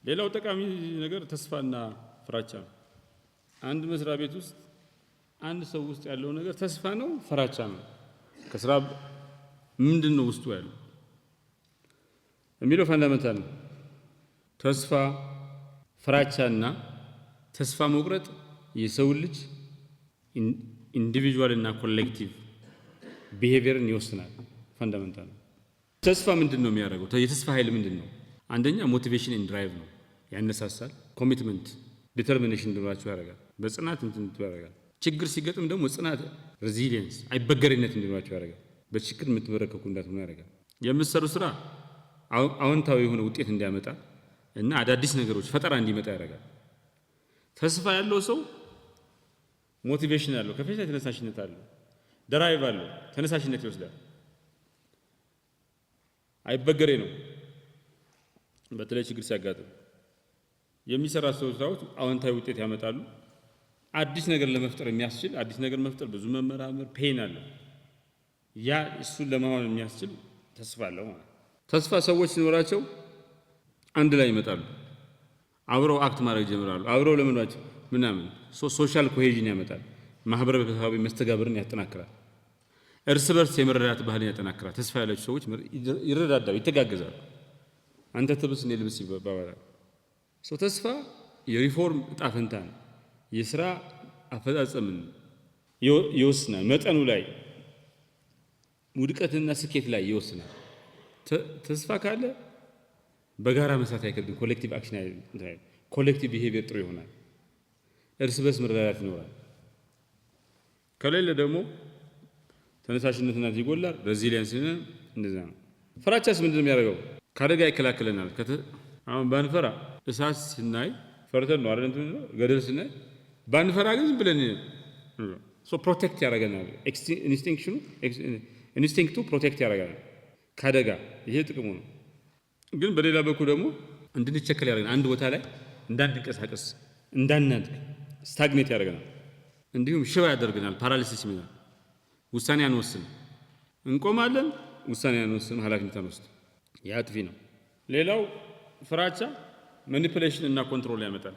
ሌላው ጠቃሚ ነገር ተስፋና ፍራቻ ነው። አንድ መስሪያ ቤት ውስጥ አንድ ሰው ውስጥ ያለው ነገር ተስፋ ነው ፍራቻ ነው? ከስራ ምንድነው ውስጡ ያለው የሚለው ፈንዳመንታል ነው። ተስፋ ፍራቻና ተስፋ መቁረጥ የሰው ልጅ ኢንዲቪጁዋል እና ኮሌክቲቭ ቢሄቪየርን ይወስናል። ፈንዳመንታል ነው። ተስፋ ምንድነው የሚያደርገው? የተስፋ ኃይል ምንድነው? አንደኛ ሞቲቬሽን ኤንድ ድራይቭ ነው፣ ያነሳሳል። ኮሚትመንት ዲተርሚኔሽን እንዲኖራችሁ ያደርጋል። በጽናት ያደርጋል። ችግር ሲገጥም ደግሞ ጽናት ሬዚሊየንስ አይበገሪነት እንዲኖራችሁ ያደርጋል። በችግር የምትበረከኩ እንዳትሆኑ ያደርጋል። የምትሰሩ ስራ አዎንታዊ የሆነ ውጤት እንዲያመጣ እና አዳዲስ ነገሮች ፈጠራ እንዲመጣ ያደርጋል። ተስፋ ያለው ሰው ሞቲቬሽን አለው፣ ከፊት ተነሳሽነት አለው፣ ድራይቭ አለው፣ ተነሳሽነት ይወስዳል። አይበገሬ ነው። በተለይ ችግር ሲያጋጥም የሚሰራ ስራዎች አዎንታዊ ውጤት ያመጣሉ። አዲስ ነገር ለመፍጠር የሚያስችል አዲስ ነገር መፍጠር ብዙ መመራመር ፔን አለ። ያ እሱን ለማሆን የሚያስችል ተስፋ አለው ማለት። ተስፋ ሰዎች ሲኖራቸው አንድ ላይ ይመጣሉ፣ አብረው አክት ማድረግ ይጀምራሉ። አብረው ለምናቸው ምናምን ሶሻል ኮሄዥን ያመጣል። ማህበራዊ መስተጋብርን ያጠናክራል። እርስ በርስ የመረዳት ባህልን ያጠናክራል። ተስፋ ያላቸው ሰዎች ይረዳዳሉ፣ ይተጋገዛሉ። አንተ ትብስ እኔ ልብስ ይባባላል። ተስፋ የሪፎርም እጣ ፈንታን የሥራ አፈጻጸምን ይወስናል። መጠኑ ላይ ውድቀትና ስኬት ላይ ይወስናል። ተስፋ ካለ በጋራ መስራት አይከብድም። ኮሌክቲቭ አክሽን ኮሌክቲቭ ቢሄቪየር ጥሩ ይሆናል። እርስ በርስ መረዳዳት ይኖራል። ከሌለ ደግሞ ተነሳሽነትና ይጎላል። ሬዚሊየንስ እንደዛ ነው። ፍራቻስ ምንድነው የሚያደርገው? ከአደጋ ይከላከለናል። አሁን ባንፈራ እሳት ስናይ ፈርተን ነው አይደል? ገደል ስናይ ባንፈራ ግን ዝም ብለን ፕሮቴክት ያደርገናል። ኢንስቲንክቱ ፕሮቴክት ያደርገናል ከአደጋ። ይሄ ጥቅሙ ነው። ግን በሌላ በኩል ደግሞ እንድንቸከል ያደርገናል። አንድ ቦታ ላይ እንዳንንቀሳቀስ፣ እንዳናድግ ስታግኔት ያደርገናል። እንዲሁም ሽባ ያደርገናል። ፓራሊሲስ ይመጣል። ውሳኔ አንወስንም። እንቆማለን፣ ውሳኔ አንወስንም፣ ኃላፊነት አንወስድም። ያ አጥፊ ነው። ሌላው ፍራቻ ማኒፑሌሽን እና ኮንትሮል ያመጣል።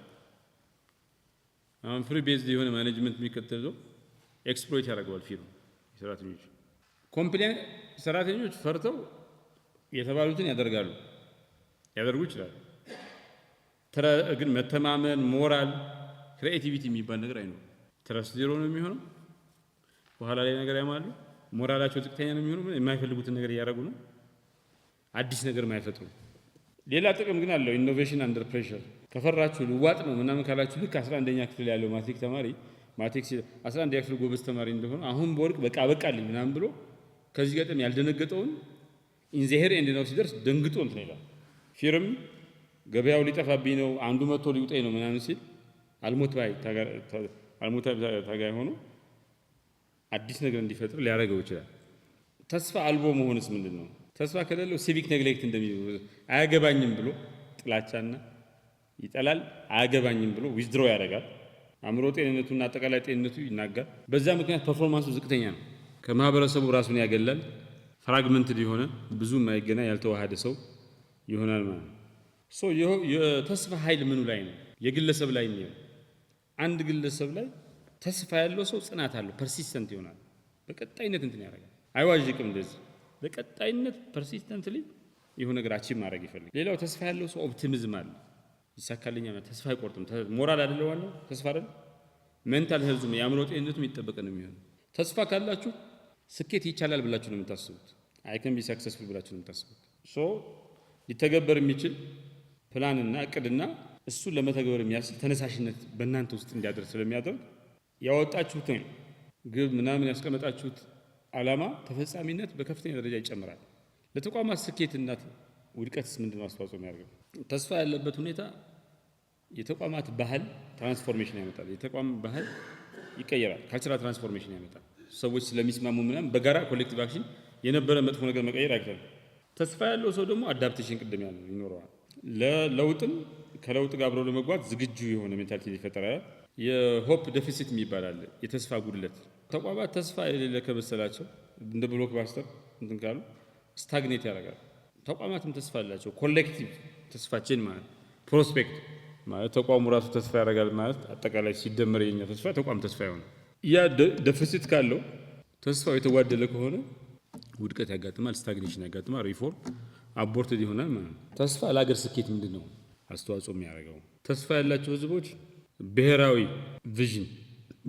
አሁን ፍሪ ቤዝድ የሆነ ማኔጅመንት የሚከተለው ኤክስፕሎይት ያደርገዋል። ፊርም ሰራተኞች ሰራተኞች ፈርተው የተባሉትን ያደርጉ ይችላሉ። ግን መተማመን፣ ሞራል፣ ክሪኤቲቪቲ የሚባል ነገር አይኖርም። ትረስት ዜሮ ነው የሚሆነው። በኋላ ላይ ነገር ያማሉ። ሞራላቸው ዝቅተኛ ነው የሚሆነው። የማይፈልጉትን ነገር እያደረጉ ነው። አዲስ ነገር የማይፈጥሩ። ሌላ ጥቅም ግን አለው። ኢኖቬሽን አንደር ፕሬሸር። ከፈራችሁ ልዋጥ ነው ምናምን ካላችሁ ልክ 11ኛ ክፍል ያለው ማትሪክ ተማሪ 11ኛ ክፍል ጎበዝ ተማሪ እንደሆነ አሁን በወርቅ በቃልኝ ምናምን ብሎ ከዚህ ቀደም ያልደነገጠውን ኢንዘሄር ኤንድ ነው ሲደርስ ደንግጦ እንትን ይላል። ፊርም ገበያው ሊጠፋብኝ ነው፣ አንዱ መጥቶ ሊውጠኝ ነው ምናምን ሲል አልሞት ታጋይ ሆኖ አዲስ ነገር እንዲፈጥር ሊያደርገው ይችላል። ተስፋ አልቦ መሆንስ ምንድን ነው? ተስፋ ከሌለው ሲቪክ ኔግሌክት አያገባኝም ብሎ ጥላቻና ይጠላል። አያገባኝም ብሎ ዊዝድሮ ያደርጋል። አእምሮ ጤንነቱና አጠቃላይ ጤንነቱ ይናጋል። በዛ ምክንያት ፐርፎርማንሱ ዝቅተኛ ነው። ከማህበረሰቡ ራሱን ያገላል። ፍራግመንትድ የሆነ ብዙ የማይገናኝ ያልተዋሃደ ሰው ይሆናል ማለት ነው። የተስፋ ኃይል ምኑ ላይ ነው? የግለሰብ ላይ ነው። አንድ ግለሰብ ላይ ተስፋ ያለው ሰው ጽናት አለው። ፐርሲስተንት ይሆናል። በቀጣይነት እንትን ያደርጋል። አይዋዥቅም። እንደዚህ በቀጣይነት ፐርሲስተንትሊ የሆነ ነገር አቺቭ ማድረግ ይፈልጋል። ሌላው ተስፋ ያለው ሰው ኦፕቲሚዝም አለ። ይሳካልኛል፣ ተስፋ አይቆርጥም። ሞራል አይደለም ዋናው ተስፋ አይደለም። ሜንታል ሄልዙም የአእምሮ ጤንነቱም ይጠበቅ ነው የሚሆነው። ተስፋ ካላችሁ ስኬት ይቻላል ብላችሁ ነው የምታስቡት። አይ ካን ቢ ሰክሰስፉል ብላችሁ ነው የምታስቡት። ሊተገበር የሚችል ፕላንና እቅድና እሱን ለመተግበር የሚያስችል ተነሳሽነት በእናንተ ውስጥ እንዲያደርስ ስለሚያደርግ ያወጣችሁትን ግብ ምናምን ያስቀመጣችሁት ዓላማ ተፈጻሚነት በከፍተኛ ደረጃ ይጨምራል። ለተቋማት ስኬትና ውድቀትስ ምንድን ነው አስተዋጽኦ የሚያደርገው? ተስፋ ያለበት ሁኔታ የተቋማት ባህል ትራንስፎርሜሽን ያመጣል። የተቋም ባህል ይቀየራል። ካልቸራል ትራንስፎርሜሽን ያመጣል። ሰዎች ስለሚስማሙ ምናምን በጋራ ኮሌክቲቭ አክሽን የነበረ መጥፎ ነገር መቀየር አይችልም። ተስፋ ያለው ሰው ደግሞ አዳፕቴሽን ቅድም ያለው ይኖረዋል። ለለውጥም ከለውጥ ጋር አብሮ ለመጓዝ ዝግጁ የሆነ ሜንታሊቲ ይፈጠራል። የሆፕ ዴፊሲት የሚባል አለ፣ የተስፋ ጉድለት። ተቋማት ተስፋ የሌለ ከመሰላቸው እንደ ብሎክ ባስተር እንትን ካሉ ስታግኔት ያደርጋል። ተቋማትም ተስፋ አላቸው። ኮሌክቲቭ ተስፋችን ማለት ፕሮስፔክት ማለት ተቋሙ ራሱ ተስፋ ያደርጋል ማለት አጠቃላይ ሲደመር የኛ ተስፋ ተቋም ተስፋ ይሆናል። ያ ደፊሲት ካለው ተስፋው የተጓደለ ከሆነ ውድቀት ያጋጥማል፣ ስታግኔሽን ያጋጥማል፣ ሪፎርም አቦርትድ ይሆናል ማለት ነው። ተስፋ ለሀገር ስኬት ምንድነው አስተዋጽኦ የሚያደርገው? ተስፋ ያላቸው ህዝቦች ብሔራዊ ቪዥን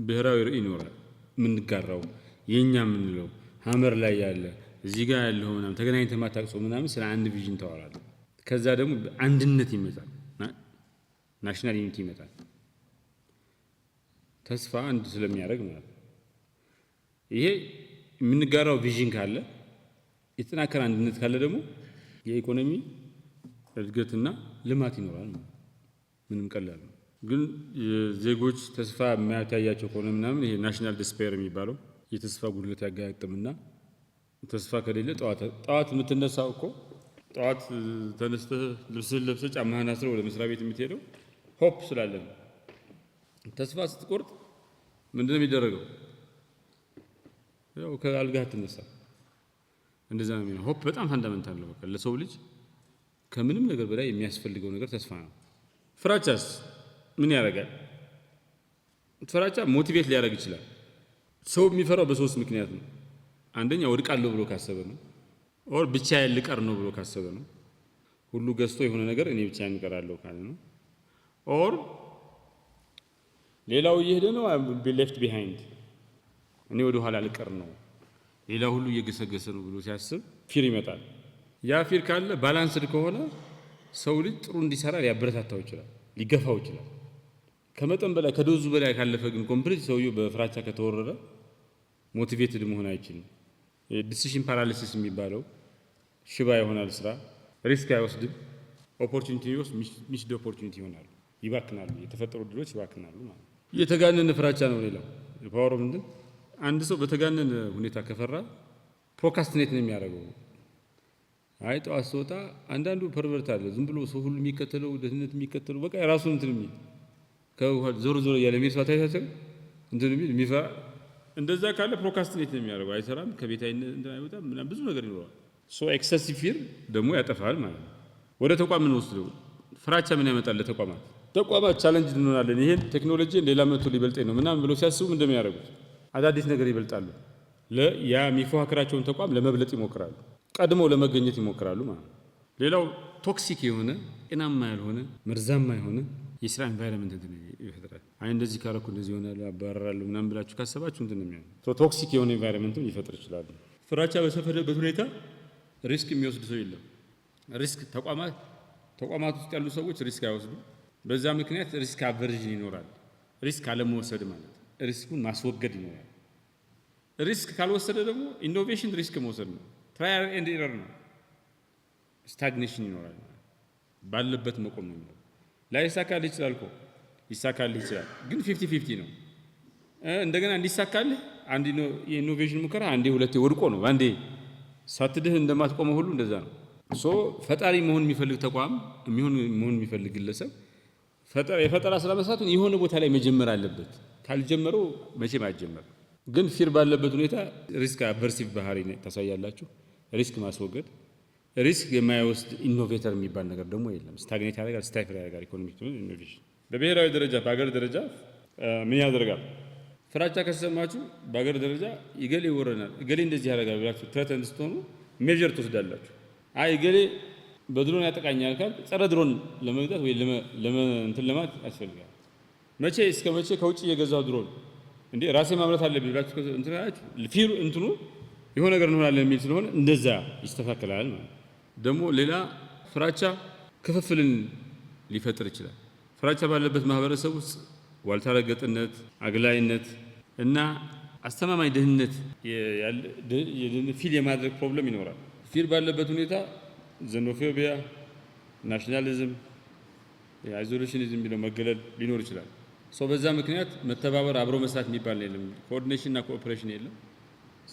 ብሔራዊ ራዕይ ይኖራል። የምንጋራው የኛ የምንለው ሀመር ላይ ያለ እዚህ ጋር ያለው ምናምን ተገናኝተህ ማታውቀው ምናምን ስለ አንድ ቪዥን ታወራለህ። ከዛ ደግሞ አንድነት ይመጣል፣ ናሽናል ዩኒቲ ይመጣል። ተስፋ አንድ ስለሚያደርግ ማለት ነው። ይሄ የምንጋራው ቪዥን ካለ የተጠናከረ አንድነት ካለ ደግሞ የኢኮኖሚ እድገትና ልማት ይኖራል። ምንም ቀላል ነው። ግን የዜጎች ተስፋ የማያታያቸው ከሆነ ምናምን ይሄ ናሽናል ዲስፔር የሚባለው የተስፋ ጉድለት ያጋጥምና ተስፋ ከሌለ ጠዋት የምትነሳው እኮ ጠዋት ተነስተህ ልብስህን ለብሰህ ጫማህን አስረህ ወደ መስሪያ ቤት የምትሄደው ሆፕ ስላለ ነው። ተስፋ ስትቆርጥ ምንድነው የሚደረገው? ያው ከአልጋህ ትነሳ። እንደዛ ነው የሚሆነው። ሆፕ በጣም ፈንዳመንታል ነው። በቃ ለሰው ልጅ ከምንም ነገር በላይ የሚያስፈልገው ነገር ተስፋ ነው። ፍራቻስ ምን ያደርጋል? ፍራቻ ሞቲቬት ሊያደርግ ይችላል። ሰው የሚፈራው በሶስት ምክንያት ነው። አንደኛ ወድቃለሁ ብሎ ካሰበ ነው። ኦር ብቻዬን ልቀር ነው ብሎ ካሰበ ነው። ሁሉ ገዝቶ የሆነ ነገር እኔ ብቻዬን እቀራለሁ ካለ ነው። ኦር ሌላው እየሄደ ነው ሌፍት ቢሃይንድ እኔ ወደ ኋላ ልቀር ነው ሌላ ሁሉ እየገሰገሰ ነው ብሎ ሲያስብ ፊር ይመጣል። ያ ፊር ካለ ባላንስድ ከሆነ ሰው ልጅ ጥሩ እንዲሰራ ሊያበረታታው ይችላል፣ ሊገፋው ይችላል። ከመጠን በላይ ከዶዙ በላይ ካለፈ ግን ኮምፕሊት ሰውየው በፍራቻ ከተወረረ ሞቲቬትድ መሆን አይችልም። ዲሲሽን ፓራሊሲስ የሚባለው ሽባ ይሆናል፣ ስራ ሪስክ አይወስድም፣ ኦፖርቹኒቲ ይወስድ ሚስድ ኦፖርቹኒቲ ይሆናሉ፣ ይባክናሉ፣ የተፈጠሩ ድሎች ይባክናሉ ማለት ነው። የተጋነነ ፍራቻ ነው ሌላው ፓወር ምንድን አንድ ሰው በተጋነነ ሁኔታ ከፈራ ፕሮካስቲኔት ነው የሚያደርገው። አይ ጠዋት ስወጣ አንዳንዱ ፐርቨርት አለ ዝም ብሎ ሰው ሁሉ የሚከተለው ደህንነት የሚከተለው በቃ የራሱን እንትን የሚል ዞር ዞር እያለ የሚል ሰዓት አይታሰብ እንትን የሚል የሚፈራ እንደዛ ካለ ፕሮካስቲኔት ነው የሚያደርገው። አይሰራም፣ ከቤት አይወጣም፣ ምናምን ብዙ ነገር ይኖራል። ሶ ኤክሰሲቭ ፊር ደግሞ ያጠፋል ማለት ነው። ወደ ተቋም ምን ወስደው ፍራቻ ምን ያመጣል ለተቋማት? ተቋማት ቻሌንጅ እንሆናለን፣ ይሄን ቴክኖሎጂ ሌላ መጥቶ ሊበልጠኝ ነው ምናምን ብሎ ሲያስቡ እንደሚያደርጉት አዳዲስ ነገር ይበልጣሉ። ያ የሚፎካከራቸውን ተቋም ለመብለጥ ይሞክራሉ፣ ቀድመው ለመገኘት ይሞክራሉ ማለት ነው። ሌላው ቶክሲክ የሆነ ጤናማ ያልሆነ መርዛማ የሆነ የስራ ኤንቫይሮንመንት እንትን ይፈጥራል። አይ እንደዚህ ካረኩ እንደዚህ ይሆናል አባረራለሁ ምናምን ብላችሁ ካሰባችሁ እንትን ነው የሚሆነው። ቶክሲክ የሆነ ኤንቫይሮንመንት ሊፈጥር ይችላል። ፍራቻ በሰፈነበት ሁኔታ ሪስክ የሚወስድ ሰው የለም። ሪስክ ተቋማት ውስጥ ያሉ ሰዎች ሪስክ አይወስዱም። በዛ ምክንያት ሪስክ አቨርዥን ይኖራል። ሪስክ አለመወሰድ ማለት ሪስኩን ማስወገድ ይኖራል። ሪስክ ካልወሰደ ደግሞ ኢኖቬሽን ሪስክ መውሰድ ነው። ትራያል ኤንድ ኤረር ነው። ስታግኔሽን ይኖራል። ባለበት መቆም ነው የሚለው። ላይሳካልህ ይችላል እኮ ይሳካልህ ይችላል፣ ግን 50-50 ነው። እንደገና እንዲሳካልህ አንድ የኢኖቬሽን ሙከራ አንዴ ሁለቴ ወድቆ ነው አንዴ ሳትድህ እንደማትቆመው ሁሉ እንደዛ ነው። ፈጣሪ መሆን የሚፈልግ ተቋም መሆን የሚፈልግ ግለሰብ የፈጠራ ስራ መስራቱን የሆነ ቦታ ላይ መጀመር አለበት። ካልጀመረው መቼም አይጀመርም። ግን ፊር ባለበት ሁኔታ ሪስክ አቨርሲቭ ባህሪ ታሳያላችሁ። ሪስክ ማስወገድ፣ ሪስክ የማይወስድ ኢኖቬተር የሚባል ነገር ደግሞ የለም። ስታግኔት ያደርጋል፣ ስታይፍል ያደርጋል። ኢኮኖሚክ ኢኖቬሽን በብሔራዊ ደረጃ በሀገር ደረጃ ምን ያደርጋል? ፍራቻ ከሰማችሁ በሀገር ደረጃ እገሌ ይወረናል፣ እገሌ እንደዚህ ያደርጋል ብላችሁ ትረተን ስትሆኑ ሜጀር ትወስዳላችሁ። አይ እገሌ በድሮን ያጠቃኛል ካል ጸረ ድሮን ለመግዛት ወይ እንትን ለማለት ያስፈልጋል። መቼ እስከ መቼ ከውጭ የገዛው ድሮን እንዴ ራሴ ማምረት አለብኝ ብላችሁ እንትን ያላችሁ ፊር እንትኑ የሆነ ነገር እንሆናለን የሚል ስለሆነ እንደዛ ይስተካከላል ማለት ደግሞ። ሌላ ፍራቻ ክፍፍልን ሊፈጥር ይችላል። ፍራቻ ባለበት ማህበረሰብ ውስጥ ዋልታ ረገጥነት፣ አግላይነት እና አስተማማኝ ደህንነት ፊል የማድረግ ፕሮብለም ይኖራል። ፊር ባለበት ሁኔታ ዘኖፎቢያ፣ ናሽናሊዝም፣ አይዞሌሽኒዝም የሚለው መገለል ሊኖር ይችላል። በዛ ምክንያት መተባበር አብሮ መስራት የሚባል የለም። ኮኦርዲኔሽን እና ኮኦፐሬሽን የለም።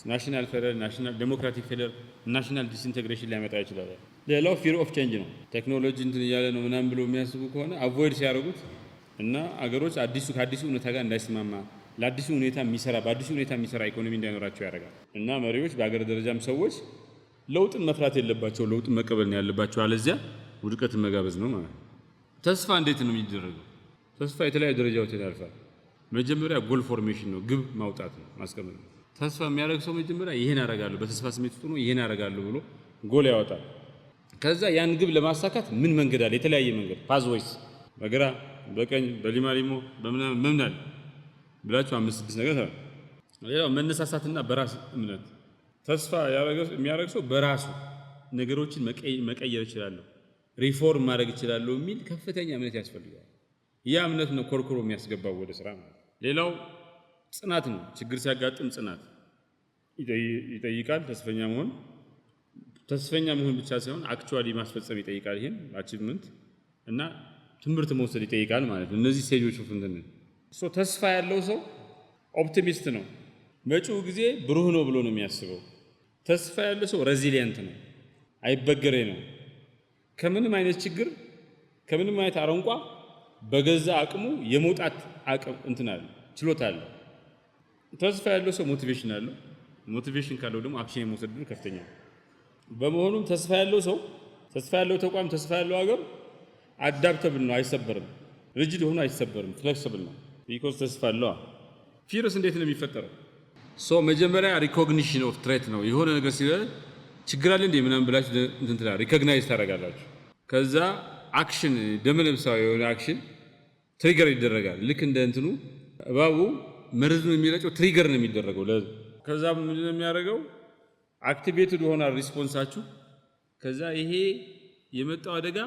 ናሽናል ፌደራል፣ ናሽናል ዴሞክራቲክ ፌደራል፣ ናሽናል ዲስኢንቴግሬሽን ሊያመጣ ይችላል። ሌላው ፊር ኦፍ ቼንጅ ነው። ቴክኖሎጂ እንትን እያለ ነው ምናምን ብሎ የሚያስቡ ከሆነ አቮይድ ሲያደርጉት እና አገሮች ከአዲሱ ሁኔታ ጋር እንዳይስማማ ለአዲሱ ሁኔታ የሚሰራ በአዲሱ ሁኔታ የሚሰራ ኢኮኖሚ እንዳይኖራቸው ያደርጋል። እና መሪዎች በአገር ደረጃም ሰዎች ለውጥን መፍራት የለባቸው፣ ለውጥን መቀበል ነው ያለባቸው። አለዚያ ውድቀትን መጋበዝ ነው ማለት ነው። ተስፋ እንዴት ነው የሚደረገው? ተስፋ የተለያዩ ደረጃዎችን ያልፋል። መጀመሪያ ጎል ፎርሜሽን ነው፣ ግብ ማውጣት ነው፣ ማስቀመጥ ነው። ተስፋ የሚያደርግ ሰው መጀመሪያ ይሄን አደርጋለሁ በተስፋ ስሜት ውስጥ ነው ይሄን አደርጋለሁ ብሎ ጎል ያወጣል። ከዛ ያን ግብ ለማሳካት ምን መንገድ አለ? የተለያየ መንገድ ፓዝዌይስ፣ በግራ በቀኝ በሊማሊሞ በምናምን አለ ብላችሁ 5-6 ነገር አለ። ሌላው መነሳሳትና በራስ እምነት። ተስፋ የሚያደርግ ሰው በራሱ ነገሮችን መቀየር ይችላለሁ፣ ሪፎርም ማድረግ ይችላለሁ የሚል ከፍተኛ እምነት ያስፈልጋል። ያ እምነት ነው ኮርኮሮ የሚያስገባው ወደ ስራ ማለት። ሌላው ጽናት ነው። ችግር ሲያጋጥም ጽናት ይጠይቃል። ተስፈኛ መሆን ብቻ ሳይሆን አክቹዋሊ ማስፈጸም ይጠይቃል። ይሄን አቺቭመንት እና ትምህርት መውሰድ ይጠይቃል ማለት ነው። እነዚህ ስቴጆች እንትን ተስፋ ያለው ሰው ኦፕቲሚስት ነው። መጪው ጊዜ ብሩህ ነው ብሎ ነው የሚያስበው። ተስፋ ያለው ሰው ሬዚሊየንት ነው፣ አይበገሬ ነው። ከምንም አይነት ችግር ከምንም አይነት አረንቋ በገዛ አቅሙ የመውጣት አቅም እንትን አለ፣ ችሎታ አለ። ተስፋ ያለው ሰው ሞቲቬሽን አለው። ሞቲቬሽን ካለው ደግሞ አክሽን የመውሰድ ዕድሉ ከፍተኛ ነው። በመሆኑም ተስፋ ያለው ሰው፣ ተስፋ ያለው ተቋም፣ ተስፋ ያለው ሀገር አዳፕተብል ነው፣ አይሰበርም። ሪጂድ ሆኖ አይሰበርም፣ ፍሌክሲብል ነው። ቢኮዝ ተስፋ አለው። ፊርስ እንዴት ነው የሚፈጠረው? መጀመሪያ ሪኮግኒሽን ኦፍ ትሬት ነው። የሆነ ነገር ሲለ ችግር አለ እንዴ ምናምን ብላችሁ እንትን ትላ ሪኮግናይዝ ታደርጋላችሁ። ከዛ አክሽን ደመነፍሳዊ የሆነ አክሽን ትሪገር ይደረጋል። ልክ እንደ እንትኑ እባቡ መርዙን የሚረጨው ትሪገር ነው የሚደረገው። ከዛ ምንድን ነው የሚያደርገው? አክቲቬትድ ሆናል ሪስፖንሳችሁ። ከዛ ይሄ የመጣው አደጋ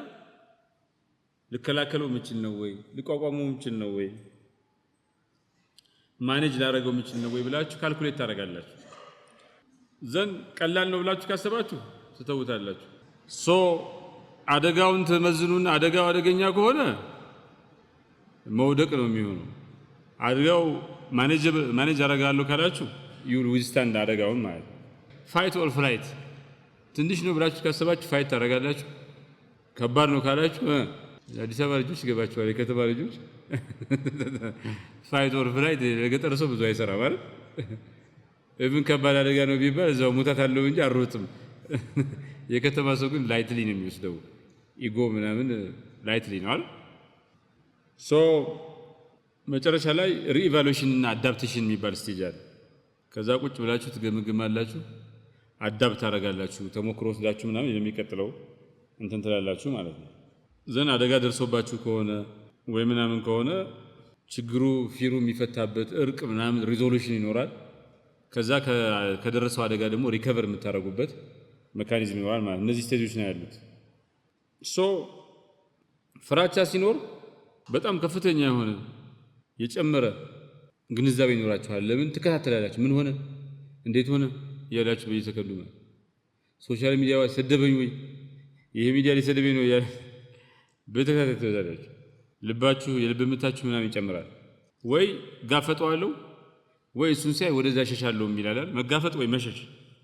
ልከላከለው የምችል ነው ወይ፣ ልቋቋመው የምችል ነው ወይ፣ ማኔጅ ላደረገው የምችል ነው ወይ ብላችሁ ካልኩሌት ታደርጋላችሁ። ዘን ቀላል ነው ብላችሁ ካሰባችሁ ትተውታላችሁ። አደጋውን ተመዝኑና አደጋው አደገኛ ከሆነ መውደቅ ነው የሚሆነው። አደጋው ማኔጅ አደርጋለሁ ካላችሁ ዩል ዊዝስታንድ አደጋውን ማለት። ፋይት ኦር ፍላይት፣ ትንሽ ነው ብላችሁ ካሰባችሁ ፋይት ታደርጋላችሁ። ከባድ ነው ካላችሁ የአዲስ አበባ ልጆች ይገባቸዋል፣ የከተማ ልጆች ፋይት ኦር ፍላይት ለገጠር ሰው ብዙ አይሰራ ማለት እብን ከባድ አደጋ ነው ቢባል እዛው ሙታት አለው እንጂ አሮጥም። የከተማ ሰው ግን ላይትሊ ነው የሚወስደው። ኢጎ ምናምን ላይትሊ ነው አይደል? መጨረሻ ላይ ሪኢቫሉዌሽን እና አዳፕቴሽን የሚባል ስቴጅ አለ። ከዛ ቁጭ ብላችሁ ትገመግማላችሁ፣ አዳፕት ታደርጋላችሁ፣ ተሞክሮ ወስዳችሁ ምናምን የሚቀጥለው እንትን ትላላችሁ ማለት ነው። ዘን አደጋ ደርሶባችሁ ከሆነ ወይ ምናምን ከሆነ ችግሩ ፊሩ የሚፈታበት እርቅ ምናምን ሪዞሉሽን ይኖራል። ከዛ ከደረሰው አደጋ ደግሞ ሪከቨር የምታደርጉበት ሜካኒዝም ይኖራል ማለት። እነዚህ ስቴጆች ነው ያሉት። ፍራቻ ሲኖር በጣም ከፍተኛ የሆነ የጨመረ ግንዛቤ ይኖራችኋል። ለምን ትከታተላላችሁ? ምን ሆነ እንዴት ሆነ እያላችሁ በየሰከንዱ ማለት ሶሻል ሚዲያ ሰደበኝ ወይ ይሄ ሚዲያ ሊሰደበኝ ነው እያለ በተከታታይ ትወዛላችሁ። ልባችሁ የልብ ምታችሁ ምናምን ይጨምራል። ወይ ጋፈጠዋለሁ ወይ እሱን ሳይ ወደዛ ሸሻለሁ የሚላል። መጋፈጥ ወይ መሸሽ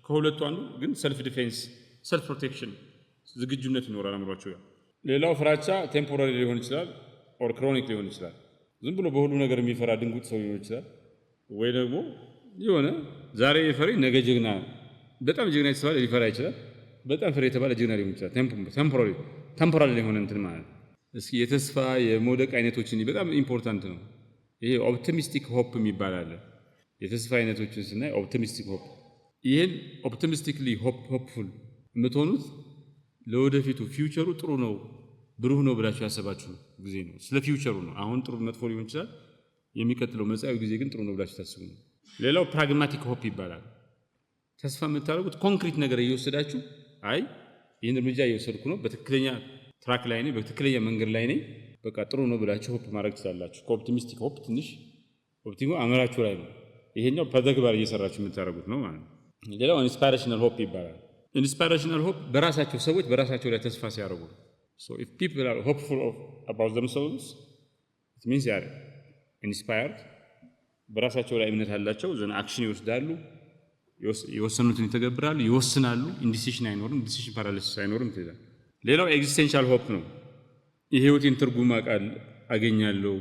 ከሁለቱ አንዱ ግን ሰልፍ ዲፌንስ ሰልፍ ፕሮቴክሽን ዝግጁነት ይኖራል አእምሯችሁ ጋር። ሌላው ፍራቻ ቴምፖራሪ ሊሆን ይችላል ኦር ክሮኒክ ሊሆን ይችላል። ዝም ብሎ በሁሉ ነገር የሚፈራ ድንጉጥ ሰው ሊሆን ይችላል። ወይ ደግሞ የሆነ ዛሬ የፈሪ ነገ ጀግና፣ በጣም ጀግና የተባለ ሊፈራ ይችላል። በጣም ፍሬ የተባለ ጀግና ሊሆን ይችላል። ቴምፖራሪ ሊሆን እንትን ማለት። እስኪ የተስፋ የመውደቅ አይነቶችን በጣም ኢምፖርታንት ነው። ይሄ ኦፕቲሚስቲክ ሆፕ የሚባል አለ። የተስፋ አይነቶችን ስናይ ኦፕቲሚስቲክ ሆፕ፣ ይሄን ኦፕቲሚስቲክሊ ሆፕፉል የምትሆኑት ለወደፊቱ ፊውቸሩ ጥሩ ነው ብሩህ ነው ብላችሁ ያሰባችሁ ጊዜ ነው። ስለ ፊውቸሩ ነው። አሁን ጥሩ መጥፎ ሊሆን ይችላል። የሚቀጥለው መጻኤው ጊዜ ግን ጥሩ ነው ብላችሁ ታስቡ ነው። ሌላው ፕራግማቲክ ሆፕ ይባላል። ተስፋ የምታደርጉት ኮንክሪት ነገር እየወሰዳችሁ አይ ይህን እርምጃ እየወሰድኩ ነው፣ በትክክለኛ ትራክ ላይ ነኝ፣ በትክክለኛ መንገድ ላይ ነኝ፣ በቃ ጥሩ ነው ብላችሁ ሆፕ ማድረግ ትችላላችሁ። ከኦፕቲሚስቲክ ሆፕ ትንሽ ኦፕቲሞ አመራችሁ ላይ ነው። ይሄኛው በተግባር እየሰራችሁ የምታደርጉት ነው ማለት ነው። ሌላው ኢንስፓይሬሽናል ሆፕ ይባላል። ኢንስፓይሬሽናል ሆፕ በራሳቸው ሰዎች በራሳቸው ላይ ተስፋ ሲያደርጉ ነው። So if people are hopeful about themselves, it means they are inspired. በራሳቸው ላይ እምነት አላቸው። ዘን አክሽን ይወስዳሉ፣ የወሰኑትን ይተገብራሉ፣ ይወስናሉ። ኢንዲሲሽን አይኖርም፣ ዲሲሽን ፓራሊሲስ አይኖርም። ትይዛል። ሌላው ኤግዚስቴንሻል ሆፕ ነው። የህይወቴን ትርጉም አገኛለሁ፣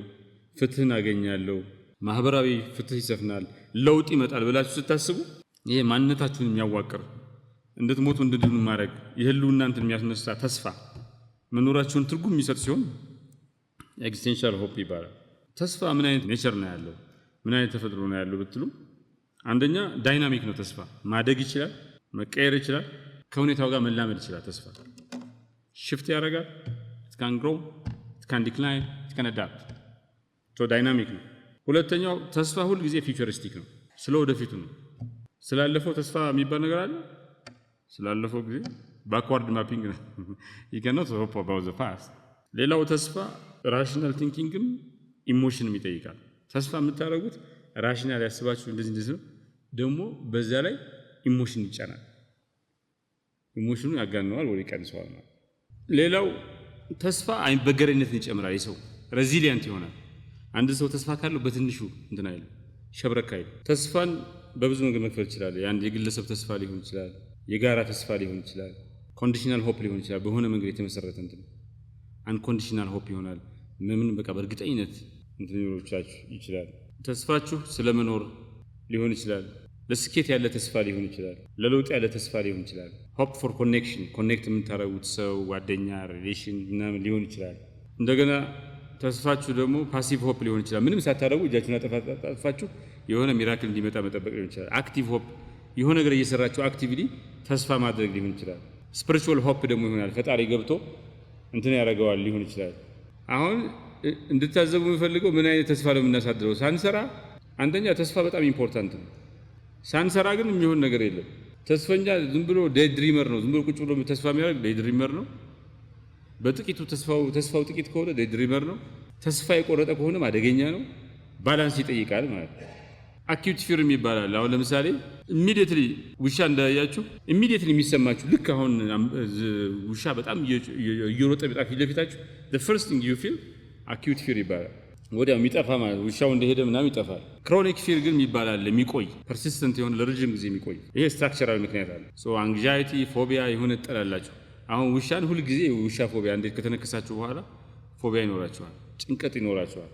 ፍትህን አገኛለሁ፣ ማህበራዊ ፍትህ ይሰፍናል፣ ለውጥ ይመጣል ብላችሁ ስታስቡ ይሄ ማንነታችሁን የሚያዋቅር እንድትሞቱ እንድድኑ ማድረግ የህልውና እንትን የሚያስነሳ ተስፋ መኖራችሁን ትርጉም የሚሰጥ ሲሆን ኤግዚስቴንሻል ሆፕ ይባላል። ተስፋ ምን አይነት ኔቸር ነው ያለው? ምን አይነት ተፈጥሮ ነው ያለው ብትሉ፣ አንደኛ ዳይናሚክ ነው። ተስፋ ማደግ ይችላል፣ መቀየር ይችላል፣ ከሁኔታው ጋር መላመድ ይችላል። ተስፋ ሽፍት ያደርጋል። it can grow, it can decline, it can adapt. ሶ ዳይናሚክ ነው። ሁለተኛው ተስፋ ሁል ጊዜ ፊውቸሪስቲክ ነው። ስለ ወደፊቱ ነው። ስላለፈው ተስፋ የሚባል ነገር አለ? ስላለፈው ጊዜ ባክዋርድ ማፒንግ ነው። you cannot hope about the past. ሌላው ተስፋ ራሽናል ቲንኪንግም ኢሞሽንም ይጠይቃል። ተስፋ የምታደርጉት ራሽናል ያስባችሁ እንደዚህ ነው። ደግሞ በዛ ላይ ኢሞሽን ይጫናል። ኢሞሽኑ ያጋነዋል ወይ ይቀንሰዋል ማለት። ሌላው ተስፋ አይበገሬነትን ይጨምራል። የሰው ሬዚሊየንት ይሆናል። አንድ ሰው ተስፋ ካለው በትንሹ እንትን አይልም፣ ሸብረክ አይልም። ተስፋን በብዙ ነገር መክፈል ይችላል። አንድ የግለሰብ ተስፋ ሊሆን ይችላል፣ የጋራ ተስፋ ሊሆን ይችላል፣ ኮንዲሽናል ሆፕ ሊሆን ይችላል። በሆነ መንገድ የተመሰረተ እንትን አንኮንዲሽናል ሆፕ ይሆናል። ምን በቃ በእርግጠኝነት እንትን ይችላል። ተስፋችሁ ስለመኖር ሊሆን ይችላል። ለስኬት ያለ ተስፋ ሊሆን ይችላል። ለለውጥ ያለ ተስፋ ሊሆን ይችላል። ሆፕ ፎር ኮኔክሽን፣ ኮኔክት የምታደርጉት ሰው፣ ጓደኛ፣ ሪሌሽን ምናምን ሊሆን ይችላል። እንደገና ተስፋችሁ ደግሞ ፓሲቭ ሆፕ ሊሆን ይችላል። ምንም ሳታደርጉ እጃችሁን አጠፋችሁ የሆነ ሚራክል እንዲመጣ መጠበቅ ሊሆን ይችላል። አክቲቭ ሆፕ የሆነ ነገር እየሰራችሁ አክቲቭሊ ተስፋ ማድረግ ሊሆን ይችላል። ስፒሪቹዋል ሆፕ ደግሞ ይሆናል። ፈጣሪ ገብቶ እንትን ያደርገዋል ሊሆን ይችላል። አሁን እንድታዘቡ የምፈልገው ምን አይነት ተስፋ ነው የምናሳድረው? ሳንሰራ አንደኛ ተስፋ በጣም ኢምፖርታንት ነው። ሳንሰራ ግን የሚሆን ነገር የለም። ተስፈኛ ዝም ብሎ ዴይ ድሪመር ነው። ዝም ብሎ ቁጭ ብሎ ተስፋ የሚያደርግ ዴይ ድሪመር ነው። በጥቂቱ ተስፋው ጥቂት ከሆነ ዴይ ድሪመር ነው። ተስፋ የቆረጠ ከሆነም አደገኛ ነው። ባላንስ ይጠይቃል ማለት ነው። አኪዩት ፊር ይባላል። አሁን ለምሳሌ ኢሚዲየትሊ ውሻ እንዳያችሁ ኢሚዲየትሊ የሚሰማችሁ ልክ አሁን ውሻ በጣም እየሮጠ ቢጣ ፊት ለፊታችሁ the first thing you feel አኪዩት ፊር ይባላል። ወዲያው የሚጠፋ ማለት ውሻው እንደሄደ ምናምን ይጠፋል። ክሮኒክ ፊር ግን ይባላል። የሚቆይ ፐርሲስተንት የሆነ ለረጅም ጊዜ የሚቆይ ይሄ ስትራክቸራል ምክንያት አለ። ሶ አንግዛይቲ ፎቢያ የሆነ ጠላላችሁ። አሁን ውሻን ሁሉ ጊዜ ውሻ ፎቢያ እንዴት ከተነከሳችሁ በኋላ ፎቢያ ይኖራችኋል፣ ጭንቀት ይኖራችኋል።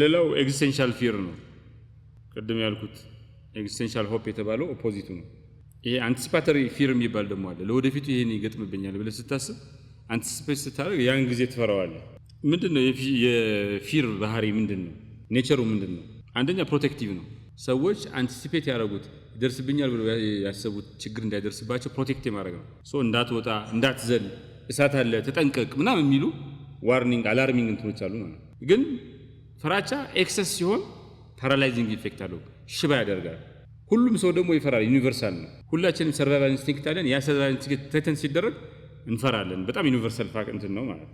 ሌላው ኤግዚስቴንሻል ፊር ነው። ቅድም ያልኩት ኤግዚስቴንሻል ሆፕ የተባለው ኦፖዚቱ ነው። ይሄ አንቲሲፓተሪ ፊር የሚባል ደግሞ አለ። ለወደፊቱ ይሄን ይገጥምብኛል ብለህ ስታስብ አንቲሲፔት ስታደርግ ያን ጊዜ ትፈራዋለህ። ምንድነው የፊር ባህሪ? ምንድነው ኔቸሩ? ምንድነው? አንደኛ ፕሮቴክቲቭ ነው። ሰዎች አንቲሲፔት ያደረጉት ይደርስብኛል ብለው ያሰቡት ችግር እንዳይደርስባቸው ፕሮቴክት ማድረግ ነው። ሶ እንዳትወጣ፣ እንዳትዘል፣ እሳት አለ ተጠንቀቅ ምናምን የሚሉ ዋርኒንግ አላርሚንግ እንትኖች አሉ ማለት። ግን ፍራቻ ኤክሰስ ሲሆን ፓራላይዚንግ ኢፌክት አለው፣ ሽባ ያደርጋል። ሁሉም ሰው ደግሞ ይፈራል። ዩኒቨርሳል ነው። ሁላችንም ሰርቫይቫል ኢንስቲንክት አለን። ያ ሰርቫይቫል ኢንስቲንክት ተተን ሲደረግ እንፈራለን። በጣም ዩኒቨርሳል ፋክት እንትን ነው ማለት።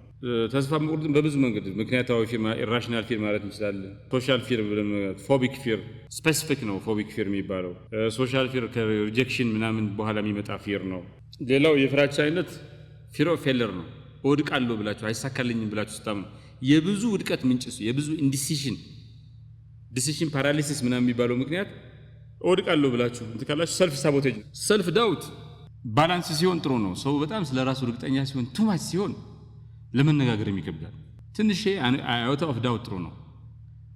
ተስፋ መቁረጥ በብዙ መንገድ ምክንያታዊ ፊር፣ ኢራሽናል ፊር ማለት እንችላለን። ሶሻል ፊር ብለን ፎቢክ ፊር ስፔሲፊክ ነው። ፎቢክ ፊር የሚባለው ሶሻል ፊር ከሪጀክሽን ምናምን በኋላ የሚመጣ ፊር ነው። ሌላው የፍራቻ አይነት ፊር ኦፍ ፌለር ነው። እወድቃለሁ ብላችሁ አይሳካልኝም ብላችሁ ስታምኑ የብዙ ውድቀት ምንጭ እሱ የብዙ ዲሲሽን ፓራሊሲስ ምናምን የሚባለው ምክንያት እወድቃለሁ ብላችሁ እንትን ካላችሁ ሰልፍ ሳቦቴጅ፣ ሰልፍ ዳውት ባላንስ ሲሆን ጥሩ ነው። ሰው በጣም ስለራሱ እርግጠኛ ሲሆን ቱማች ሲሆን ለመነጋገር ይከብዳል። ትንሽ አውት ኦፍ ዳውት ጥሩ ነው።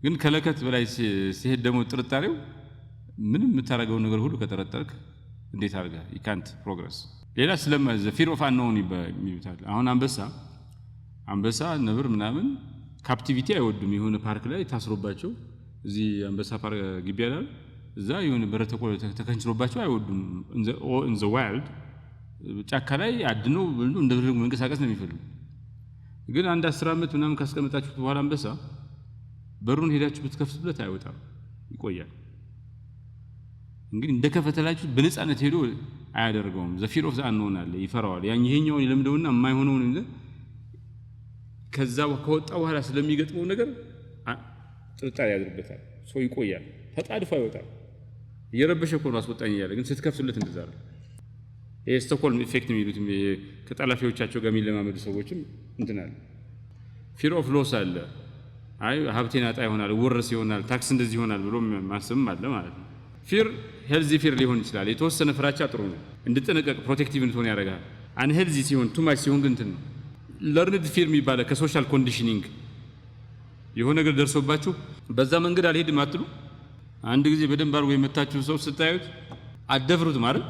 ግን ከለከት በላይ ሲሄድ ደግሞ ጥርጣሬው ምንም የምታደርገው ነገር ሁሉ ከጠረጠርክ እንዴት አድርገህ ይካንት ፕሮግረስ። ሌላ ፊር ኦፍ አንኖን ይባላል። አሁን አንበሳ ነብር ምናምን ካፕቲቪቲ አይወዱም። የሆነ ፓርክ ላይ ታስሮባቸው እዚህ አንበሳ ፓርክ ግቢ ያላል እዛ የሆነ በረት ተከንችሮባቸው አይወዱም። ኢን ዘ ዋይልድ ጫካ ላይ አድነው እንደፈለጉ መንቀሳቀስ ነው የሚፈልጉ። ግን አንድ 10 ዓመት ምናምን ካስቀመጣችሁት በኋላ አንበሳ በሩን ሄዳችሁ ብትከፍቱለት አይወጣም፣ ይቆያል። እንግዲህ እንደከፈተላችሁት በነፃነት ሄዶ አያደርገውም። ዘ ፊር ኦፍ ዘ አንኖን አለ፣ ይፈራዋል። ይሄኛውን ይለምደውና የማይሆነውን ከዛ ከወጣ በኋላ ስለሚገጥመው ነገር ጥርጣሬ ያድርበታል። ሰው ይቆያል፣ ተጣድፎ አይወጣም። እየረበሸ እኮ ነው አስወጣኝ እያለ፣ ግን ስትከፍቱለት እንደዛ ነው። ይሄ ስቶክሆልም ኢፌክት የሚሉት ከጠላፊዎቻቸው ጋር የሚለማመዱ ሰዎችም እንትን አለ። ፊር ኦፍ ሎስ አለ። አይ ሀብቴን አጣ ይሆናል፣ ወረስ ይሆናል፣ ታክስ እንደዚህ ይሆናል ብሎ ማሰብም አለ ማለት ነው። ፊር ሄልዚ ፊር ሊሆን ይችላል። የተወሰነ ፍራቻ ጥሩ ነው፣ እንድጠነቀቅ ፕሮቴክቲቭ እንድትሆን ያደርጋል። አን ሄልዚ ሲሆን ቱማች ሲሆን ግን እንትን ነው። ለርንድ ፊር የሚባለው ከሶሻል ኮንዲሽኒንግ የሆነ ነገር ደርሶባችሁ በዛ መንገድ አልሄድም አትሉ። አንድ ጊዜ በደንብ አድርጎ የመታችሁ ሰው ስታዩት አደፍሩት ማለት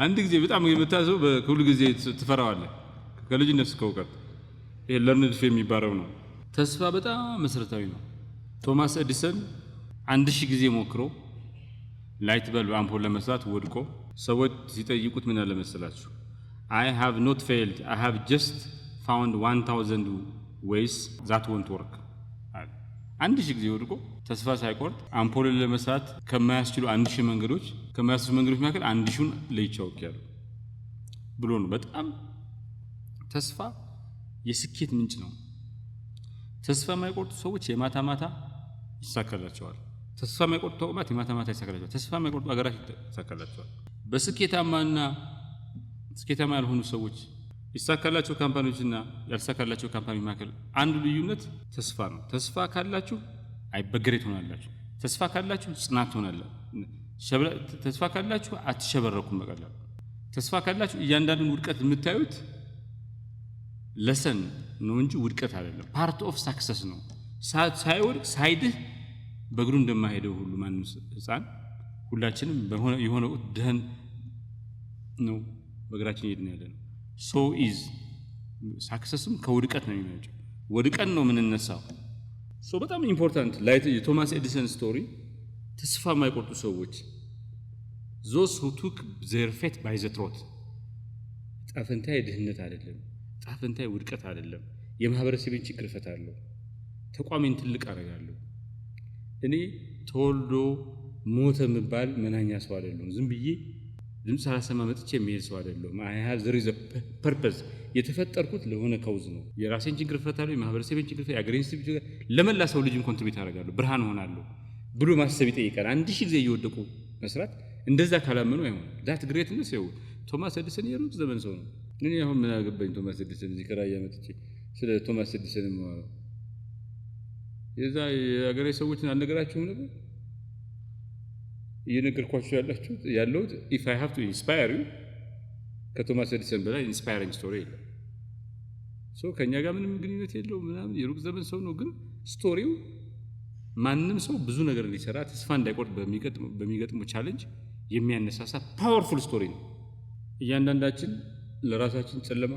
አንድ ጊዜ በጣም የመታ ሰው በሁሉ ጊዜ ትፈራዋለህ ከልጅነት እስከ እውቀት። ይሄ ለርንድ ፊር የሚባለው ነው። ተስፋ በጣም መሰረታዊ ነው። ቶማስ ኤዲሰን 1000 ጊዜ ሞክሮ ላይት በልብ አምፖል ለመስራት ወድቆ ሰዎች ሲጠይቁት ምን አለ መሰላችሁ? I have not failed, I have just found 1000 ways that won't work። 1000 ጊዜ ወድቆ ተስፋ ሳይቆርጥ አምፖልን ለመስራት ከማያስችሉ 1000 መንገዶች መካከል 1000ን ለይቼ አውቄያለሁ ብሎ ነው። በጣም ተስፋ የስኬት ምንጭ ነው። ተስፋ የማይቆርጡ ሰዎች የማታ ማታ ይሳካላቸዋል። ተስፋ የማይቆርጡ ተቋማት የማታ ማታ ይሳካላቸዋል። ተስፋ የማይቆርጡ አገራት ይሳካላቸዋል። በስኬታማና ስኬታማ ያልሆኑ ሰዎች ይሳካላቸው ካምፓኒዎችና ያልሳካላቸው ካምፓኒ መካከል አንዱ ልዩነት ተስፋ ነው። ተስፋ ካላችሁ አይበገሬ ትሆናላችሁ። ተስፋ ካላችሁ ጽናት ትሆናላችሁ። ተስፋ ካላችሁ አትሸበረኩም በቀላሉ። ተስፋ ካላችሁ እያንዳንዱን ውድቀት የምታዩት ለሰን ነው እንጂ ውድቀት አይደለም። ፓርት ኦፍ ሳክሰስ ነው። ሳይወድቅ ሳይድህ በእግሩ እንደማይሄደው ሁሉ ማንም ህፃን ሁላችንም የሆነ ደህን ነው በእግራችን እየሄድን ያለ ነው። ሶ ኢዝ ሳክሰስም ከውድቀት ነው የሚመጣው። ወድቀን ነው የምንነሳው። ሶ በጣም ኢምፖርታንት ላይት የቶማስ ኤዲሰን ስቶሪ ተስፋ የማይቆርጡ ሰዎች those who took their fate by the throat። ጣፈንታዬ ድህነት አይደለም፣ ጣፈንታዬ ውድቀት አይደለም፣ የማህበረሰቤን ችግር እፈታለሁ፣ ተቋሜን ትልቅ አደርጋለሁ። እኔ ተወልዶ ሞተ የምባል መናኛ ሰው አይደለም። ዝም ብዬ ድምፅ ሳላሰማ መጥቼ የሚሄድ ሰው አይደለም። I have there is a purpose። የተፈጠርኩት ለሆነ ከውዝ ነው። የራሴን ችግር እፈታለሁ፣ የማህበረሰቤን ችግር እፈታለሁ፣ የአገሬን ችግር ለመላ ሰው ልጅም ኮንትሪቢዩት አደርጋለሁ፣ ብርሃን ሆናለሁ ብሎ ማሰብ ይጠይቃል። 1000 ጊዜ እየወደቁ መስራት እንደዛ ካላመኑ አይሆን። ዳት ግሬትነስ ነው። ቶማስ ኤዲሰን የሩቅ ዘመን ሰው ነው። እኔ አሁን ምን አገባኝ ቶማስ ኤዲሰን እዚህ ከራያ መጥቼ ስለ ቶማስ ኤዲሰን ነው የዛ የአገሬ ሰዎችን አልነገራችሁም ነበር? እየነገርኳችሁ ያለሁት if I have to inspire you ከቶማስ ኤዲሰን በላይ ኢንስፓይሪንግ ስቶሪ የለም። ሶ ከኛ ጋር ምንም ግንኙነት የለውም ምናምን የሩቅ ዘመን ሰው ነው። ግን ስቶሪው ማንም ሰው ብዙ ነገር እንዲሰራ ተስፋ እንዳይቆርጥ በሚገጥመው ቻሌንጅ የሚያነሳሳ ፓወርፉል ስቶሪ ነው። እያንዳንዳችን ለራሳችን ጨለማ፣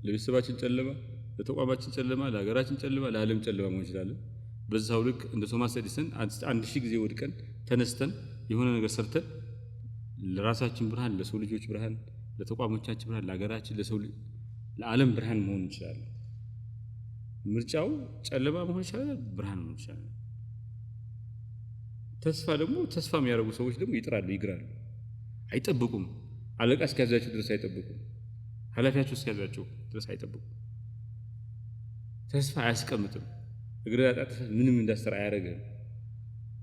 ለቤተሰባችን ጨለማ፣ ለተቋማችን ጨለማ፣ ለሀገራችን ጨለማ፣ ለዓለም ጨለማ መሆን ይችላል። በዛው ልክ እንደ ቶማስ ኤዲሰን 1000 ጊዜ ወድቀን ተነስተን የሆነ ነገር ሰርተን ለራሳችን ብርሃን፣ ለሰው ልጆች ብርሃን፣ ለተቋሞቻችን ብርሃን፣ ለሀገራችን፣ ለዓለም ብርሃን መሆን እንችላለን። ምርጫው ጨለማ መሆን ይችላል፣ ብርሃን መሆን ይችላል። ተስፋ ደግሞ ተስፋ የሚያደርጉ ሰዎች ደግሞ ይጥራሉ፣ ይግራሉ፣ አይጠብቁም። አለቃ እስኪያዛቸው ድረስ አይጠብቁም። ኃላፊያቸው እስኪያዛቸው ድረስ አይጠብቁም። ተስፋ አያስቀምጥም። እግር ያጣጥ ምንም እንዳስተራ አያረጋም፣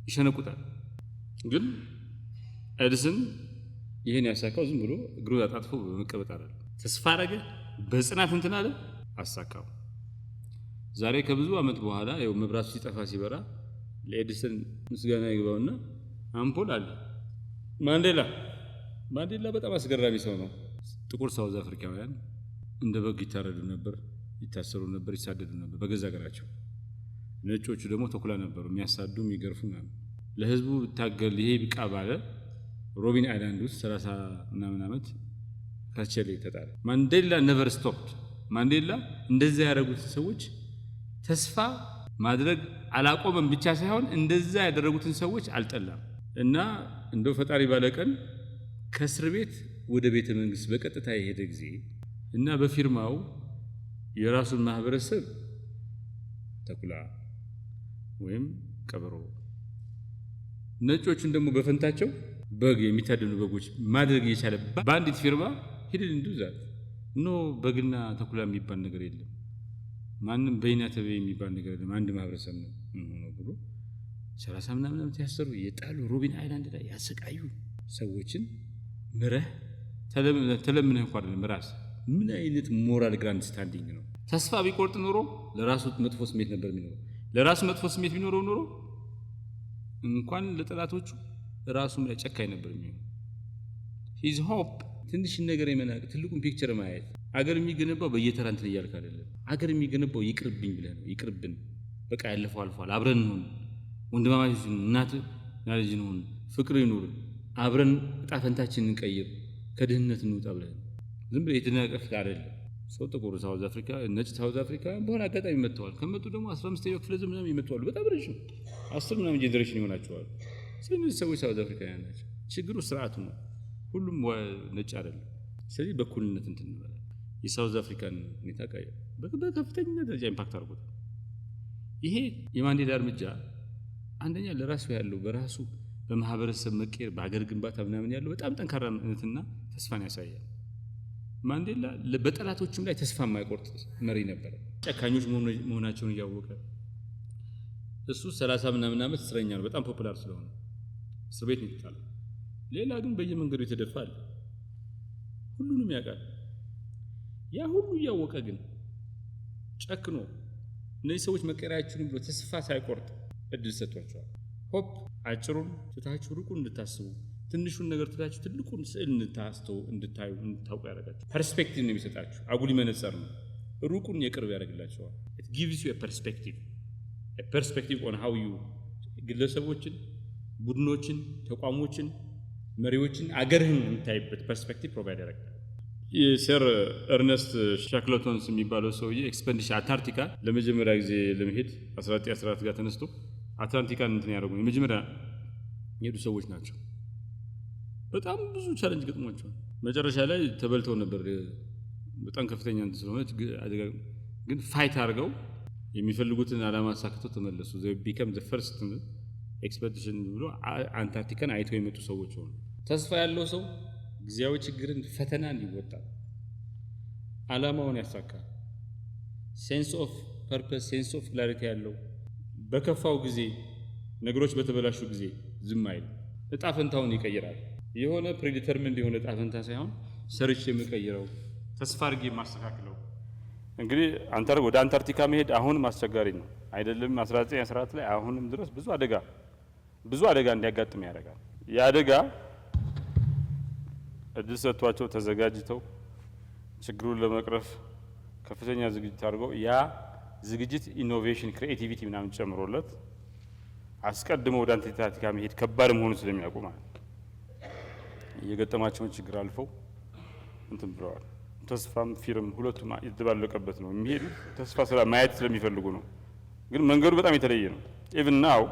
ይሸነቁታል። ግን ኤዲሰን ይሄን ያሳካው ዝም ብሎ እግሩ አጣጥፎ በመቀበጥ አይደለም። ተስፋ አረገ፣ በጽናት እንትን አለ፣ አሳካው። ዛሬ ከብዙ ዓመት በኋላ ያው መብራቱ ሲጠፋ ሲበራ ለኤዲሰን ምስጋና ይግባውና አምፖል አለ። ማንዴላ በጣም አስገራሚ ሰው ነው። ጥቁር ሳውዝ አፍሪካውያን እንደ በግ ይታረዱ ነበር፣ ይታሰሩ ነበር፣ ይሳደዱ ነበር በገዛ ሀገራቸው። ነጮቹ ደግሞ ተኩላ ነበሩ፣ የሚያሳዱ የሚገርፉ ማለት። ለህዝቡ ታገል ይሄ ብቃ ባለ ሮቢን አይላንድ ውስጥ 30 ምናምን ዓመት ካቸሌ ተጣለ። ማንዴላ never stopped። ማንዴላ እንደዛ ያደረጉት ሰዎች ተስፋ ማድረግ አላቆመም ብቻ ሳይሆን እንደዛ ያደረጉትን ሰዎች አልጠላም። እና እንደው ፈጣሪ ባለቀን ከእስር ቤት ወደ ቤተ መንግስት በቀጥታ የሄደ ጊዜ እና በፊርማው የራሱን ማህበረሰብ ተኩላ ወይም ቀበሮ፣ ነጮቹን ደግሞ በፈንታቸው በግ የሚታደኑ በጎች ማድረግ እየቻለ በአንዲት ፊርማ ሂድን እንዱዛት ኖ በግና ተኩላ የሚባል ነገር የለም፣ ማንም በይና ተበይ የሚባል ነገር የለም፣ አንድ ማህበረሰብ ነው ብሎ 30 ምናምን ዓመት ያሰሩ የጣሉ ሮቢን አይላንድ ላይ ያሰቃዩ ሰዎችን ምረህ ተለምነህ እንኳን አይደለም ራስ ምን አይነት ሞራል ግራንድ ስታንዲንግ ነው? ተስፋ ቢቆርጥ ኖሮ ለራሱ መጥፎ ስሜት ነበር የሚኖረው። ለራሱ መጥፎ ስሜት ቢኖረው ኖሮ እንኳን ለጠላቶቹ ራሱም ላይ ጨካኝ ነበር የሚሆነው። ሂዝ ሆፕ ትንሽ ነገር የመናቅ ትልቁን ፒክቸር ማየት። አገር የሚገነባው በየተራ እንትን እያልክ አይደለም። አገር የሚገነባው ይቅርብኝ ብለህ ነው። ይቅርብን፣ በቃ ያለፈው አልፏል፣ አብረን እንሁን፣ ወንድማማቾች እናትና ልጅ እንሁን፣ ፍቅር ይኑር፣ አብረን ዕጣ ፈንታችንን እንቀይር፣ ከድህነት እንውጣ ብለህ ዝም ብለህ የተናቀፍክ አይደለም። ሰው ጥቁር ሳውዝ አፍሪካ፣ ነጭ ሳውዝ አፍሪካ በኋላ አጋጣሚ መጥተዋል። ከመጡ ደግሞ 15ኛው ክፍለ ዘመን ምናምን ይመጣሉ። በጣም ረጅም 10 ምናምን ጄኔሬሽን ይሆናቸዋል። ስለዚህ ሰዎች ሳውዝ አፍሪካውያን ናቸው። ችግሩ ስርዓቱ ነው። ሁሉም ነጭ አይደለም። ስለዚህ በኩልነት እንትን እንበላለን። የሳውዝ አፍሪካን ሁኔታ በከፍተኛ ደረጃ ኢምፓክት አድርጎታል። ይሄ የማንዴላ እርምጃ አንደኛ ለራሱ ያለው በራሱ በማህበረሰብ መቀየር በሀገር ግንባታ ምናምን ያለው በጣም ጠንካራነትና ተስፋን ያሳያል። ማንዴላ በጠላቶችም ላይ ተስፋ የማይቆርጥ መሪ ነበር። ጨካኞች መሆናቸውን እያወቀ እሱ 30 ምናምን ዓመት እስረኛ ነው፣ በጣም ፖፑላር ስለሆነ እስር ቤት ነው የተጣለው። ሌላ ግን በየመንገዱ የተደፋ አለ። ሁሉንም ያውቃል። ያ ሁሉ እያወቀ ግን ጨክኖ እነዚህ ሰዎች መቀየራቸውን ብሎ ተስፋ ሳይቆርጥ እድል ሰጥቷቸዋል። ሆፕ አጭሩን ትታችሁ ሩቁን እንድታስቡ፣ ትንሹን ነገር ትታችሁ ትልቁን ስዕል እንድታዩ እንድታውቁ ያደርጋችሁ። ፐርስፔክቲቭ ነው የሚሰጣችሁ። አጉሊ መነጽር ነው። ሩቁን የቅርብ ያደርግላቸዋል። it gives you a perspective on how you ግለሰቦችን፣ ቡድኖችን፣ ተቋሞችን፣ መሪዎችን፣ አገርህን የምታይበት ፐርስፔክቲቭ ፕሮቫይድ ያደርጋል። የሰር ኤርነስት ሻክለቶንስ የሚባለው ሰውዬ ኤክስፔዲሽን አንታርክቲካ ለመጀመሪያ ጊዜ ለመሄድ 1914 ጋር ተነስቶ አትላንቲካን እንትን ያደረጉ የመጀመሪያ የሄዱ ሰዎች ናቸው። በጣም ብዙ ቻሌንጅ ገጥሟቸዋል። መጨረሻ ላይ ተበልተው ነበር። በጣም ከፍተኛ እንትን ስለሆነ ግን ፋይት አድርገው የሚፈልጉትን ዓላማ አሳክተው ተመለሱ። ቢከም ዘ ፈርስት ኤክስፔዲሽን ብሎ አንታርክቲካን አይተው የመጡ ሰዎች ሆኑ። ተስፋ ያለው ሰው ጊዜያዊ ችግርን ፈተናን ይወጣል፣ ዓላማውን ያሳካል። ሴንስ ኦፍ ፐርፐስ፣ ሴንስ ኦፍ ክላሪቲ ያለው በከፋው ጊዜ ነገሮች በተበላሹ ጊዜ ዝም አይል፣ እጣ ፈንታውን ይቀይራል። የሆነ ፕሪዲተርሚንድ የሆነ እጣ ፈንታ ሳይሆን ሰርች የምቀይረው ተስፋ አድርጌ የማስተካክለው። እንግዲህ ወደ አንታርክቲካ መሄድ አሁንም አስቸጋሪ ነው አይደለም። 1914 ላይ አሁንም ድረስ ብዙ አደጋ እንዲያጋጥም ያደርጋል። የአደጋ እድል ሰጥቷቸው ተዘጋጅተው ችግሩን ለመቅረፍ ከፍተኛ ዝግጅት አድርገው ያ ዝግጅት ኢኖቬሽን ክሪኤቲቪቲ ምናምን ጨምሮለት አስቀድመው ወደ አንታርክቲካ መሄድ ከባድ መሆኑን ስለሚያውቁ ማለት የገጠማቸውን ችግር አልፈው እንትን ብለዋል። ተስፋም ፊርም ሁለቱም የተባለቀበት ነው የሚሄዱ ተስፋ ማየት ስለሚፈልጉ ነው። ግን መንገዱ በጣም የተለየ ነው። ኢቭን ናው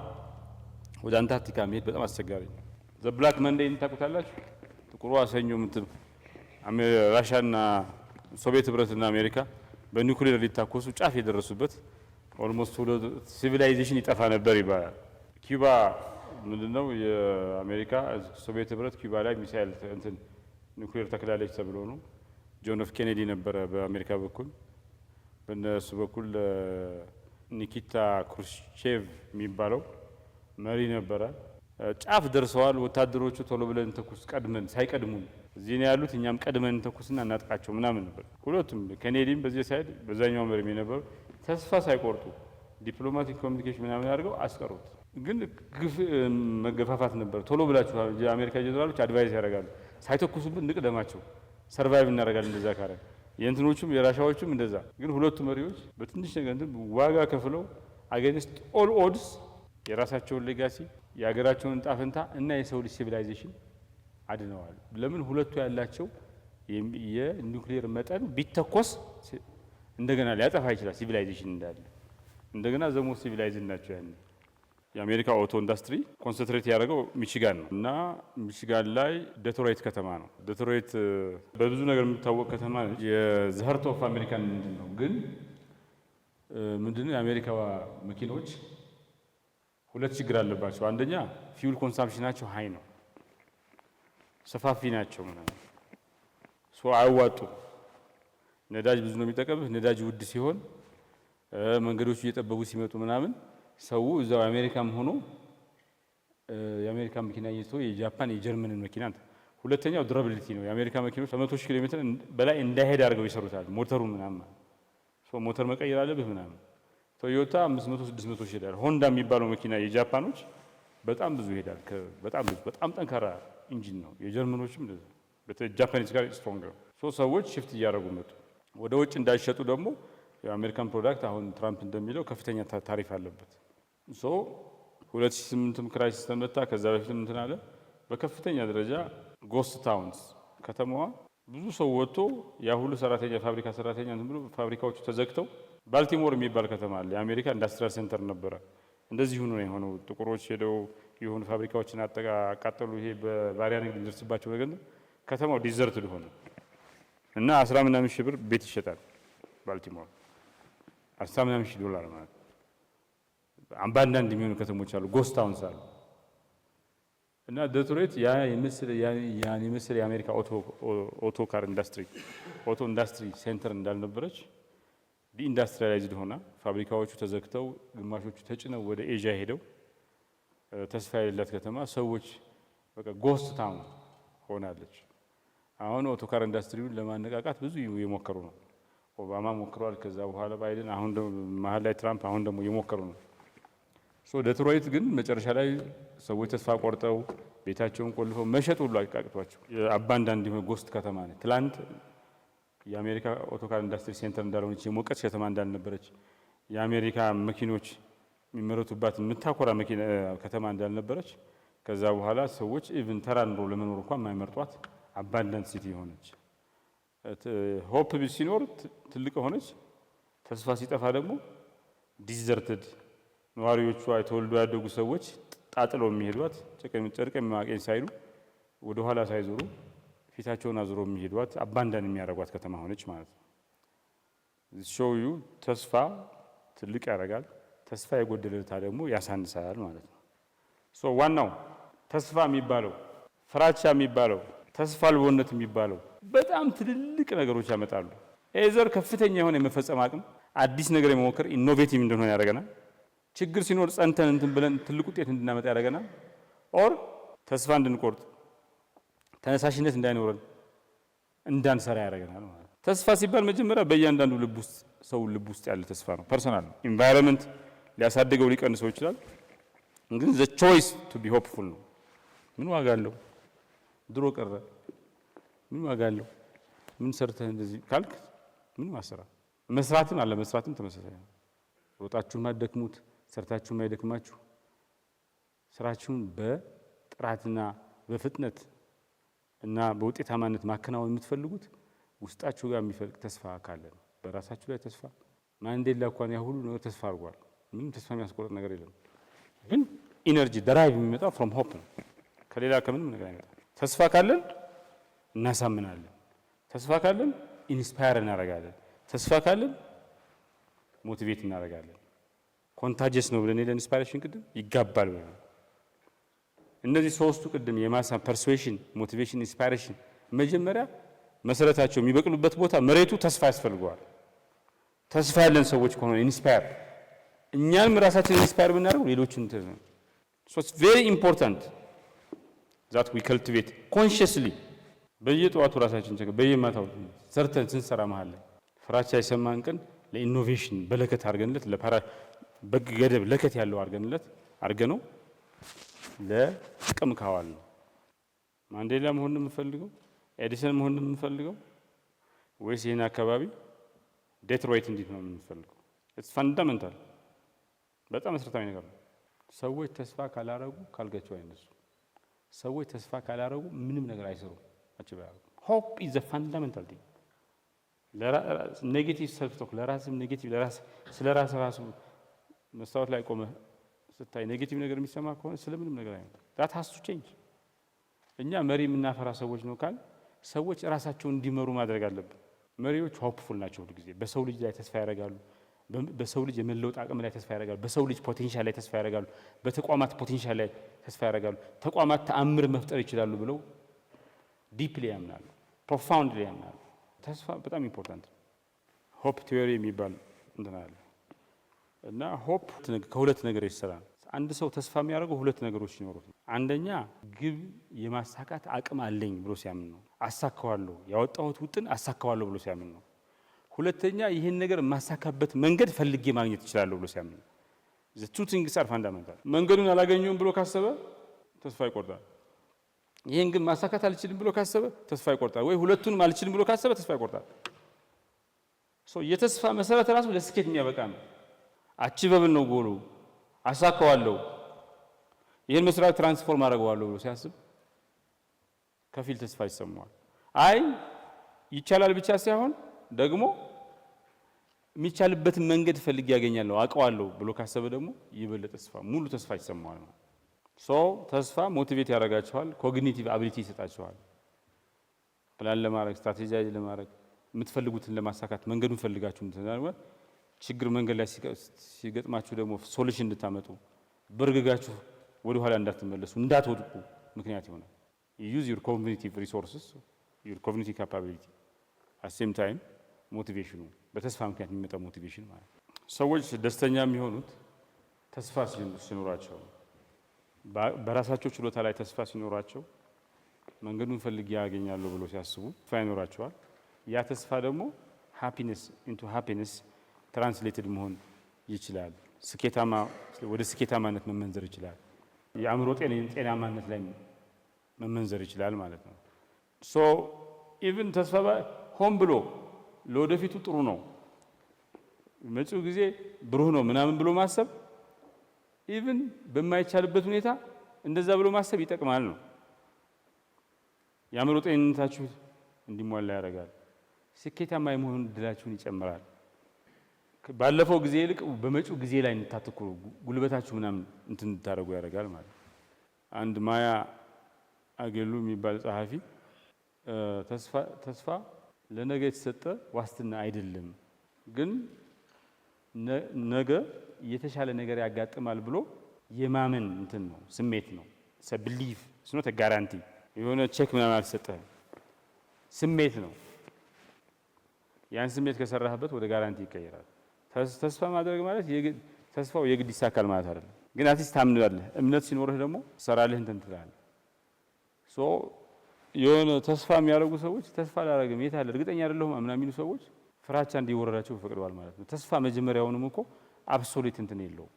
ወደ አንታርክቲካ መሄድ በጣም አስቸጋሪ ነው። ዘ ብላክ መንዴይ ታውቁታላችሁ? ጥቁሩ ሰኞ ራሻና ሶቪየት ህብረትና አሜሪካ በኒውክሌር ሊታኮሱ ጫፍ የደረሱበት ኦልሞስት ሲቪላይዜሽን ይጠፋ ነበር ይባላል። ኪዩባ ምንድነው የአሜሪካ ሶቪየት ህብረት ኪዩባ ላይ ሚሳኤል እንትን ኒውክሌር ተክላለች ተብሎ ነው። ጆን ኤፍ ኬኔዲ ነበረ በአሜሪካ በኩል፣ በነሱ በኩል ኒኪታ ክሩሽቼቭ የሚባለው መሪ ነበረ። ጫፍ ደርሰዋል። ወታደሮቹ ቶሎ ብለን ተኩስ ሳይቀድሙን እዚህ ነው ያሉት፣ እኛም ቀድመን ተኩስና እናጥቃቸው ምናምን ነበር። ሁለቱም ኬኔዲም በዚህ ሳይድ በዛኛው መሪም የነበሩ ተስፋ ሳይቆርጡ ዲፕሎማቲክ ኮሚኒኬሽን ምናምን አድርገው አስቀሩት። ግን መገፋፋት ነበር። ቶሎ ብላችሁ የአሜሪካ ጀነራሎች አድቫይስ ያደርጋሉ፣ ሳይተኩሱብን ንቅደማቸው፣ ሰርቫይቭ እናደርጋለን። እንደዛ ካረ የእንትኖቹም የራሻዎቹም እንደዛ። ግን ሁለቱ መሪዎች በትንሽ ነገር እንትን ዋጋ ከፍለው አገንስት ኦል ኦድስ የራሳቸውን ሌጋሲ የሀገራቸውን ጣፈንታ እና የሰው ልጅ ሲቪላይዜሽን አድነዋል። ለምን? ሁለቱ ያላቸው የኒውክሌር መጠን ቢተኮስ እንደገና ሊያጠፋ ይችላል ሲቪላይዜሽን እንዳለ። እንደገና ዘሞ ሲቪላይዝድ ናቸው። ያን የአሜሪካ ኦቶ ኢንዱስትሪ ኮንሰንትሬት ያደረገው ሚቺጋን ነው እና ሚቺጋን ላይ ዴትሮይት ከተማ ነው። ዴትሮይት በብዙ ነገር የምታወቅ ከተማ ነች። የዘሀርት ኦፍ አሜሪካን ምንድነው ግን ምንድነው የአሜሪካ መኪኖች ሁለት ችግር አለባቸው። አንደኛ ፊውል ኮንሳምፕሽናቸው ሃይ ነው፣ ሰፋፊ ናቸው ምናምን አያዋጡም። ነዳጅ ብዙ ነው የሚጠቀምህ። ነዳጅ ውድ ሲሆን መንገዶቹ እየጠበቡ ሲመጡ ምናምን ሰው እዛው አሜሪካም ሆኖ የአሜሪካ መኪና እየቶ የጃፓን የጀርመንን መኪና። ሁለተኛው ዱራቢሊቲ ነው። የአሜሪካ መኪኖች 100 ኪሎ ሜትር በላይ እንዳይሄድ አድርገው ይሰሩታል። ሞተሩ ምናምን ሞተር መቀየር አለብህ ምናምን። ቶዮታ 500 600 ይሄዳል። ሆንዳ የሚባለው መኪና የጃፓኖች በጣም ብዙ ይሄዳል። በጣም ጠንካራ ኢንጂን ነው። የጀርመኖችም እንደዛ በጃፓኒዝ ጋር ስትሮንገር። ሰዎች ሽፍት እያደረጉ መጡ። ወደ ውጭ እንዳይሸጡ ደግሞ የአሜሪካን ፕሮዳክት አሁን ትራምፕ እንደሚለው ከፍተኛ ታሪፍ አለበት። 2008 ክራይሲስ ተመታ። ከዛ በፊት እንትን አለ። በከፍተኛ ደረጃ ጎስት ታውንስ ከተማዋ ብዙ ሰው ወጥቶ ያ ሁሉ ሰራተኛ ፋብሪካ ሰራተኛ እንትን ብሎ ፋብሪካዎቹ ተዘግተው ባልቲሞር የሚባል ከተማ አለ። የአሜሪካ ኢንዱስትሪያል ሴንተር ነበረ። እንደዚህ ሆኖ ነው የሆነው። ጥቁሮች ሄደው የሆኑ ፋብሪካዎችን አቃጠሉ። ይሄ በባሪያ ንግድ የሚደርስባቸው ነገር ከተማው ዲዘርትድ ሆነ እና 10 ምናምን ሺህ ብር ቤት ይሸጣል። ባልቲሞር 10 ምናምን ሺህ ዶላር ማለት በአንዳንድ የሚሆኑ ከተሞች አሉ፣ ጎስት ታውንስ አሉ። እና ዴትሮይት ያ የምስል የአሜሪካ ኦቶ ካር ኢንዱስትሪ ኦቶ ኢንዱስትሪ ሴንተር እንዳልነበረች ዲኢንዱስትሪያላይዝድ ሆና ፋብሪካዎቹ ተዘግተው ግማሾቹ ተጭነው ወደ ኤዥያ ሄደው ተስፋ የሌላት ከተማ ሰዎች በቃ ጎስት ታውን ሆናለች። አሁን ኦቶ ካር ኢንዱስትሪውን ለማነቃቃት ብዙ እየሞከሩ ነው። ኦባማ ሞክሯል፣ ከዛ በኋላ ባይደን፣ አሁን ደግሞ መሀል ላይ ትራምፕ፣ አሁን ደግሞ እየሞከሩ ነው። ዴትሮይት ግን መጨረሻ ላይ ሰዎች ተስፋ ቆርጠው ቤታቸውን ቆልፈው መሸጥ ሁሉ አቃቅቷቸው አባንዳንድ የሆነ ጎስት ከተማ ነች። ትላንት የአሜሪካ ኦቶካር ኢንዱስትሪ ሴንተር እንዳልሆነች የሞቀች ከተማ እንዳልነበረች የአሜሪካ መኪኖች የሚመረቱባት የምታኮራ ከተማ እንዳልነበረች ከዛ በኋላ ሰዎች ኢቭን ተራ ኑሮ ለመኖር እንኳን የማይመርጧት አባንዳንት ሲቲ ሆነች። ሆፕ ሲኖር ትልቅ ሆነች፣ ተስፋ ሲጠፋ ደግሞ ዲዘርትድ ነዋሪዎቿ የተወልዱ ያደጉ ሰዎች ጣጥለው የሚሄዷት ጨርቅ ማቄን ሳይሉ ወደ ኋላ ሳይዞሩ ፊታቸውን አዙሮ የሚሄዷት አባንዳን የሚያደርጓት ከተማ ሆነች ማለት ነው። ሾዩ ተስፋ ትልቅ ያደርጋል፣ ተስፋ የጎደለታ ደግሞ ያሳንሳል ማለት ነው። ዋናው ተስፋ የሚባለው ፍራቻ የሚባለው ተስፋ አልቦነት የሚባለው በጣም ትልልቅ ነገሮች ያመጣሉ። ኤዘር ከፍተኛ የሆነ የመፈጸም አቅም አዲስ ነገር የመሞከር ኢኖቬቲቭ እንደሆነ ያደርገናል። ችግር ሲኖር ጸንተን እንትን ብለን ትልቅ ውጤት እንድናመጣ ያደርገናል። ኦር ተስፋ እንድንቆርጥ ተነሳሽነት እንዳይኖረን እንዳንሰራ ያደርገናል ማለት ነው። ተስፋ ሲባል መጀመሪያ በእያንዳንዱ ሰው ልብ ውስጥ ያለ ተስፋ ነው። ፐርሰናል ነው። ኢንቫይሮንመንት ሊያሳድገው ሊቀንሰው ይችላል። ግን ዘ ቾይስ ቱ ቢ ሆፕፉል ነው። ምን ዋጋ አለው? ድሮ ቀረ። ምን ዋጋ አለው? ምን ሰርተህ እንደዚህ ካልክ ምን ማሰራ መስራትም አለ መስራትም ተመሳሳይ ነው። ሮጣችሁ ማደክሙት ሰርታችሁ ማይደክማችሁ ስራችሁን በጥራትና በፍጥነት እና በውጤታማነት ማከናወን የምትፈልጉት ውስጣችሁ ጋር የሚፈልቅ ተስፋ ካለ ነው። በራሳችሁ ላይ ተስፋ ማንዴላ እንኳን ያ ሁሉ ነገር ተስፋ አድርጓል። ምንም ተስፋ የሚያስቆርጥ ነገር የለም። ግን ኢነርጂ ድራይቭ የሚመጣው ፍሮም ሆፕ ነው። ከሌላ ከምንም ነገር አይመጣም። ተስፋ ካለን እናሳምናለን። ተስፋ ካለን ኢንስፓየር እናደርጋለን። ተስፋ ካለን ሞቲቬት እናደርጋለን። ኮንታጀስ ነው ብለን ኢንስፓይሬሽን ቅድም ይጋባል ብለን እነዚህ ሶስቱ ቅድም የማሳ ፐርሱዌሽን፣ ሞቲቬሽን፣ ኢንስፓይሬሽን መጀመሪያ መሰረታቸው የሚበቅሉበት ቦታ መሬቱ ተስፋ ያስፈልገዋል። ተስፋ ያለን ሰዎች ከሆነ ኢንስፓየር እኛንም ራሳችንን ኢንስፓየር ብናደርገው ሌሎችን ነው። so it's very important that we cultivate consciously በየጠዋቱ ራሳችን ቸክ በየማታው ሰርተን ስንሰራ መሃል ላይ ፍራቻ የሰማን ቀን ለኢኖቬሽን በለከት አድርገንለት በገደብ ለከት ያለው አድርገነው ለጥቅም ካዋል ነው። ማንዴላ መሆን የምፈልገው ኤዲሰን መሆን የምፈልገው ወይስ ይሄን አካባቢ ዴትሮይት እንዴት ነው የምፈልገው? ኢትስ ፋንዳሜንታል በጣም መሰረታዊ ነገር ነው። ሰዎች ተስፋ ካላረጉ ካልጋቸው አይነሱ። ሰዎች ተስፋ ካላረጉ ምንም ነገር አይሰሩም። ሆፕ ኢዝ ዘ ፋንዳሜንታል ቲንግ። ኔጌቲቭ ሰልፍ ቶክ ለራስም ኔጌቲቭ ስለራስ ራሱ መስታወት ላይ ቆመ ስታይ ኔጌቲቭ ነገር የሚሰማ ከሆነ ስለምንም ነገር አይመጣም። that has to change። እኛ መሪ የምናፈራ ሰዎች ነው ካል ሰዎች ራሳቸውን እንዲመሩ ማድረግ አለብን። መሪዎች ሆፕፉል ናቸው ሁሉ ጊዜ። በሰው ልጅ ላይ ተስፋ ያደርጋሉ። በሰው ልጅ የመለወጥ አቅም ላይ ተስፋ ያደርጋሉ። በሰው ልጅ ፖቴንሻል ላይ ተስፋ ያደርጋሉ። በተቋማት ፖቴንሻል ላይ ተስፋ ያደርጋሉ። ተቋማት ተአምር መፍጠር ይችላሉ ብለው ዲፕሊ ያምናሉ፣ ፕሮፋውንድሊ ያምናሉ። ተስፋ በጣም ኢምፖርታንት ነው። ሆፕ ቲዮሪ የሚባል እንትን አለ እና ሆፕ ከሁለት ነገር ይሰራል። አንድ ሰው ተስፋ የሚያደርገው ሁለት ነገሮች ሲኖሩት፣ አንደኛ ግብ የማሳካት አቅም አለኝ ብሎ ሲያምን ነው። አሳካዋለሁ፣ ያወጣሁት ውጥን አሳካዋለሁ ብሎ ሲያምን ነው። ሁለተኛ ይህን ነገር የማሳካበት መንገድ ፈልጌ ማግኘት እችላለሁ ብሎ ሲያምን ነው። the two things are fundamental። መንገዱን አላገኘውም ብሎ ካሰበ ተስፋ ይቆርጣል። ይህን ግን ማሳካት አልችልም ብሎ ካሰበ ተስፋ ይቆርጣል። ወይ ሁለቱንም አልችልም ብሎ ካሰበ ተስፋ ይቆርጣል። የተስፋ መሰረት ራሱ ለስኬት የሚያበቃ ነው። አቺቨብል ነው ጎሉ፣ አሳካዋለሁ፣ ይህን መስራት ትራንስፎርም አደርገዋለሁ ብሎ ሲያስብ ከፊል ተስፋ ይሰማዋል። አይ ይቻላል ብቻ ሳይሆን ደግሞ የሚቻልበትን መንገድ ፈልግ ያገኛለሁ አውቀዋለሁ ብሎ ካሰበ ደግሞ የበለጠ ተስፋ ሙሉ ተስፋ ይሰማዋል ነው። ተስፋ ሞቲቬት ያደርጋቸዋል፣ ኮግኒቲቭ አቢሊቲ ይሰጣቸዋል። ፕላን ለማድረግ ስትራቴጂያዊ ለማድረግ የምትፈልጉትን ለማሳካት መንገዱን ፈልጋችሁ እንተናልወት ችግር መንገድ ላይ ሲገጥማችሁ ደግሞ ሶሉሽን እንድታመጡ በርግጋችሁ ወደ ኋላ እንዳትመለሱ እንዳትወድቁ ምክንያት ይሆናል። ዩዝ ዩር ኮግኒቲቭ ሪሶርስስ ዩር ኮግኒቲቭ ካፓቢሊቲ አት ሴም ታይም ሞቲቬሽኑ በተስፋ ምክንያት የሚመጣው ሞቲቬሽን ማለት ነው። ሰዎች ደስተኛ የሚሆኑት ተስፋ ሲኖራቸው በራሳቸው ችሎታ ላይ ተስፋ ሲኖራቸው መንገዱን ፈልጌ ያገኛለሁ ብሎ ሲያስቡ ተስፋ ይኖራቸዋል። ያ ተስፋ ደግሞ ሃፒነስ ኢንቱ ሃፒነስ ትራንስሌትድ መሆን ይችላል። ወደ ስኬታማነት መመንዘር ይችላል። የአእምሮ ጤናማነት ላይ መመንዘር ይችላል ማለት ነው። ኢቭን ተስፋ ሆን ብሎ ለወደፊቱ ጥሩ ነው መጪው ጊዜ ብሩህ ነው ምናምን ብሎ ማሰብ ኢቭን በማይቻልበት ሁኔታ እንደዛ ብሎ ማሰብ ይጠቅማል ነው። የአእምሮ ጤንነታችሁ እንዲሟላ ያደርጋል። ስኬታማ የመሆን እድላችሁን ይጨምራል። ባለፈው ጊዜ ይልቅ በመጪው ጊዜ ላይ እንድታተኩሩ ጉልበታችሁ ምናምን እንትን እንድታደርጉ ያደርጋል ማለት ነው። አንድ ማያ አገሉ የሚባል ጸሐፊ ተስፋ ለነገ የተሰጠ ዋስትና አይደለም፣ ግን ነገ የተሻለ ነገር ያጋጥማል ብሎ የማመን እንትን ነው፣ ስሜት ነው። ብሊፍ ስኖት ጋራንቲ የሆነ ቼክ ምናምን አልተሰጠህም፣ ስሜት ነው። ያን ስሜት ከሰራህበት ወደ ጋራንቲ ይቀየራል። ተስፋ ማድረግ ማለት ተስፋው የግድ ይሳካል ማለት አይደለም፣ ግን አትሊስት ታምናለህ። እምነት ሲኖርህ ደግሞ ትሰራለህ፣ እንትን ትላለህ። የሆነ ተስፋ የሚያደርጉ ሰዎች ተስፋ አላደርግም የት አለ እርግጠኛ አይደለሁም ምናምን የሚሉ ሰዎች ፍራቻ እንዲወረዳቸው ፈቅደዋል ማለት ነው። ተስፋ መጀመሪያውንም እኮ አብሶሉት እንትን የለውም፣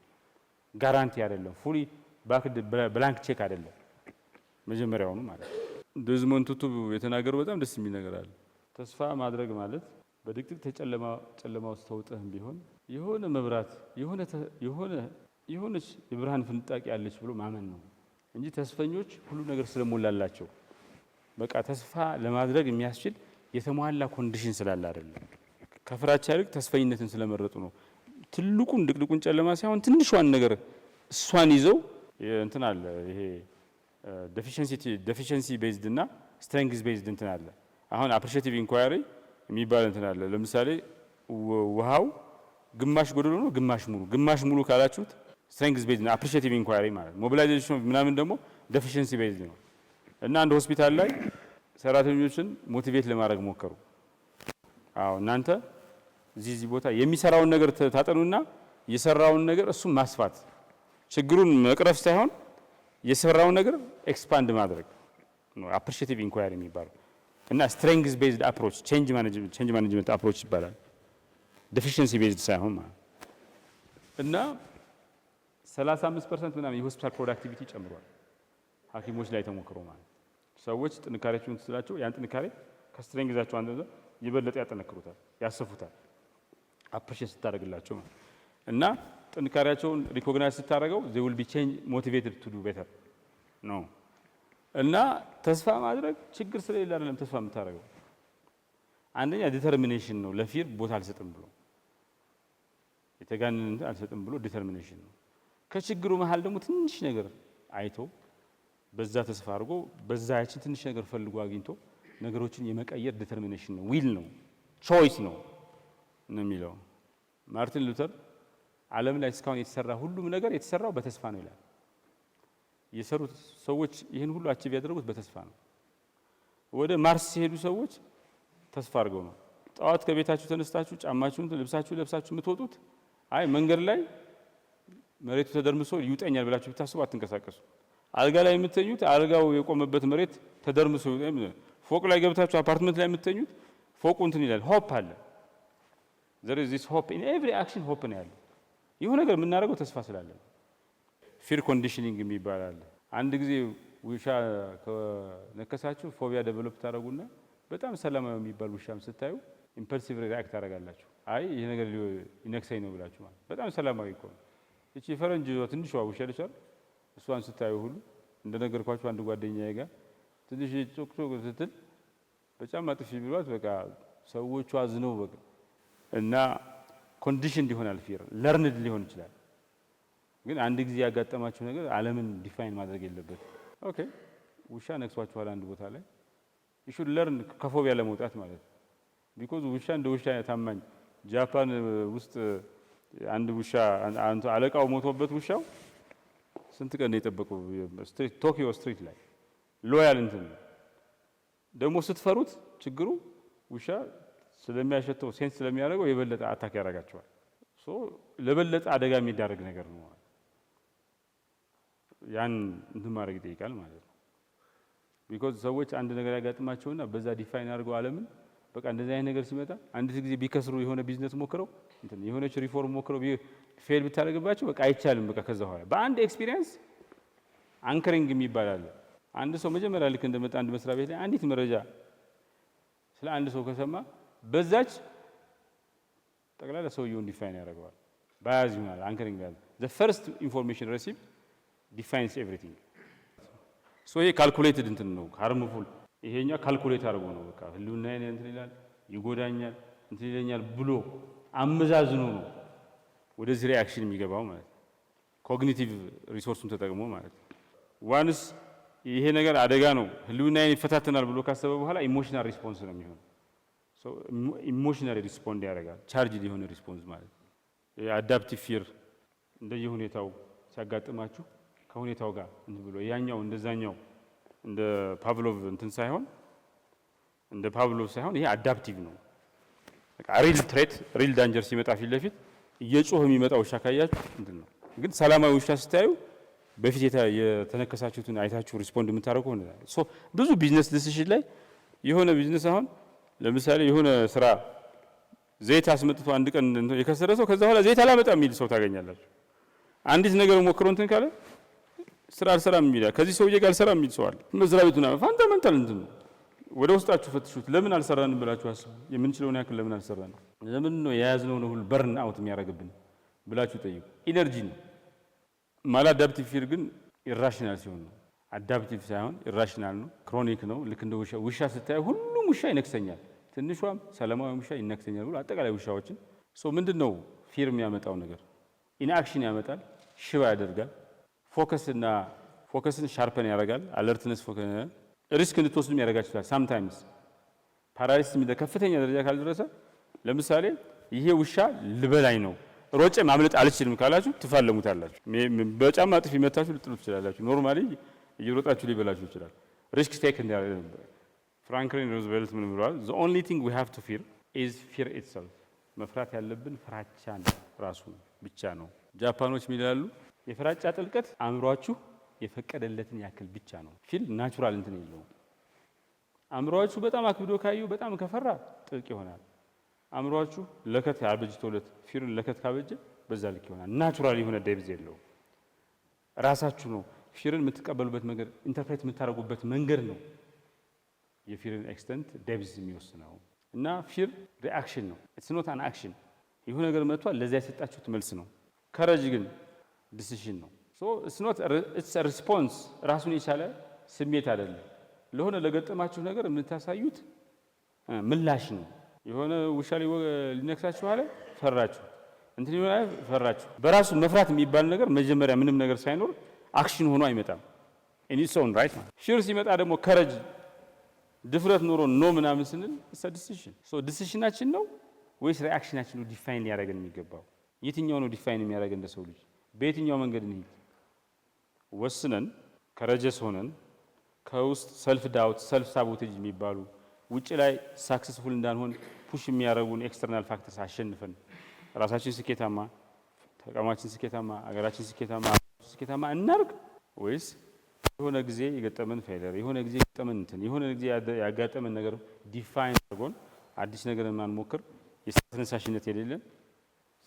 ጋራንቲ አይደለም፣ ፉሊ ባክድ ብላንክ ቼክ አይደለም መጀመሪያውንም ማለት ነው። ዴዝሞንድ ቱቱ የተናገረው በጣም ደስ የሚል ነገር አለ። ተስፋ ማድረግ ማለት በድቅድቅ ጨለማ ውስጥ ተውጠህም ቢሆን የሆነ መብራት የሆነች የብርሃን ፍንጣቂ ያለች ብሎ ማመን ነው እንጂ ተስፈኞች ሁሉ ነገር ስለሞላላቸው በቃ ተስፋ ለማድረግ የሚያስችል የተሟላ ኮንዲሽን ስላለ አይደለም። ከፍራቻ ይልቅ ተስፈኝነትን ስለመረጡ ነው። ትልቁን ድቅድቁን ጨለማ ሳይሆን ትንሿን ነገር እሷን ይዘው እንትን አለ። ይሄ ዴፊሸንሲ ቤዝድ እና ስትሬንግዝ ቤዝድ እንትን አለ። አሁን አፕሪሺዬቲቭ ኢንኳሪ የሚባል እንትን አለ። ለምሳሌ ውሃው ግማሽ ጎደሎ ነው ግማሽ ሙሉ ካላችሁት ስትሬንግዝ ቤዝድ ነው አፕሪሺዬቲቭ ኢንኳሪ ማለት። ሞቢላይዜሽን ምናምን ደግሞ ዴፊሸንሲ ቤዝድ ነው። እና አንድ ሆስፒታል ላይ ሰራተኞችን ሞቲቬት ለማድረግ ሞከሩ። እናንተ እዚህ ቦታ የሚሰራውን ነገር ታጠኑና የሰራውን ነገር እሱን ማስፋት ችግሩን መቅረፍ ሳይሆን የሰራውን ነገር ኤክስፓንድ ማድረግ ነው አፕሪሺዬቲቭ ኢንኳሪ የሚባለው። እና ስትሬንግዝ ቤዝድ አፕሮች ቼንጅ ማኔጅመንት አፕሮች ይባላል። ዴፊሺየንሲ ቤዝድ ሳይሆን ማለት እና 35% ምናምን የሆስፒታል ፕሮዳክቲቪቲ ጨምሯል ሐኪሞች ላይ ተሞክሮ ማለት ሰዎች ጥንካሬያቸውን ስላቸው ያን ጥንካሬ ከስትሬንግዛቸው አንተ ይበለጥ ያጠነክሩታል፣ ያሰፉታል አፕሪሺየት ስታደርግላቸው ማለት እና ጥንካሬያቸውን ሪኮግናይዝ ስታደርገው they will be change motivated to do better ነው። እና ተስፋ ማድረግ ችግር ስለሌለ አይደለም ተስፋ የምታደርገው። አንደኛ ዲተርሚኔሽን ነው፣ ለፊር ቦታ አልሰጥም ብሎ የተጋነን አልሰጥም ብሎ ዲተርሚኔሽን ነው። ከችግሩ መሃል ደግሞ ትንሽ ነገር አይቶ በዛ ተስፋ አድርጎ በዛ ያችን ትንሽ ነገር ፈልጎ አግኝቶ ነገሮችን የመቀየር ዲተርሚኔሽን ነው፣ ዊል ነው፣ ቾይስ ነው የሚለው ማርቲን ሉተር ዓለም ላይ እስካሁን የተሰራ ሁሉም ነገር የተሰራው በተስፋ ነው ይላል። የሰሩት ሰዎች ይህን ሁሉ አቺቭ ያደረጉት በተስፋ ነው። ወደ ማርስ ሲሄዱ ሰዎች ተስፋ አድርገው ነው። ጠዋት ከቤታችሁ ተነስታችሁ ጫማችሁን ልብሳችሁ ለብሳችሁ የምትወጡት አይ መንገድ ላይ መሬቱ ተደርምሶ ይውጠኛል ብላችሁ ብታስቡ አትንቀሳቀሱ። አልጋ ላይ የምትተኙት አልጋው የቆመበት መሬት ተደርምሶ ፎቅ ላይ ገብታችሁ አፓርትመንት ላይ የምትተኙት ፎቁ እንትን ይላል። ሆፕ አለ። there is this hope in every action hope ነው ያለው። ይሁን ነገር የምናደርገው ተስፋ ስላለ ፊር ኮንዲሽኒንግ የሚባል አለ። አንድ ጊዜ ውሻ ከነከሳችሁ ፎቢያ ዴቨሎፕ ታደርጉና በጣም ሰላማዊ የሚባል ውሻም ስታዩ ኢምፐልሲቭ ሪአክት ታደርጋላችሁ። አይ ይሄ ነገር ይነክሰኝ ነው ብላችሁ ማለት በጣም ሰላማዊ እኮ ነው። እቺ ፈረንጅ ትንሿ ውሻ ልጅ እሷን ስታዩ ሁሉ እንደነገርኳችሁ አንድ ጓደኛዬ ጋር ትንሽ ጮክ ስትል በጫማ ጥፊ ቢሏት በቃ ሰዎቹ አዝነው በቃ እና ኮንዲሽን ይሆናል። ፊር ለርንድ ሊሆን ይችላል። ግን አንድ ጊዜ ያጋጠማችሁ ነገር ዓለምን ዲፋይን ማድረግ የለበት። ኦኬ ውሻ ነክሷችኋል አንድ ቦታ ላይ you should learn ከፎቢያ ለመውጣት ማለት ነው። ቢኮዝ ውሻ እንደ ውሻ ታማኝ ጃፓን ውስጥ አንድ ውሻ አለቃው ሞቶበት ውሻው ስንት ቀን የጠበቀው ስትሪት ቶኪዮ ስትሪት ላይ ሎያል እንትን ደግሞ ስትፈሩት ችግሩ ውሻ ስለሚያሸተው ሴንስ ስለሚያደርገው የበለጠ አታክ ያደርጋቸዋል። ሶ ለበለጠ አደጋ የሚዳረግ ነገር ነው። ያን እንትን ማድረግ ይጠይቃል ማለት ነው። ቢኮዝ ሰዎች አንድ ነገር ያጋጥማቸውና በዛ ዲፋይን አድርገው ዓለምን በቃ እንደዚህ አይነት ነገር ሲመጣ አንድ ጊዜ ቢከስሩ የሆነ ቢዝነስ ሞክረው እንትን የሆነች ሪፎርም ሞክረው ፌል ብታደርግባቸው በቃ አይቻልም። በቃ ከዛ በኋላ በአንድ ኤክስፒሪየንስ አንከሪንግ የሚባል አለ። አንድ ሰው መጀመሪያ ልክ እንደመጣ አንድ መስሪያ ቤት ላይ አንዲት መረጃ ስለ አንድ ሰው ከሰማ በዛች ጠቅላላ ሰውየውን ዲፋይን ያደርገዋል። ባያዝ ይሆናል። አንከሪንግ ባያዝ the first information received defines everything። ሶ ይሄ ካልኩሌትድ እንትን ነው ሃርምፉል። ይሄኛ ካልኩሌት አድርጎ ነው በቃ ህልውናዬን እንትን ይላል ይጎዳኛል እንትን ይለኛል ብሎ አመዛዝኖ ነው ወደዚህ ሪአክሽን የሚገባው ማለት ነው። ኮግኒቲቭ ሪሶርሱን ተጠቅሞ ማለት ነው። ዋንስ ይሄ ነገር አደጋ ነው ህልውናዬን ይፈታተናል ብሎ ካሰበ በኋላ ኢሞሽናል ሪስፖንስ ነው የሚሆነው። ሶ ኢሞሽናል ሪስፖንድ ያደርጋል። ቻርጅድ የሆነ ሪስፖንስ ማለት ነው። የአዳፕቲቭ ፊር እንደየሁኔታው ሲያጋጥማችሁ ከሁኔታው ጋር እንትን ብሎ ያኛው እንደዛኛው እንደ ፓቭሎቭ እንትን ሳይሆን እንደ ፓቭሎቭ ሳይሆን ይሄ አዳፕቲቭ ነው። በቃ ሪል ትሬት ሪል ዳንጀር ሲመጣ ፊት ለፊት እየጮህ የሚመጣ ውሻ ካያችሁ እንትን ነው። ግን ሰላማዊ ውሻ ስታዩ በፊት የተነከሳችሁትን አይታችሁ ሪስፖንድ የምታደርጉ ሆነ። ሶ ብዙ ቢዝነስ ዲሲሽን ላይ የሆነ ቢዝነስ አሁን ለምሳሌ የሆነ ስራ ዘይት አስመጥቶ አንድ ቀን የከሰረ ሰው ከዛ በኋላ ዘይት አላመጣም የሚል ሰው ታገኛላችሁ። አንዲት ነገር ሞክሮ እንትን ካለ ስራ አልሰራም የሚል ከዚህ ሰውዬ ጋር አልሰራም የሚል ሰው አለ። መስሪያ ቤቱና ፋንዳመንታል እንትን ነው። ወደ ውስጣችሁ ፈትሹት። ለምን አልሰራንም ብላችሁ አስቡ። የምንችለውን ያክል ለምን አልሰራንም? ለምን ነው የያዝነውን ሁሉ በርን አውት የሚያደርግብን ብላችሁ ጠይቁ። ኢነርጂ ነው። ማላዳፕቲቭ ፊር ግን ኢራሽናል ሲሆን ነው። አዳፕቲቭ ሳይሆን ኢራሽናል ነው፣ ክሮኒክ ነው። ልክ እንደ ውሻ ስታዩ ሁሉም ውሻ ይነክሰኛል፣ ትንሿም ሰላማዊ ውሻ ይነክሰኛል ብሎ አጠቃላይ ውሻዎችን ምንድነው ፊር የሚያመጣው ነገር? ኢንአክሽን ያመጣል፣ ሽባ ያደርጋል፣ ፎከስን ሻርፐን ያደርጋል፣ አለርትነስ ሪስክ እንድትወስዱ ያደርጋችኋል። ሳምታይምስ ፓራሊሲስ ከፍተኛ ደረጃ ካልደረሰ ለምሳሌ ይሄ ውሻ ልበላኝ ነው ሮጬ ማምለጥ አልችልም ካላችሁ ትፋለሙታላችሁ። በጫማ ጥፊ መታችሁ ልጥሉ ትችላላችሁ። ኖርማሊ እየሮጣችሁ ሊበላችሁ ይችላል። ሪስክ ቴክ እንዲያደርግ ፍራንክሊን ሩዝቬልት ምን ብለዋል? the only thing we have to fear is fear itself። መፍራት ያለብን ፍራቻን ራሱ ብቻ ነው። ጃፓኖች ይላሉ የፍራቻ ጥልቀት አእምሯችሁ የፈቀደለትን ያክል ብቻ ነው። ፊል ናቹራል እንትን የለውም። አእምሯችሁ በጣም አክብዶ ካዩ በጣም ከፈራ ጥልቅ ይሆናል። አእምሯችሁ ለከት አበጅቶለት ፊርን ለከት ካበጀ በዛ ልክ ይሆናል። ናቹራል የሆነ ዴብዝ የለውም። ራሳችሁ ነው ፊርን የምትቀበሉበት መንገድ ኢንተርፕሬት የምታደርጉበት መንገድ ነው የፊርን ኤክስተንት ዴብዝ የሚወስነው። እና ፊር ሪአክሽን ነው። ኢትስ ኖት አን አክሽን። የሆነ ነገር መጥቷል ለዚያ የሰጣችሁት መልስ ነው። ከረጅ ግን ዲሲሽን ነው። ሶ ኢትስ አ ሪስፖንስ ራሱን የቻለ ስሜት አይደለም። ለሆነ ለገጠማችሁ ነገር የምታሳዩት ምላሽ ነው። የሆነ ውሻ ሊነክሳችሁ አለ ፈራችሁ፣ እንትን ይሆናል ፈራችሁ። በራሱ መፍራት የሚባል ነገር መጀመሪያ ምንም ነገር ሳይኖር አክሽን ሆኖ አይመጣም። ኢን ኢትስ ኦን ራይት። ፊር ሲመጣ ደግሞ ከረጅ ድፍረት ኖሮ ኖ ምናምን ስንል ኢትስ አ ዲሲሽን። ሶ ዲሲሽናችን ነው ወይስ ሪአክሽናችን ነው ዲፋይን ሊያደርገን የሚገባው? የትኛው ነው ዲፋይን የሚያደርገን እንደ ሰው ልጅ? በየትኛው መንገድ እንሂድ? ወስነን ከረጀስ ሆነን ከውስጥ ሰልፍ ዳውት ሰልፍ ሳቦቴጅ የሚባሉ ውጭ ላይ ሳክሰስፉል እንዳንሆን ፑሽ የሚያደርጉን ኤክስተርናል ፋክተርስ አሸንፈን ራሳችን ስኬታማ፣ ተቋማችን ስኬታማ፣ አገራችን ስኬታማ እናርግ ወይስ የሆነ ጊዜ የገጠመን ፌለር የሆነ ጊዜ የገጠመን እንትን የሆነ ጊዜ ያጋጠመን ነገር ዲፋይን አድርጎን አዲስ ነገር ማንሞክር የተነሳሽነት የሌለን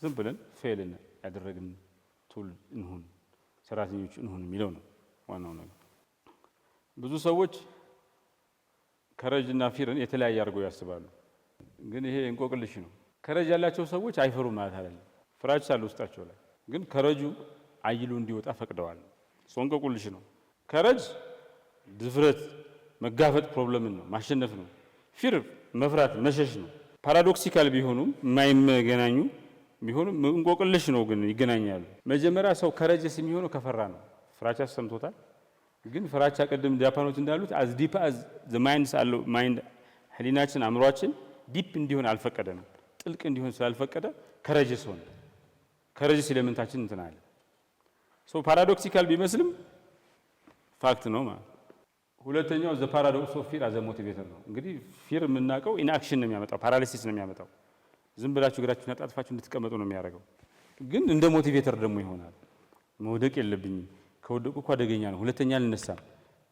ዝም ብለን ፌልን ያደረግን ቱል እንሁን ሰራተኞች እንሁን የሚለው ነው ዋናው ነገር። ብዙ ሰዎች ከረጅ እና ፊርን የተለያየ አድርገው ያስባሉ። ግን ይሄ እንቆቅልሽ ነው። ከረጅ ያላቸው ሰዎች አይፈሩም ማለት አይደለም። ፍራቻ አለ ውስጣቸው ላይ፣ ግን ከረጁ አይሉ እንዲወጣ ፈቅደዋል። ሰው እንቆቅልሽ ነው። ከረጅ ድፍረት፣ መጋፈጥ፣ ፕሮብለምን ነው ማሸነፍ ነው። ፊር መፍራት መሸሽ ነው። ፓራዶክሲካል ቢሆኑም የማይገናኙ ቢሆኑም እንቆቅልሽ ነው፣ ግን ይገናኛሉ። መጀመሪያ ሰው ከረጀስ የሚሆነው ከፈራ ነው። ፍራቻ ሰምቶታል። ግን ፍራቻ ቅድም ጃፓኖች እንዳሉት አዝ ዲፕ አዝ ዘ ማይንድ ህሊናችን አእምሯችን ዲፕ እንዲሆን አልፈቀደንም። ጥልቅ እንዲሆን ስላልፈቀደ ከረጀስ ሆነ። ከረጀስ ኤሌመንታችን እንትን አለ። ሶ ፓራዶክሲካል ቢመስልም ፋክት ነው ማለት። ሁለተኛው ዘ ፓራዶክስ ኦፍ ፊር አዘ ሞቲቬተር ነው። እንግዲህ ፊር የምናውቀው ኢንአክሽን ነው የሚያመጣው፣ ፓራሊሲስ ነው የሚያመጣው። ዝም ብላችሁ እግራችሁን አጣጥፋችሁ እንድትቀመጡ ነው የሚያደርገው። ግን እንደ ሞቲቬተር ደግሞ ይሆናል። መውደቅ የለብኝም፣ ከወደቁ እኮ አደገኛ ነው፣ ሁለተኛ አልነሳም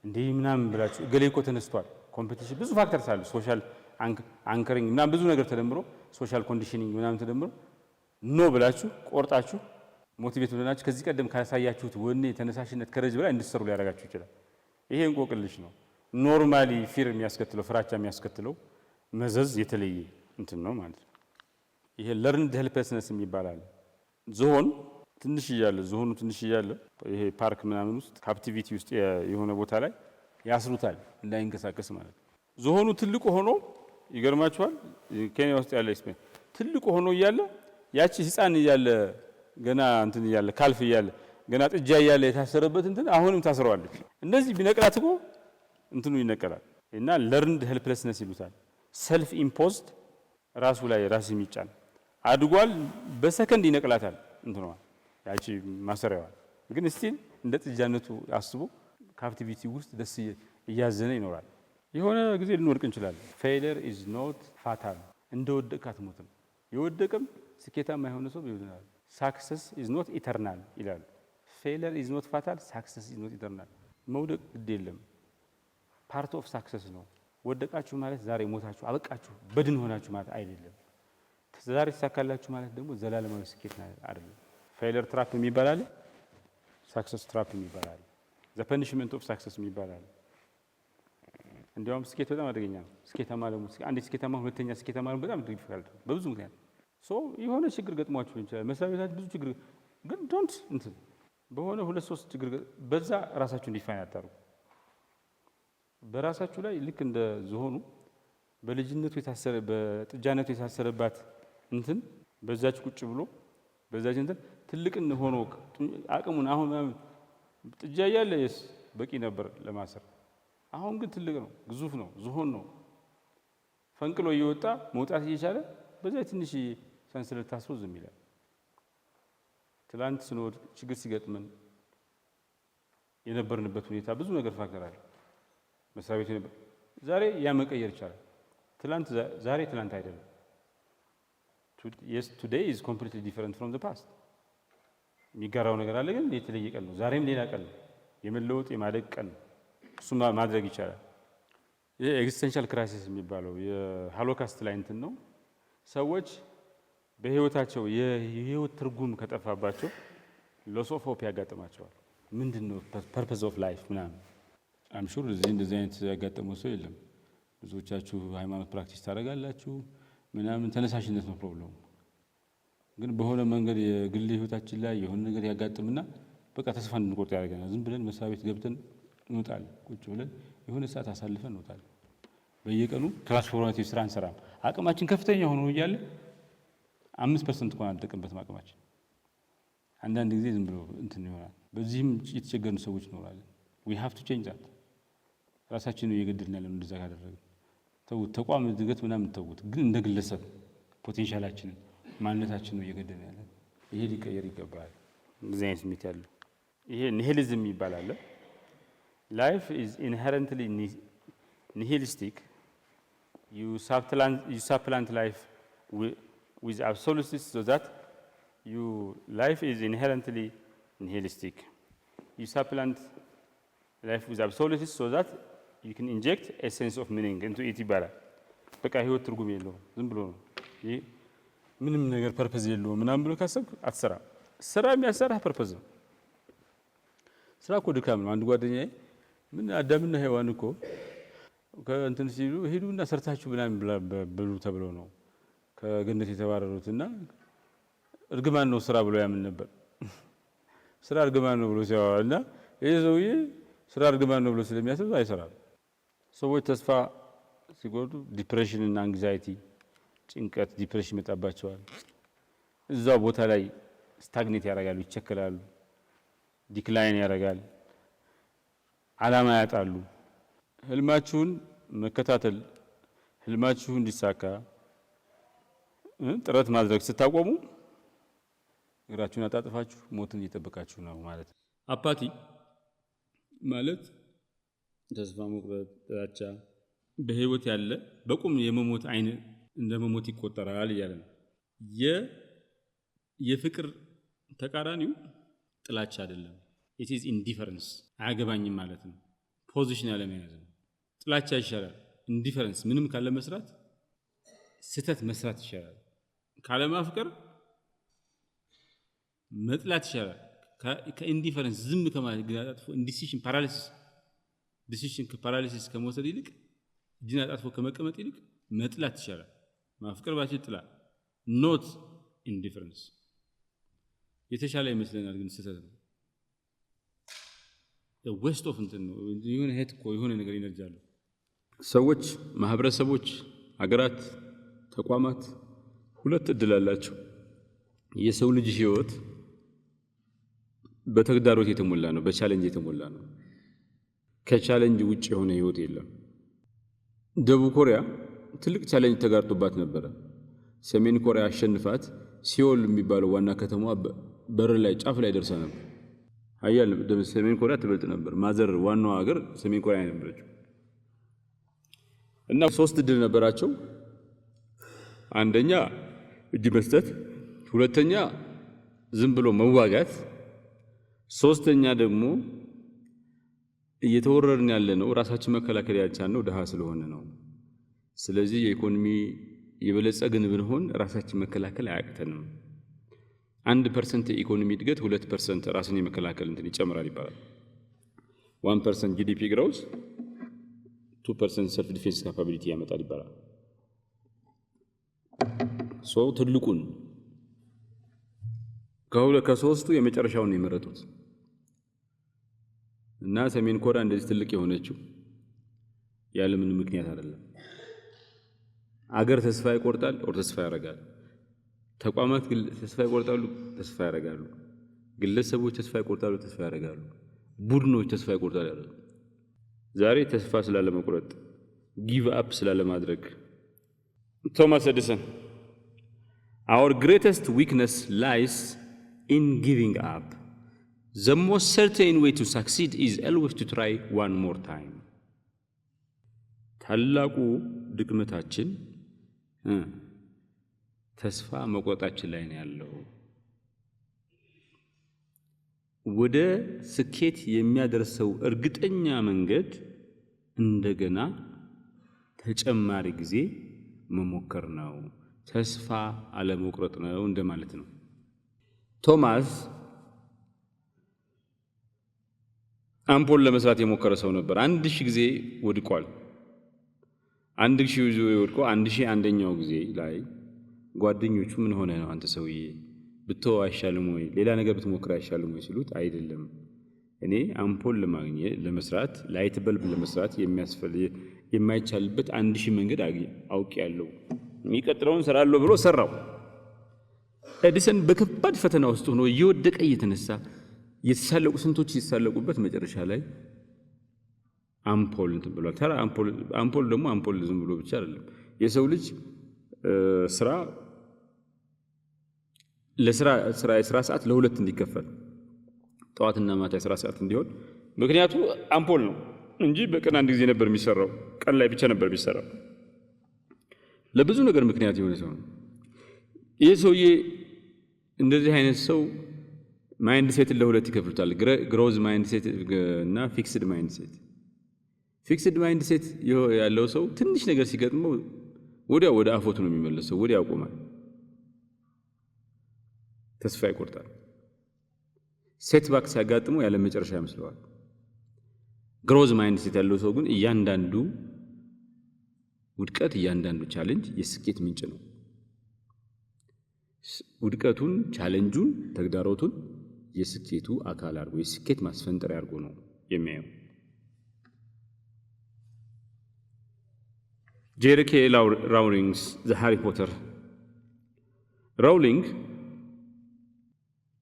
እንዲህ ምናምን ብላችሁ እገሌ እኮ ተነስቷል። ኮምፒቲሽን ብዙ ፋክተርስ አሉ። ሶሻል አንከሪንግ ምናምን ብዙ ነገር ተደምሮ ሶሻል ኮንዲሽኒንግ ምናምን ተደምሮ ኖ ብላችሁ ቆርጣችሁ ሞቲቬት ብለናችሁ ከዚህ ቀደም ካሳያችሁት ወኔ፣ ተነሳሽነት፣ ከረጅ በላይ እንድትሰሩ ሊያደርጋችሁ ይችላል። ይሄ እንቆቅልሽ ነው። ኖርማሊ ፊር የሚያስከትለው ፍራቻ የሚያስከትለው መዘዝ የተለየ እንትን ነው ማለት ነው። ይሄ ለርንድ ሄልፕለስነስ የሚባላል። ዝሆኑ ትንሽ እያለ ይሄ ፓርክ ምናምን ውስጥ ካፕቲቪቲ ውስጥ የሆነ ቦታ ላይ ያስሩታል እንዳይንቀሳቀስ ማለት ነው። ዝሆኑ ትልቁ ሆኖ ይገርማችኋል፣ ኬንያ ውስጥ ያለ ኤክስፔሪንስ ትልቁ ሆኖ እያለ ያቺ ህፃን እያለ ገና እንትን እያለ ካልፍ እያለ ገና ጥጃ እያለ የታሰረበት እንትን አሁንም ታስረዋለች። እነዚህ ቢነቅላት እኮ እንትኑ ይነቀላል። እና ለርንድ ሄልፕለስነስ ይሉታል። ሰልፍ ኢምፖዝድ ራሱ ላይ ራስ የሚጫን አድጓል፣ በሰከንድ ይነቅላታል እንትኗ ያቺ ማሰሪያዋ። ግን ስቲል እንደ ጥጃነቱ አስቦ ካፕቲቪቲ ውስጥ ደስ እያዘነ ይኖራል። የሆነ ጊዜ ልንወድቅ እንችላለን። ፌይለር ኢዝ ኖት ፋታል። እንደወደቅ አትሞትም። የወደቅም ስኬታማ የሆነ ሰው ይሆናል። ሳክሰስ ኢዝ ኖት ኢተርናል ይላል። ፌይለር ኢዝ ኖት ፋታል፣ ሳክሰስ ኢዝ ኖት ኢተርናል። መውደቅ ግድ የለም፣ ፓርት ኦፍ ሳክሰስ ነው። ወደቃችሁ ማለት ዛሬ ሞታችሁ አበቃችሁ በድን ሆናችሁ ማለት አይደለም። ዛሬ ተሳካላችሁ ማለት ደግሞ ዘላለማዊ ስኬት አይደለም። ፌይለር ትራፕ የሚባል አለ፣ ሳክሰስ ትራፕ የሚባል አለ፣ ዘ ፐኒሽመንት ኦፍ ሳክሰስ የሚባል አለ። እንዲያውም ስኬት በጣም አደገኛ ነው። ስኬታማ ደግሞ አንዴ ስኬታማ ሁለተኛ ስኬታማ ነው በጣም ዲፊካልት ነው በብዙ ምክንያት። ሶ የሆነ ችግር ገጥሟችሁ ይችላል። መስሪያ ቤታችሁ ብዙ ችግር ግን ዶንት እንትን በሆነ ሁለት ሶስት ችግር በዛ ራሳችሁን ዲፋይን አታሩ። በራሳችሁ ላይ ልክ እንደ ዝሆኑ በልጅነቱ የታሰረ በጥጃነቱ የታሰረባት እንትን በዛች ቁጭ ብሎ በዛች እንትን ትልቅን ሆኖ አቅሙን አሁን ጥጃ እያለ በቂ ነበር ለማሰር። አሁን ግን ትልቅ ነው፣ ግዙፍ ነው፣ ዝሆን ነው። ፈንቅሎ እየወጣ መውጣት እየቻለ በዛ ትንሽ ሰንሰለት ታስሮ ዝም ይላል። ትላንት ስንወድ ችግር ሲገጥመን የነበርንበት ሁኔታ ብዙ ነገር ፋክተር አለ። መስሪያ ቤት ነበር፣ ዛሬ ያ መቀየር ይቻላል። ዛሬ ትላንት አይደለም። today is completely different from the past። የሚጋራው ነገር አለ፣ ግን የተለየ ቀን ነው። ዛሬም ሌላ ቀን ነው፣ የመለወጥ የማደግ ቀን ነው። እሱም ማድረግ ይቻላል። ይሄ ኤግዚስተንሻል ክራይሲስ የሚባለው የሃሎካስት ላይ እንትን ነው። ሰዎች በህይወታቸው የህይወት ትርጉም ከጠፋባቸው ሎስ ኦፍ ሆፕ ያጋጥማቸዋል። ምንድነው ፐርፐዝ ኦፍ ላይፍ ምናምን። አም ሹር እንደዚህ አይነት ያጋጠመው ሰው የለም። ብዙዎቻችሁ ሃይማኖት ፕራክቲስ ታደርጋላችሁ ምናምን፣ ተነሳሽነት ነው ፕሮብሌሙ። ግን በሆነ መንገድ የግል ህይወታችን ላይ የሆነ ነገር ያጋጥምና በቃ ተስፋ እንድንቆርጥ ያደርገናል። ዝም ብለን መስሪያ ቤት ገብተን እንወጣለን። ቁጭ ብለን የሆነ ሰዓት አሳልፈን እንወጣለን። በየቀኑ ትራንስፎርማቲቭ ስራ እንሰራም። አቅማችን ከፍተኛ ሆኖ እያለ 5% እንኳን አልጠቀምበትም አቅማችን። አንዳንድ ጊዜ ዝም ብሎ እንትን ይሆናል። በዚህም የተቸገርን ሰዎች እንኖራለን። we have to change that። ራሳችንን እየገደልን ያለን እንደዛ ካደረግን ተውት። ተቋም እድገት ምናምን ተውት። ግን እንደ ግለሰብ ፖቴንሻላችንን ማንነታችንን ነው እየገደልን ያለን። ይሄ ሊቀየር ይገባል። እንደዚህ አይነት ስሜት ያለው ይሄ ኒሂሊዝም ይባላል። Life is inherently nihilistic. You supplant life with absolutes so that life is inherently nihilistic. You supplant life with absolutes so that you can inject a sense of meaning into it ይባላል። በቃ ህይወት ትርጉም የለውም፣ ዝም ብሎ ነው። ይሄ ምንም ነገር ፐርፐዝ የለውም ምናምን ብሎ ካሰብክ አትሰራ። ስራ የሚያሰራህ ፐርፐዝ ነው። ስራ እኮ ድካም ነው። አንድ ጓደኛዬ ምን አዳምና ሔዋን እኮ ከእንትን ሲሉ ሄዱና ሰርታችሁ ምናምን ብሉ ተብሎ ነው ከገነት የተባረሩትና እርግማን ነው ስራ ብሎ ያምን ነበር። ስራ እርግማን ነው ብሎ ሲያወራና ይሄ ሰውዬ ስራ እርግማን ነው ብሎ ስለሚያስብ አይሰራም። ሰዎች ተስፋ ሲጎዱ ዲፕሬሽን እና አንግዛይቲ ጭንቀት ዲፕሬሽን ይመጣባቸዋል። እዛው ቦታ ላይ ስታግኔት ያደርጋሉ፣ ይቸከላሉ፣ ዲክላይን ያደርጋል፣ ዓላማ ያጣሉ። ህልማችሁን መከታተል ህልማችሁ እንዲሳካ ጥረት ማድረግ ስታቆሙ እግራችሁን አጣጥፋችሁ ሞትን እየጠበቃችሁ ነው ማለት ነው። አፓቲ ማለት ተስፋ መቁረጥ፣ ጥላቻ፣ በህይወት ያለ በቁም የመሞት አይነት እንደ መሞት ይቆጠራል እያለ ነው። የፍቅር ተቃራኒው ጥላቻ አይደለም። it is indifference አያገባኝም ማለት ነው። ፖዚሽን ያለ መያዝ ነው። ጥላቻ ይሻላል። ኢንዲፈረንስ ምንም ካለ መስራት ስተት መስራት ይሻላል። ካለ ማፍቀር መጥላት ይሻላል። ከኢንዲፈረንስ ዝም ከማለት ግን አጣጥፎ ኢንዲሲሽን ፓራሊሲስ ከመውሰድ ይልቅ እጅን አጣጥፎ ከመቀመጥ ይልቅ መጥላት ይሻላል። ማፍቀር ባችል ጥላ ኖት ኢንዲፈረንስ የተሻለ ይመስለናል፣ ግን ስተት ነው። ዌስት ኦፍ እንትን ነው። የሆነ ሄት እኮ የሆነ ነገር ይነርጃሉ። ሰዎች፣ ማህበረሰቦች፣ ሀገራት፣ ተቋማት ሁለት እድል አላቸው። የሰው ልጅ ህይወት በተግዳሮት የተሞላ ነው፣ በቻሌንጅ የተሞላ ነው። ከቻሌንጅ ውጭ የሆነ ህይወት የለም። ደቡብ ኮሪያ ትልቅ ቻሌንጅ ተጋርጦባት ነበረ። ሰሜን ኮሪያ አሸንፋት ሲኦል የሚባለው ዋና ከተማዋ በር ላይ ጫፍ ላይ ደርሳ ነበር። አያል ሰሜን ኮሪያ ትበልጥ ነበር። ማዘር ዋናው ሀገር ሰሜን ኮሪያ ነበረች እና 3 እድል ነበራቸው። አንደኛ እጅ መስጠት፣ ሁለተኛ ዝም ብሎ መዋጋት፣ ሶስተኛ ደግሞ እየተወረርን ያለ ነው ራሳችን መከላከል ያልቻልነው ድሃ ስለሆነ ነው። ስለዚህ የኢኮኖሚ የበለጸግን ብንሆን ራሳችን መከላከል አያቅተንም። 1% የኢኮኖሚ እድገት 2% ራስን የመከላከል እንትን ይጨምራል ይባላል። 1% ጂዲፒ ግሮዝ 2% ሰልፍ ዲፌንስ ካፓቢሊቲ ያመጣል ይባላል። ትልቁን ከሶስቱ የመጨረሻውን የመረጡት እና ሰሜን ኮሪያ እንደዚህ ትልቅ የሆነችው ያለምን ምክንያት አይደለም። አገር ተስፋ ይቆርጣል ወር ተስፋ ያደርጋል። ተቋማት ተስፋ ይቆርጣሉ፣ ተስፋ ያደርጋሉ። ግለሰቦች ተስፋ ይቆርጣሉ፣ ተስፋ ያደርጋሉ። ቡድኖች ተስፋ ይቆርጣሉ። ዛሬ ተስፋ ስላለ መቁረጥ ጊቭ አፕ ስላለ ማድረግ ቶማስ ኤዲሰን our greatest weakness lies in giving up. The most certain way to succeed is always to try one more time. ታላቁ ድክመታችን ተስፋ መቁረጣችን ላይ ነው ያለው። ወደ ስኬት የሚያደርሰው እርግጠኛ መንገድ እንደገና ተጨማሪ ጊዜ መሞከር ነው። ተስፋ አለመቁረጥ ነው እንደማለት ነው። ቶማስ አምፖል ለመስራት የሞከረ ሰው ነበር። 1000 ጊዜ ወድቋል። 1000 ጊዜ ወድቆ 1001ኛው ጊዜ ላይ ጓደኞቹ ምን ሆነ ነው አንተ ሰውዬ ብትተው አይሻልም ወይ ሌላ ነገር ብትሞክር አይሻልም ወይ ሲሉት አይደለም እኔ አምፖል ለመስራት ላይት በልብ ለመስራት የማይቻልበት 1000 መንገድ አውቄያለሁ የሚቀጥለውን ሰራለሁ ብሎ ሰራው። ኤዲሰን በከባድ ፈተና ውስጥ ሆኖ እየወደቀ እየተነሳ የተሳለቁ ስንቶች የተሳለቁበት መጨረሻ ላይ አምፖል እንትን ብሏል። ተራ አምፖል ደግሞ አምፖል ዝም ብሎ ብቻ አይደለም። የሰው ልጅ የስራ ሰዓት ለሁለት እንዲከፈል ጠዋትና ማታ የስራ ሰዓት እንዲሆን ምክንያቱ አምፖል ነው እንጂ በቀን አንድ ጊዜ ነበር የሚሰራው፣ ቀን ላይ ብቻ ነበር የሚሰራው። ለብዙ ነገር ምክንያት የሆነ ሰው ነው ይህ ሰውዬ። እንደዚህ አይነት ሰው ማይንድ ሴት ለሁለት ይከፍሉታል። ግሮዝ ማይንድ ሴት እና ፊክስድ ማይንድ ሴት። ፊክስድ ማይንድ ሴት ያለው ሰው ትንሽ ነገር ሲገጥመው ወዲያው ወደ አፎቱ ነው የሚመለሰው፣ ወዲያው ያቆማል፣ ተስፋ ይቆርጣል። ሴት ባክ ሲያጋጥመው ያለ መጨረሻ ይመስለዋል። ግሮዝ ማይንድ ሴት ያለው ሰው ግን እያንዳንዱ ውድቀት፣ እያንዳንዱ ቻሌንጅ የስኬት ምንጭ ነው። ውድቀቱን፣ ቻሌንጁን፣ ተግዳሮቱን የስኬቱ አካል አድርጎ የስኬት ማስፈንጠሪያ አድርጎ ነው የሚያየው። ጄኬ ራውሊንግስ ዘ ሃሪ ፖተር ራውሊንግ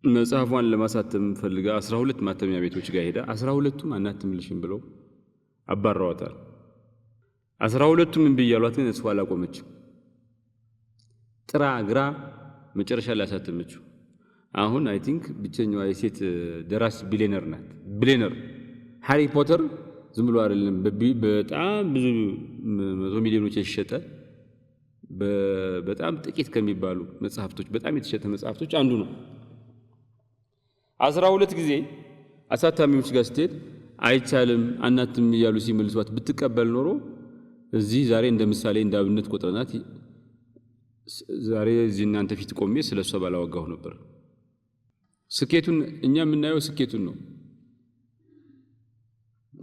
መጽሐፏን ለማሳተም ፈልጋ 12 ማተሚያ ቤቶች ጋር ሄዳ 12ቱም አናትምልሽም ብለው አባረዋታል። 12ቱም እምቢ እያሏት ግን እሷ አላቆመችም። ጥራ ግራ መጨረሻ ላይ አሳተመችው። አሁን አይ ቲንክ ብቸኛዋ የሴት ደራሲ ቢሊየነር ናት። ቢሊየነር ሃሪ ፖተር ዝም ብሎ አይደለም፣ በጣም ብዙ መቶ ሚሊዮኖች የተሸጠ በጣም ጥቂት ከሚባሉ መጽሐፍቶች በጣም የተሸጠ መጽሐፍቶች አንዱ ነው። 12 ጊዜ አሳታሚዎች ጋር ስትሄድ አይቻልም አናትም እያሉ ሲመልሷት ብትቀበል ኖሮ እዚህ ዛሬ እንደ ምሳሌ እንደ አብነት ቆጥረናት ዛሬ እዚህ እናንተ ፊት ቆሜ ስለሷ ባላወጋሁ ነበር። ስኬቱን እኛ የምናየው ስኬቱን ነው።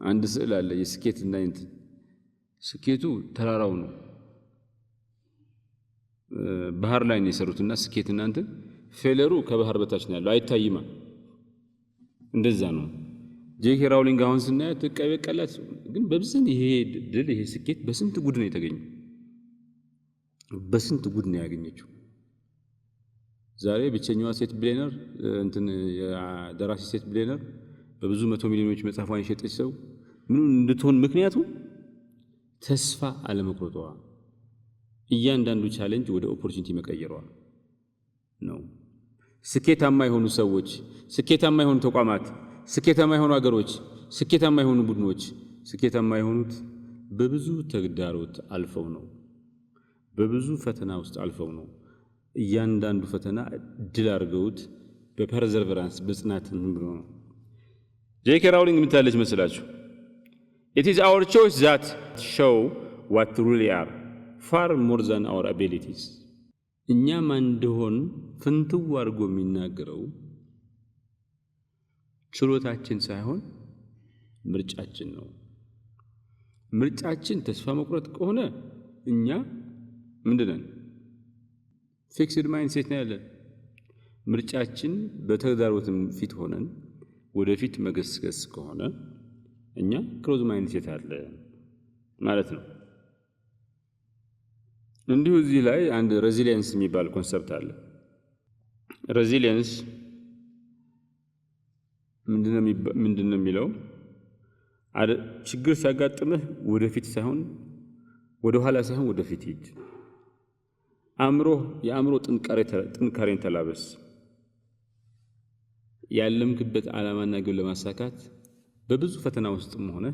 አንድ ስዕል አለ የስኬትና ስኬቱ ተራራው ነው። ባህር ላይ ነው የሰሩትና ስኬትና ፌለሩ ከባህር በታች ነው ያለው አይታይማ። እንደዛ ነው። ጄኬ ራውሊንግ አሁን ስናያት ተቀበቀላት፣ ግን በብዛት ይሄ ድል ይሄ ስኬት በስንት ጉድ ነው የተገኘው? በስንት ጉድ ነው ያገኘችው? ዛሬ ብቸኛዋ ሴት ቢሊየነር የደራሲ ሴት ቢሊየነር በብዙ መቶ ሚሊዮኖች መጽሐፏን የሸጠች ሰው ምን እንድትሆን ምክንያቱ ተስፋ አለመቁረጧ፣ እያንዳንዱ ቻሌንጅ ወደ ኦፖርቹኒቲ መቀየሯ ነው። ስኬታማ የሆኑ ሰዎች፣ ስኬታማ የሆኑ ተቋማት፣ ስኬታማ የሆኑ ሀገሮች፣ ስኬታማ የሆኑ ቡድኖች ስኬታማ የሆኑት በብዙ ተግዳሮት አልፈው ነው። በብዙ ፈተና ውስጥ አልፈው ነው። እያንዳንዱ ፈተና ድል አድርገውት በፐርዘርቨራንስ በጽናት ነው። ጄኬ ራውሊንግ ምን ትላለች መስላችሁ? It is our choice that show what we really are far more than our abilities. እኛ ማን እንደሆን ፍንትው አድርጎ የሚናገረው ችሎታችን ሳይሆን ምርጫችን ነው። ምርጫችን ተስፋ መቁረጥ ከሆነ እኛ ምንድነን? ፊክስድ ማይንድሴት ነው ያለን። ምርጫችን በተግዳሮትም ፊት ሆነን ወደፊት መገስገስ ከሆነ እኛ ክሎዝ ማይንድሴት አለ ማለት ነው። እንዲሁ እዚህ ላይ አንድ ሬዚሊየንስ የሚባል ኮንሰፕት አለ። ሬዚሊየንስ ምንድነው የሚለው? ችግር ሲያጋጥምህ ወደፊት ሳይሆን ወደ ኋላ ሳይሆን ወደፊት ሂድ። የአእምሮ ጥንካሬን ተላበስ። ያለምክበት ዓላማና ግብ ለማሳካት በብዙ ፈተና ውስጥም ሆነ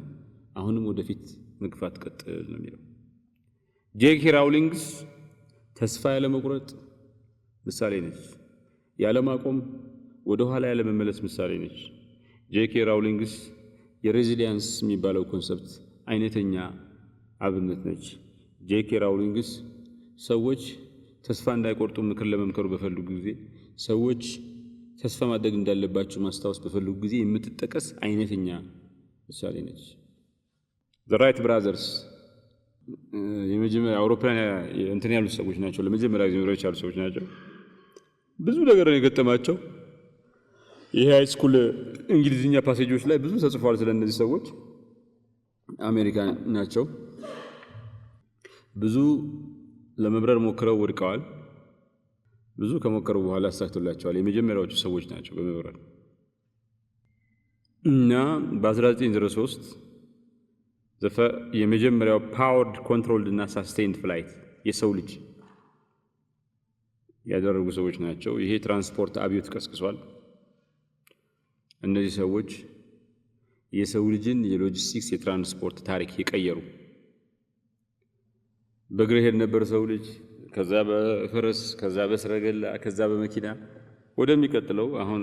አሁንም ወደፊት መግፋት ቀጥል ነው የሚለው። ጄኬ ራውሊንግስ ተስፋ ያለመቁረጥ ምሳሌ ነች። ያለማቆም ወደ ኋላ ያለመመለስ ምሳሌ ነች። ጄኬ ራውሊንግስ የሬዚሊያንስ የሚባለው ኮንሰፕት አይነተኛ አብነት ነች። ጄኬ ራውሊንግስ ሰዎች ተስፋ እንዳይቆርጡ ምክር ለመምከሩ በፈልጉ ጊዜ፣ ሰዎች ተስፋ ማድረግ እንዳለባቸው ማስታወስ በፈልጉ ጊዜ የምትጠቀስ አይነተኛ ምሳሌ ነች። ዘ ራይት ብራዘርስ የመጀመሪያ አውሮፕላን ያሉት ሰዎች ናቸው። ለመጀመሪያ ጊዜ ምሮች ያሉት ሰዎች ናቸው። ብዙ ነገር የገጠማቸው ይሄ ሃይ ስኩል እንግሊዝኛ ፓሴጆች ላይ ብዙ ተጽፏል ስለ እነዚህ ሰዎች። አሜሪካን ናቸው። ብዙ ለመብረር ሞክረው ወድቀዋል። ብዙ ከሞከሩ በኋላ አሳክቶላቸዋል። የመጀመሪያዎቹ ሰዎች ናቸው በመብረር እና በ1903 የመጀመሪያው ፓወርድ ኮንትሮልድ እና ሳስቴይንድ ፍላይት የሰው ልጅ ያደረጉ ሰዎች ናቸው። ይሄ ትራንስፖርት አብዮት ቀስቅሷል። እነዚህ ሰዎች የሰው ልጅን የሎጂስቲክስ የትራንስፖርት ታሪክ የቀየሩ። በእግር ሄድ ነበር ሰው ልጅ፣ ከዛ በፈረስ፣ ከዛ በሰረገላ፣ ከዛ በመኪና ወደሚቀጥለው አሁን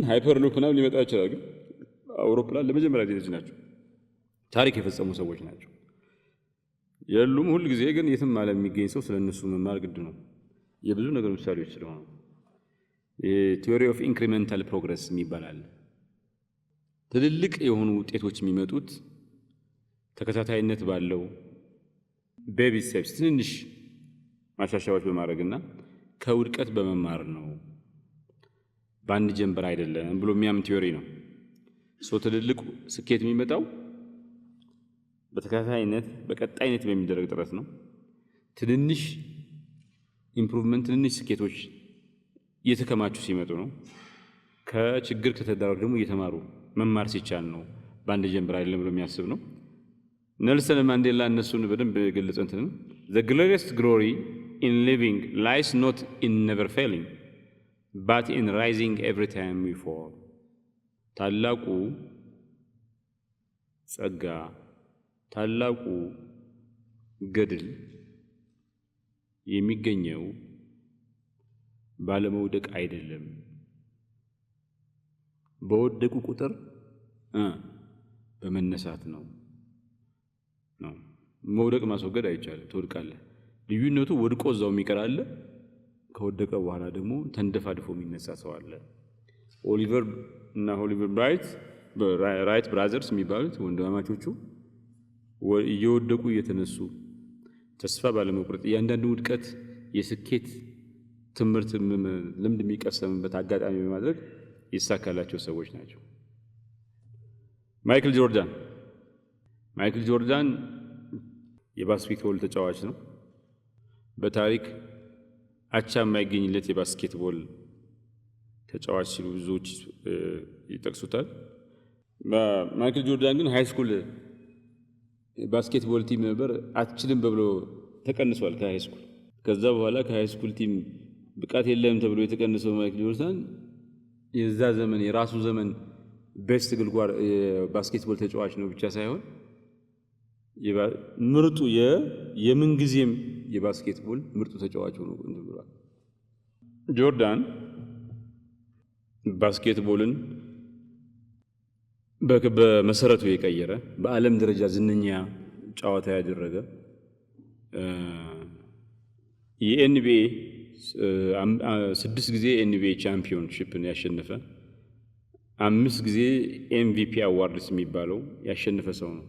ሃይፐርሉፕ ነው ሊመጣ ይችላል። ግን አውሮፕላን ለመጀመሪያ ጊዜ ናቸው። ታሪክ የፈጸሙ ሰዎች ናቸው። የሉም ሁሉ ጊዜ ግን የትም ዓለም የሚገኝ ሰው ስለነሱ መማር ግድ ነው። የብዙ ነገር ምሳሌዎች ስለሆኑ ቲዮሪ ኦፍ ኢንክሪመንታል ፕሮግረስ የሚባል ትልልቅ የሆኑ ውጤቶች የሚመጡት ተከታታይነት ባለው ቤቢ ስቴፕስ ትንንሽ ማሻሻያዎች በማድረግና ከውድቀት በመማር ነው፣ በአንድ ጀንበር አይደለም ብሎ የሚያምን ቲዮሪ ነው። ትልልቅ ስኬት የሚመጣው በተከታታይነት በቀጣይነት በሚደረግ ጥረት ነው። ትንንሽ ኢምፕሩቭመንት ትንንሽ ስኬቶች እየተከማቹ ሲመጡ ነው። ከችግር ከተዳረጉ ደግሞ እየተማሩ መማር ሲቻል ነው። በአንድ ጀንበር አይደለም ብሎ የሚያስብ ነው። ኔልሰን ማንዴላ እነሱን በደንብ የገለጸ እንትን the greatest glory in living lies not in never failing but in rising every time we fall ታላቁ ጸጋ ታላቁ ገድል የሚገኘው ባለመውደቅ አይደለም፣ በወደቁ ቁጥር በመነሳት ነው። መውደቅ ማስወገድ አይቻልም፣ ትወድቃለህ። ልዩነቱ ወድቆ እዛው የሚቀር አለ፣ ከወደቀ በኋላ ደግሞ ተንደፋድፎ የሚነሳ ሰው አለ። ኦሊቨር እና ኦሊቨር ራይት ብራዘርስ የሚባሉት ወንድማማቾቹ እየወደቁ እየተነሱ ተስፋ ባለመቁረጥ እያንዳንዱ ውድቀት የስኬት ትምህርት ልምድ የሚቀሰምበት አጋጣሚ በማድረግ ይሳካላቸው ሰዎች ናቸው። ማይክል ጆርዳን የባስኬትቦል ተጫዋች ነው። በታሪክ አቻ የማይገኝለት የባስኬትቦል ተጫዋች ሲሉ ብዙዎች ይጠቅሱታል። ማይክል ጆርዳን ግን ሃይ ስኩል ባስኬትቦል ቲም ነበር፣ አትችልም ብሎ ተቀንሷል ከሃይ ስኩል። ከዛ በኋላ ከሃይ ስኩል ቲም ብቃት የለም ተብሎ የተቀነሰው ማይክል ጆርዳን የዛ ዘመን የራሱ ዘመን ቤስት ግልጓር የባስኬትቦል ተጫዋች ነው ብቻ ሳይሆን ምርጡ የምንጊዜም የባስኬትቦል ምርጡ ተጫዋች ሆኖ እንድብሏል። ጆርዳን ባስኬትቦልን በመሰረቱ የቀየረ በዓለም ደረጃ ዝነኛ ጨዋታ ያደረገ የኤንቢኤ 6 ጊዜ ኤንቢኤ ቻምፒዮንሺፕን ያሸነፈ 5 ጊዜ ኤምቪፒ አዋርድስ የሚባለው ያሸነፈ ሰው ነው።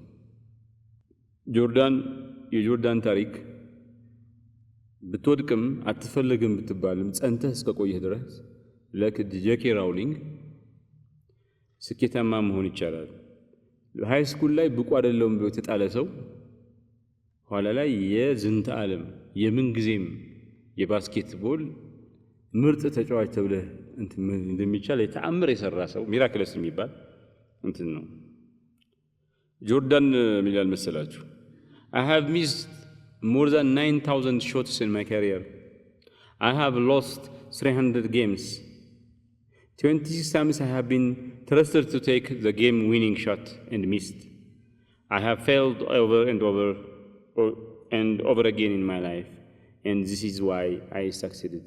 የጆርዳን ታሪክ ብትወድቅም አትፈልግም ብትባልም ጸንተህ እስከቆየህ ድረስ ጄኬ ራውሊንግ ስኬታማ መሆን ይቻላል። ሃይ ስኩል ላይ ብቁ አይደለም ብሎ የተጣለ ሰው ኋላ ላይ የዝንተ ዓለም የምንጊዜም የባስኬትቦል ምርጥ ተጫዋች ተብለህ እንደሚቻል የተአምር የሰራ ሰው ሚራክለስ የሚባል እንትን ነው። ጆርዳን ምን ይላል መሰላችሁ? I have missed more than 9,000 shots in my career. I have lost 300 games. 26 times I have been trusted to take the game-winning shot and missed. I have failed over and over again in my life, and this is why I succeeded.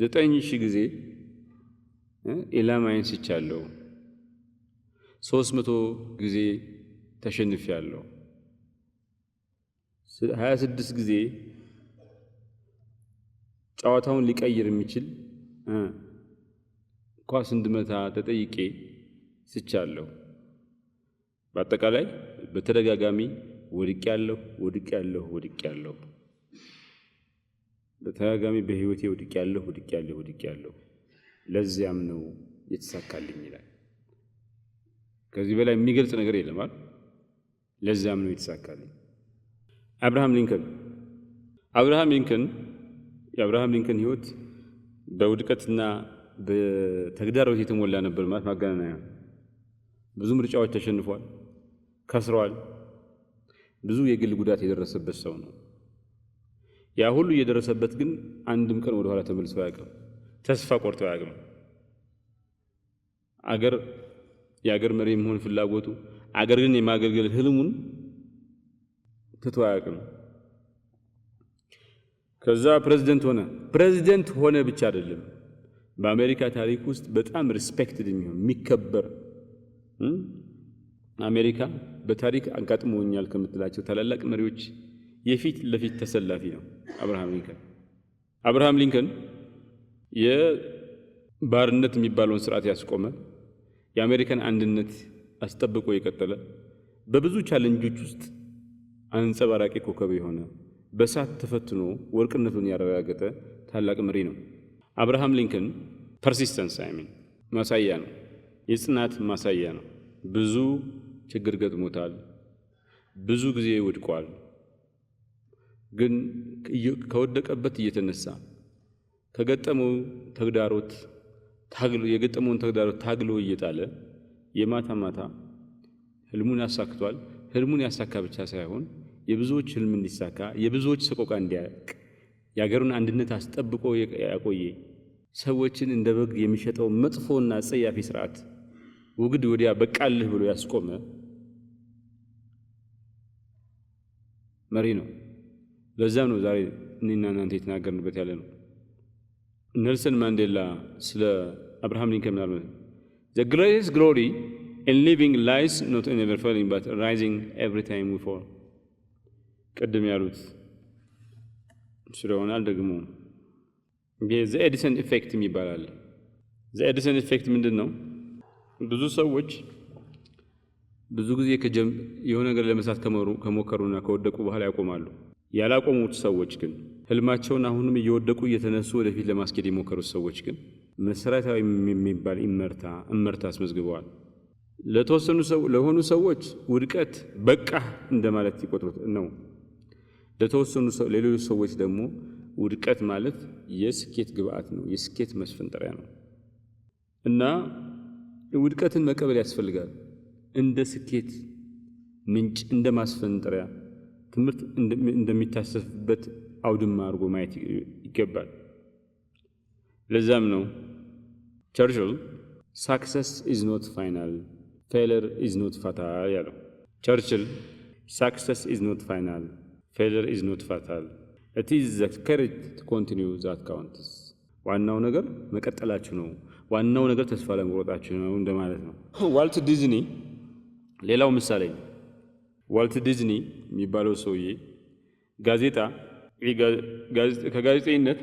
9,000 ጊዜ ኢላማዬን ስቻለሁ፣ 300 ጊዜ ተሸንፌያለሁ፣ 26 ጊዜ ጨዋታውን ሊቀይር የሚችል ኳስ እንድመታ ተጠይቄ ስቻለሁ። በአጠቃላይ በተደጋጋሚ ወድቄያለሁ። በተደጋጋሚ በህይወቴ ወድቄያለሁ። ለዚያም ነው የተሳካልኝ ይላል። ከዚህ በላይ የሚገልጽ ነገር የለም አይደል? ለዚያም ነው የተሳካልኝ። አብርሃም ሊንከን ህይወት በውድቀትና በተግዳሮት የተሞላ ነበር ማለት ማጋነናያ። ብዙ ምርጫዎች ተሸንፏል፣ ከስሯል። ብዙ የግል ጉዳት የደረሰበት ሰው ነው። ያ ሁሉ እየደረሰበት ግን አንድም ቀን ወደ ኋላ ተመልሶ አያውቅም። ተስፋ ቆርጦ አያውቅም። የአገር መሪ መሆን ፍላጎቱ፣ አገርን የማገልገል ህልሙን ትቶ አያውቅም። ከዛ ፕሬዚደንት ሆነ ብቻ አይደለም፣ በአሜሪካ ታሪክ ውስጥ በጣም ሪስፔክትድ የሚከበር አሜሪካ በታሪክ አጋጥሞኛል ከምትላቸው ታላላቅ መሪዎች የፊት ለፊት ተሰላፊ ነው አብርሃም ሊንከን የባርነት የሚባለውን ስርዓት ያስቆመ፣ የአሜሪካን አንድነት አስጠብቆ የቀጠለ፣ በብዙ ቻሌንጆች ውስጥ አንጸባራቂ ኮከብ የሆነ፣ በእሳት ተፈትኖ ወርቅነቱን ያረጋገጠ ታላቅ መሪ ነው። አብርሃም ሊንከን ፐርሲስተንስ ማሳያ ነው፣ የጽናት ማሳያ ነው። ብዙ ችግር ገጥሞታል። ብዙ ጊዜ ወድቋል። ግን ከወደቀበት እየተነሳ ከገጠመው ተግዳሮት ታግሎ እየጣለ የማታ ማታ ህልሙን ያሳክቷል። ህልሙን ያሳካ ብቻ ሳይሆን የብዙዎች ህልም እንዲሳካ የብዙዎች ሰቆቃ እንዲያልቅ የአገሩን አንድነት አስጠብቆ ያቆየ ሰዎችን እንደ በግ የሚሸጠው መጥፎና ጸያፊ ስርዓት ውግድ ወዲያ በቃልህ ብሎ ያስቆመ መሪ ነው። ለዛም ነው ዛሬ እኔና እናንተ የተናገርንበት ያለ ነው። ኔልሰን ማንዴላ ስለ አብርሃም ሊንከን ምናል The greatest glory in living lies not in never falling but rising every time we fall. ቀደም ያሉት ስለሆነ ደግሞ ዘ ኤዲሰን ኢፌክት ይባላል። ዘ ኤዲሰን ኢፌክት ምንድነው? ብዙ ሰዎች ብዙ ጊዜ የሆነ ነገር ለመስራት ከሞከሩና ከወደቁ በኋላ ያቆማሉ። ያላቆሙት ሰዎች ግን ህልማቸውን አሁንም እየወደቁ እየተነሱ ወደፊት ለማስኬድ የሞከሩት ሰዎች ግን መሰረታዊ የሚባል እመርታ አስመዝግበዋል። ለሆኑ ሰዎች ውድቀት በቃ እንደማለት ይቆጥሩት ነው። ለሌሎች ሰዎች ደግሞ ውድቀት ማለት የስኬት ግብአት ነው፣ የስኬት መስፈንጠሪያ ነው። እና ውድቀትን መቀበል ያስፈልጋል። እንደ ስኬት ምንጭ፣ እንደ ማስፈንጠሪያ ትምህርት እንደሚታሰፍበት አውድማ አድርጎ ማየት ይገባል። ለዛም ነው ቸርችል success is not final, failure is not fatal ያለው። ቸርችል success is not final, failure is not fatal, it is the courage to continue that counts. ዋናው ነገር መቀጠላችሁ ነው፣ ዋናው ነገር ተስፋ ለመቁረጣችሁ ነው እንደማለት ነው። ዋልት ዲዝኒ ሌላው ምሳሌ ነው። ዋልት ዲዝኒ የሚባለው ሰውዬ ከጋዜጠኝነት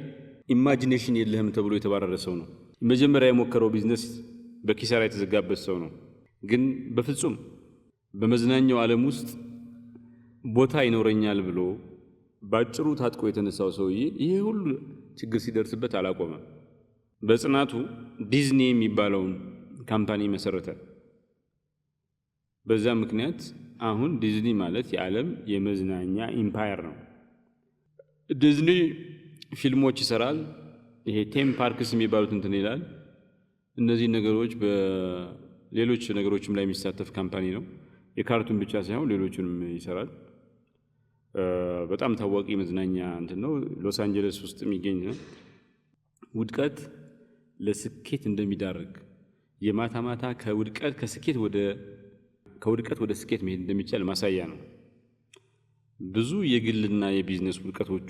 ኢማጂኔሽን የለህም ተብሎ የተባረረ ሰው ነው። መጀመሪያ የሞከረው ቢዝነስ በኪሳራ የተዘጋበት ሰው ነው። ግን በፍጹም በመዝናኛው ዓለም ውስጥ ቦታ ይኖረኛል ብሎ ባጭሩ ታጥቆ የተነሳው ሰውዬ ይሄ ሁሉ ችግር ሲደርስበት አላቆመም። በጽናቱ ዲዝኒ የሚባለውን ካምፓኒ መሰረተ። በዛ ምክንያት አሁን ዲዝኒ ማለት የዓለም የመዝናኛ ኢምፓየር ነው። ዲዝኒ ፊልሞች ይሰራል። ይሄ ቴም ፓርክስ የሚባሉት እንትን ይላል። እነዚህ ነገሮች በሌሎች ነገሮችም ላይ የሚሳተፍ ካምፓኒ ነው። የካርቱን ብቻ ሳይሆን ሌሎችንም ይሰራል። በጣም ታዋቂ መዝናኛ እንትን ነው። ሎስ አንጀለስ ውስጥ የሚገኝ ነው። ውድቀት ለስኬት እንደሚዳርግ የማታ ማታ ከውድቀት ወደ ስኬት መሄድ እንደሚቻል ማሳያ ነው። ብዙ የግልና የቢዝነስ ውድቀቶቹ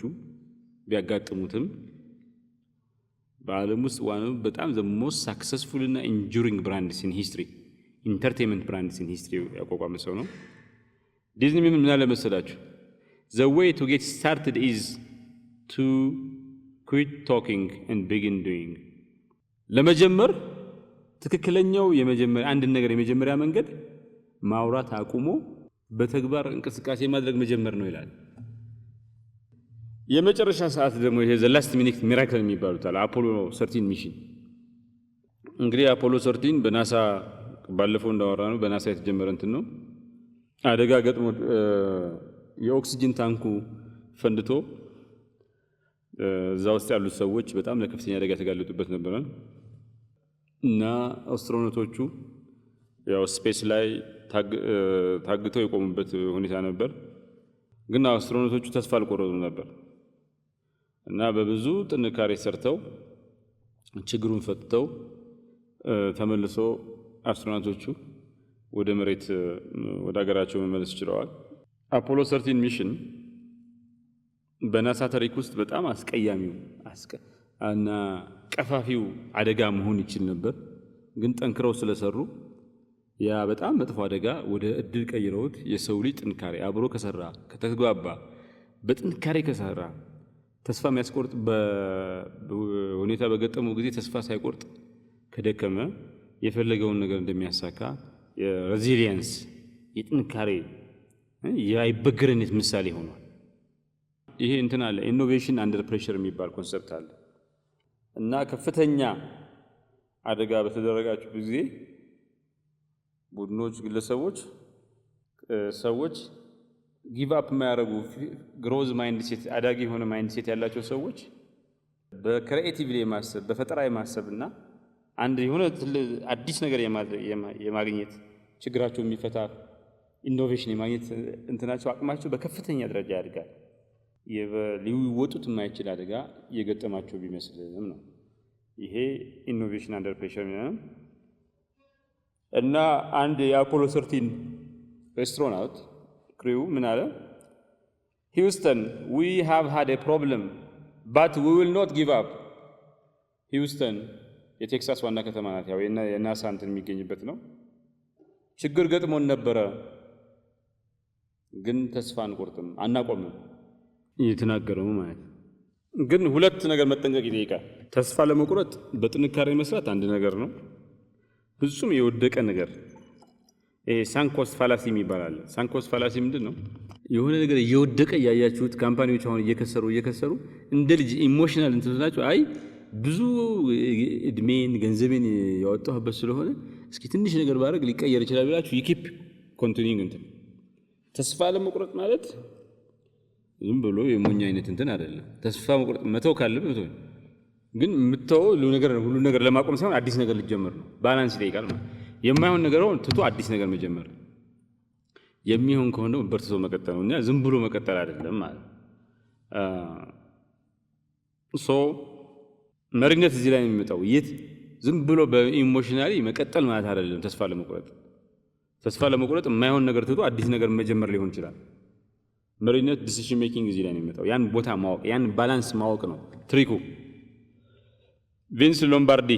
ቢያጋጥሙትም በዓለም ውስጥ ዋናው በጣም the most successful እና enduring brands in history entertainment brands in history ያቋቋመ ሰው ነው። ዲዝኒ ምን አለ መሰላችሁ? The way to get started is to quit talking and begin doing. ለመጀመር ትክክለኛው አንድ ነገር የመጀመሪያ መንገድ ማውራት አቁሞ በተግባር እንቅስቃሴ ማድረግ መጀመር ነው ይላል። የመጨረሻ ሰዓት ደግሞ ይሄ the last minute miracle የሚባሉት አለ። አፖሎ 13 ሚሽን እንግዲህ አፖሎ 13 በናሳ ባለፈው እንዳወራ ነው በናሳ የተጀመረ እንትን ነው። አደጋ ገጥሞ የኦክሲጅን ታንኩ ፈንድቶ እዛ ውስጥ ያሉት ሰዎች በጣም ለከፍተኛ አደጋ ተጋለጡበት ነበር እና አስትሮኖቶቹ ያው ስፔስ ላይ ታግተው የቆሙበት ሁኔታ ነበር። ግን አስትሮኖቶቹ ተስፋ አልቆረጡም ነበር እና በብዙ ጥንካሬ ሰርተው ችግሩን ፈትተው ተመልሶ አስትሮናውቶቹ ወደ መሬት ወደ ሀገራቸው መመለስ ችለዋል። አፖሎ 13 ሚሽን በናሳ ታሪክ ውስጥ በጣም አስቀያሚው እና ቀፋፊው አደጋ መሆን ይችል ነበር። ግን ጠንክረው ስለሰሩ ያ በጣም መጥፎ አደጋ ወደ እድል ቀይረውት የሰው ልጅ ጥንካሬ አብሮ ከሰራ ከተግባባ በጥንካሬ ከሰራ ተስፋ የሚያስቆርጥ በሁኔታ በገጠመው ጊዜ ተስፋ ሳይቆርጥ ከደከመ የፈለገውን ነገር እንደሚያሳካ የሬዚሊየንስ የጥንካሬ የአይበገሬነት ምሳሌ ሆኗል። ይሄ እንትን አለ ኢኖቬሽን አንደር ፕሬሸር የሚባል ኮንሰፕት አለ እና ከፍተኛ አደጋ በተደረጋችሁ ጊዜ ቡድኖች፣ ግለሰቦች፣ ሰዎች ጊቭ አፕ የማያደርጉ ግሮዝ ማይንድሴት አዳጊ የሆነ ማይንድሴት ያላቸው ሰዎች በክሪኤቲቭሊ የማሰብ በፈጠራ የማሰብና አንድ የሆነ አዲስ ነገር የማግኘት ችግራቸው የሚፈታ ኢኖቬሽን የማግኘት እንትናቸው አቅማቸው በከፍተኛ ደረጃ ያድጋል። ሊወጡት የማይችል አደጋ የገጠማቸው ቢመስልም ነው። ይሄ ኢኖቬሽን አንደር ፕሬሸር ነው። እና አንድ የአፖሎ 13 አስትሮናውት ክሪው ምን አለ? ሂውስተን we have had a problem but we will not give up። ሂውስተን የቴክሳስ ዋና ከተማ ናት። ያው የናሳ እንትን የሚገኝበት ነው። ችግር ገጥሞን ነበረ ግን ተስፋ አንቆርጥም አናቆምም እየተናገረው ማለት። ግን ሁለት ነገር መጠንቀቅ ይጠይቃል። ተስፋ ለመቁረጥ በጥንካሬ መስራት አንድ ነገር ነው። ፍጹም የወደቀ ነገር ሳንኮስ ፋላሲ ይባላል። ሳንኮስ ፋላሲ ምንድን ነው? የሆነ ነገር እየወደቀ ያያችሁት ካምፓኒዎች አሁን እየከሰሩ እንደ ልጅ ኢሞሽናል እንትናቸው አይ ብዙ እድሜን ገንዘቤን ያወጣሁበት ስለሆነ እስኪ ትንሽ ነገር ባደርግ ሊቀየር ይችላል ብላችሁ ይኪፕ ኮንቲኒንግ እንትን ተስፋ ለመቁረጥ ማለት ዝም ብሎ የሞኝ አይነት እንትን አይደለም። ተስፋ መቁረጥ መተው ካለብህ መተው፣ ግን የምትተው ሁሉ ነገር ለማቆም ሳይሆን አዲስ ነገር ልትጀምር ነው። ባላንስ ይጠይቃል ማለት የማይሆን ነገር ሆነ ትቶ አዲስ ነገር መጀመር፣ የሚሆን ከሆነ በርትቶ መቀጠል ነው። እና ዝም ብሎ መቀጠል አይደለም ማለት መሪነት እዚህ ላይ የሚመጣው የት ዝም ብሎ በኢሞሽናሊ መቀጠል ማለት አይደለም። ተስፋ ለመቁረጥ የማይሆን ነገር ትቶ አዲስ ነገር መጀመር ሊሆን ይችላል። መሪነት ዲሲዥን ሜኪንግ እዚህ ላይ ነው የሚመጣው። ያን ቦታ ማወቅ፣ ያን ባላንስ ማወቅ ነው ትሪኩ። ቪንስ ሎምባርዲ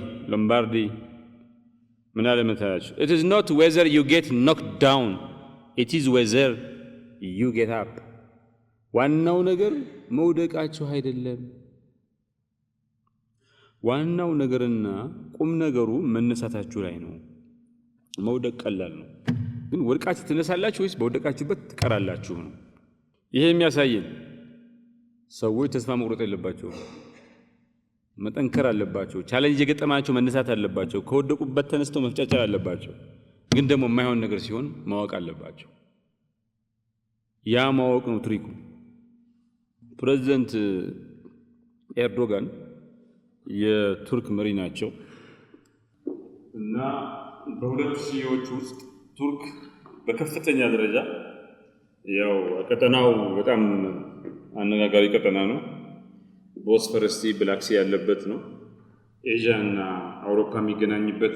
ምን አለ መሰላችሁ? it is not whether you get knocked down it is whether you get up። ዋናው ነገር መውደቃችሁ አይደለም። ዋናው ነገርና ቁም ነገሩ መነሳታችሁ ላይ ነው። መውደቅ ቀላል ነው፣ ግን ወድቃችሁ ትነሳላችሁ ወይስ በወደቃችሁበት ትቀራላችሁ ነው። ይሄ የሚያሳየን ሰዎች ተስፋ መቁረጥ የለባቸው፣ መጠንከር አለባቸው። ቻሌንጅ የገጠማቸው መነሳት አለባቸው። ከወደቁበት ተነስተው መፍጨርጨር አለባቸው። ግን ደግሞ የማይሆን ነገር ሲሆን ማወቅ አለባቸው። ያ ማወቅ ነው ትሪኩ። ፕሬዝዳንት ኤርዶጋን የቱርክ መሪ ናቸው እና በሁለት ሺዎች ውስጥ ቱርክ በከፍተኛ ደረጃ ያው ቀጠናው በጣም አነጋጋሪ ቀጠና ነው። ቦስፈረስ ብላክ ሲ ያለበት ነው። ኤዥያ እና አውሮፓ የሚገናኝበት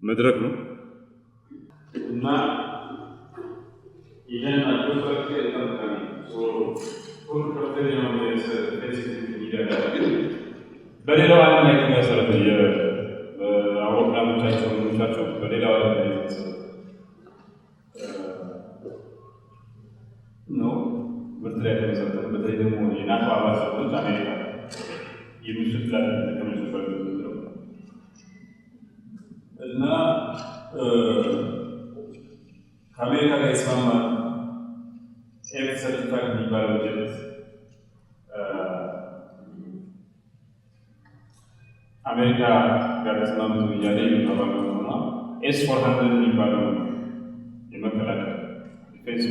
መድረክ ነው እና ይሄን አጥቶታል ከታምታኒ ቱርክ ከፍተኛ ነው በሌላው ዓለም ላይ ተመሰረተ የአውሮፕላኖቻቸው በሌላው ዓለም ላይ ነው ምርት ላይ ተመሰረተ። በተለይ ደግሞ የናቶ አባል ሀገሮች አሜሪካ የሚሉት ላይ ተመሰረተ እና ከአሜሪካ ጋር የተስማማ F-35 የሚባለው ጀት አሜሪካ ጋር ተስማምቶ እያለ የሚባለው ሆና S-400 የሚባለው የመከላከያ ዲፌንስ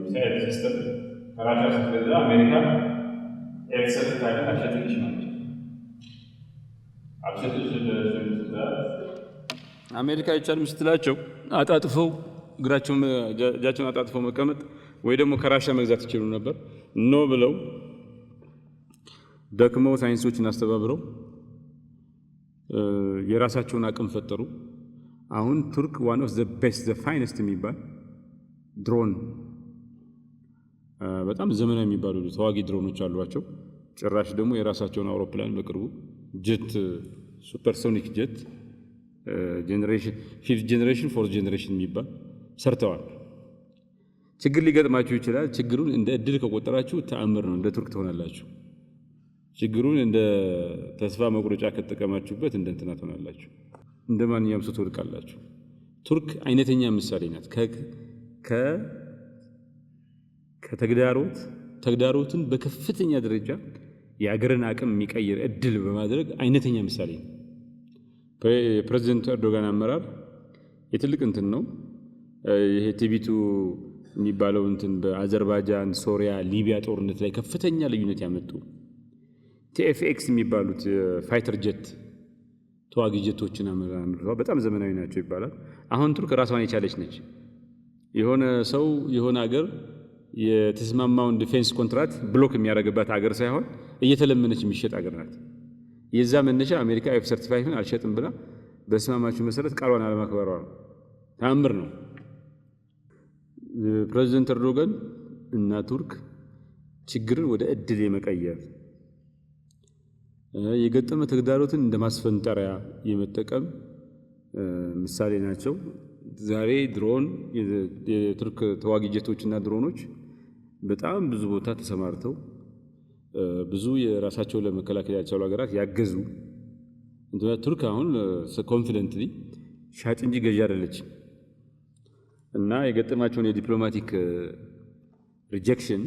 ሚሳይል ሲስተም ከራሻ ስትገዛ አሜሪካ F-35 አሸጥልሽ ማለት አሸጥልሽ አሜሪካ አይቻልም ስትላቸው አጣጥፈው እጃቸውን አጣጥፈው መቀመጥ ወይ ደግሞ ከራሻ መግዛት ይችሉ ነበር። ኖ ብለው ደክመው ሳይንሶችን አስተባብረው የራሳቸውን አቅም ፈጠሩ። አሁን ቱርክ ዋን ኦፍ ዘ ቤስት ዘ ፋይነስት የሚባል ድሮን በጣም ዘመናዊ የሚባሉ ተዋጊ ድሮኖች አሏቸው። ጭራሽ ደግሞ የራሳቸውን አውሮፕላን በቅርቡ ጀት ሱፐርሶኒክ ጀት ፊፍት ጄኔሬሽን ፎርት ጄኔሬሽን የሚባል ሰርተዋል። ችግር ሊገጥማችሁ ይችላል። ችግሩን እንደ እድል ከቆጠራችሁ ተአምር ነው፣ እንደ ቱርክ ትሆናላችሁ። ችግሩን እንደ ተስፋ መቁረጫ ከተጠቀማችሁበት እንደ እንትና ትሆናላችሁ፣ እንደ ማንኛውም ሰው ትወድቃላችሁ። ቱርክ አይነተኛ ምሳሌ ናት። ተግዳሮትን በከፍተኛ ደረጃ የአገርን አቅም የሚቀይር እድል በማድረግ አይነተኛ ምሳሌ ነው። የፕሬዝዳንት ኤርዶጋን አመራር የትልቅ እንትን ነው። ይሄ ቲቢቱ የሚባለው እንትን በአዘርባይጃን፣ ሶሪያ፣ ሊቢያ ጦርነት ላይ ከፍተኛ ልዩነት ያመጡ ቲኤፍኤክስ የሚባሉት ፋይተር ጀት ተዋጊ ጀቶችን አምርተዋል። በጣም ዘመናዊ ናቸው ይባላል። አሁን ቱርክ ራሷን የቻለች ነች። የሆነ ሰው የሆነ ሀገር የተስማማውን ዲፌንስ ኮንትራት ብሎክ የሚያደርግባት ሀገር ሳይሆን እየተለመነች የሚሸጥ ሀገር ናት። የዛ መነሻ አሜሪካ F-35 አልሸጥም ብላ በስማማችሁ መሰረት ቃሏን አለማክበሯ ነው። ተአምር ነው። ፕሬዚደንት ኤርዶጋን እና ቱርክ ችግርን ወደ እድል የመቀየር የገጠመ ተግዳሮትን እንደ ማስፈንጠሪያ የመጠቀም ምሳሌ ናቸው። ዛሬ ድሮን የቱርክ ተዋጊ ጀቶችና ድሮኖች በጣም ብዙ ቦታ ተሰማርተው ብዙ የራሳቸው ለመከላከል ያልቻሉ ሀገራት ያገዙ። ቱርክ አሁን ኮንፊደንትሊ ሻጭ እንጂ ገዢ አይደለችም እና የገጠማቸውን የዲፕሎማቲክ ሪጀክሽን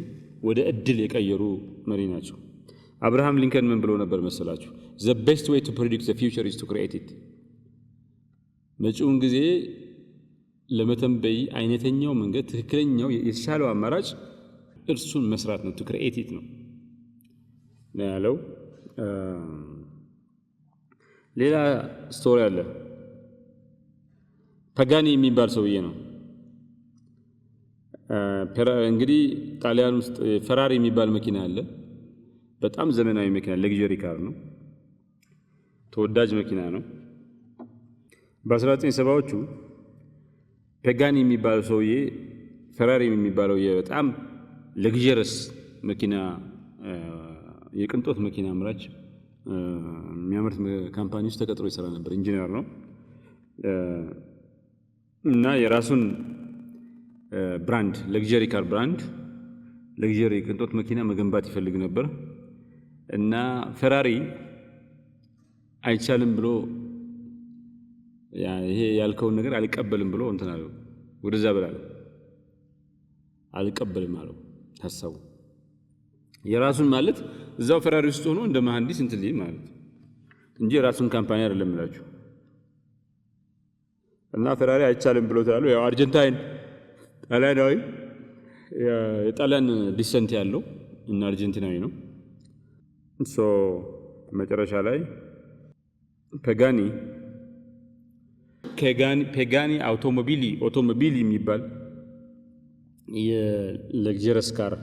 ወደ እድል የቀየሩ መሪ ናቸው። አብርሃም ሊንከን ምን ብሎ ነበር መሰላችሁ? the best way to predict the future is to create it። መጪውን ጊዜ ለመተንበይ አይነተኛው መንገድ ትክክለኛው የተሻለው አማራጭ እርሱን መስራት ነው። to create it ነው ያለው። ሌላ ስቶሪ አለ። ፓጋኒ የሚባል ሰውዬ ነው። እንግዲህ ጣሊያን ውስጥ ፈራሪ የሚባል መኪና አለ። በጣም ዘመናዊ መኪና ለግዠሪ ካር ነው። ተወዳጅ መኪና ነው። በ1970ዎቹ ፓጋኒ የሚባለው ሰውዬ ፈራሪ የሚባለው በጣም ለግዠረስ መኪና የቅንጦት መኪና አምራች የሚያመርት ካምፓኒ ውስጥ ተቀጥሮ ይሰራ ነበር። ኢንጂነር ነው እና የራሱን ብራንድ ለግዠሪ ካር ብራንድ ለግዠሪ ቅንጦት መኪና መገንባት ይፈልግ ነበር እና ፈራሪ አይቻልም ብሎ ይሄ ያልከውን ነገር አልቀበልም ብሎ እንትን አለው። ወደዛ ብላል አልቀበልም አለው። ሐሳቡ የራሱን ማለት እዛው ፈራሪ ውስጥ ሆኖ እንደ መሐንዲስ እንትን ሊል ማለት እንጂ የራሱን ካምፓኒ አይደለም እላችሁ። እና ፈራሪ አይቻልም ብሎ ታሉ። ያው አርጀንታይን ጣሊያናዊ የጣሊያን ዲሰንት ያለው እና አርጀንቲናዊ ነው። መጨረሻ ላይ ፓጋኒ አውቶሞቢሊ የሚባል የለግዠረስ ካር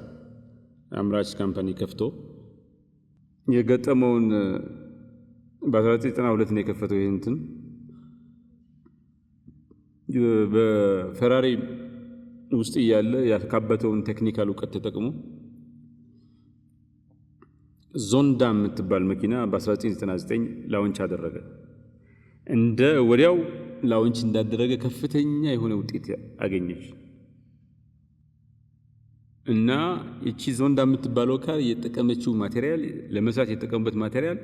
አምራች ካምፓኒ ከፍቶ የገጠመውን በ1992 ነው የከፈተው። ይሄንትን በፈራሪ ውስጥ እያለ ያካበተውን ቴክኒካል እውቀት ተጠቅሞ ዞንዳ የምትባል መኪና በ1999 ላውንች አደረገ። እንደ ወዲያው ላውንች እንዳደረገ ከፍተኛ የሆነ ውጤት አገኘች እና እቺ ዞንዳ የምትባለው ካር የተጠቀመችው ማቴሪያል ለመስራት የተጠቀሙበት ማቴሪያል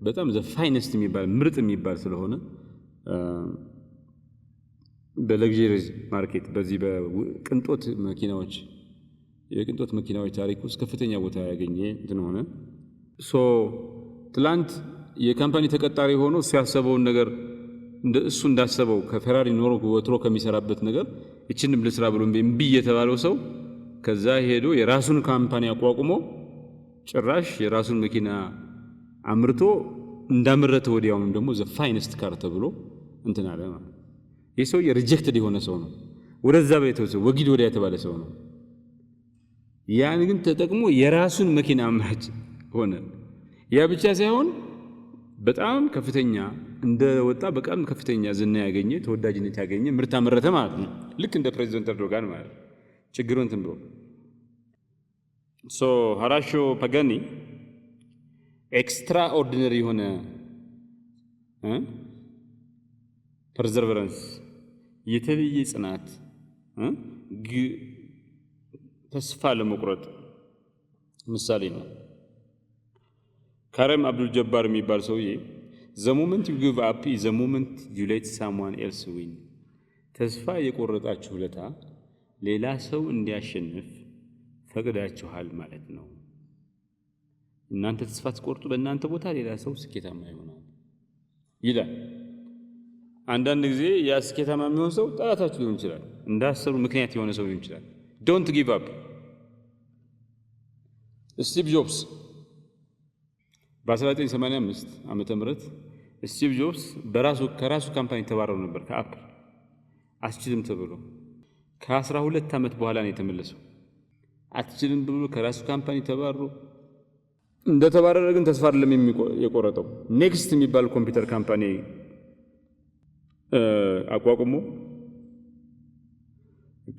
በጣም ዘ ፋይነስት የሚባል ምርጥ የሚባል ስለሆነ በለግዠሪ ማርኬት በዚህ በቅንጦት መኪናዎች የቅንጦት መኪናዎች ታሪክ ውስጥ ከፍተኛ ቦታ ያገኘ እንትን ሆነ። ትላንት የካምፓኒ ተቀጣሪ ሆኖ ሲያሰበውን ነገር እሱ እንዳሰበው ከፈራሪ ኖሮ ወትሮ ከሚሰራበት ነገር እቺንም ልስራ ብሎ እምቢ የተባለው ሰው ከዛ ሄዶ የራሱን ካምፓኒ አቋቁሞ ጭራሽ የራሱን መኪና አምርቶ እንዳመረተ ወዲያውኑ ደግሞ ዘ ፋይነስት ካር ተብሎ እንትን አለ ማለት። ይህ ሰው የሪጀክትድ የሆነ ሰው ነው። ወደዛ በተወሰ ወጊድ ወዲያ የተባለ ሰው ነው። ያን ግን ተጠቅሞ የራሱን መኪና አምራች ሆነ። ያ ብቻ ሳይሆን በጣም ከፍተኛ እንደወጣ በጣም ከፍተኛ ዝና ያገኘ ተወዳጅነት ያገኘ ምርት አመረተ ማለት ነው። ልክ እንደ ፕሬዚደንት ኤርዶጋን ማለት ችግሩን እንትን ብሎ ሆራሾ ፓጋኒ ኤክስትራ ኦርዲነሪ የሆነ ፐርዘርቨረንስ የተለየ ጽናት ተስፋ ለመቁረጥ ምሳሌ ነው። ካረም አብዱል ጀባር የሚባል ሰውዬ the moment you give up is the moment you let someone else win። ተስፋ የቆረጣችሁ ለታ ሌላ ሰው እንዲያሸንፍ ፈቅዳችኋል ማለት ነው። እናንተ ተስፋ ትቆርጡ በእናንተ ቦታ ሌላ ሰው ስኬታማ ይሆናል ይላል። አንዳንድ ጊዜ ያ ስኬታማ የሚሆን ሰው ጠላታችሁ ሊሆን ይችላል። እንዳሰሩ ምክንያት የሆነ ሰው ሊሆን ይችላል። ዶንት ጊቭ አፕ። ስቲቭ ጆብስ በ1985 ዓመተ ምህረት ስቲቭ ጆብስ ከራሱ ካምፓኒ ተባረሩ ነበር ከአፕል አስችልም ተብሎ። ከ12 ዓመት በኋላ ነው የተመለሰው። አትችልም ብሎ ከራሱ ካምፓኒ ተባረሩ። እንደተባረረ ግን ተስፋ አይደለም የቆረጠው። ኔክስት የሚባል ኮምፒውተር ካምፓኒ አቋቁሞ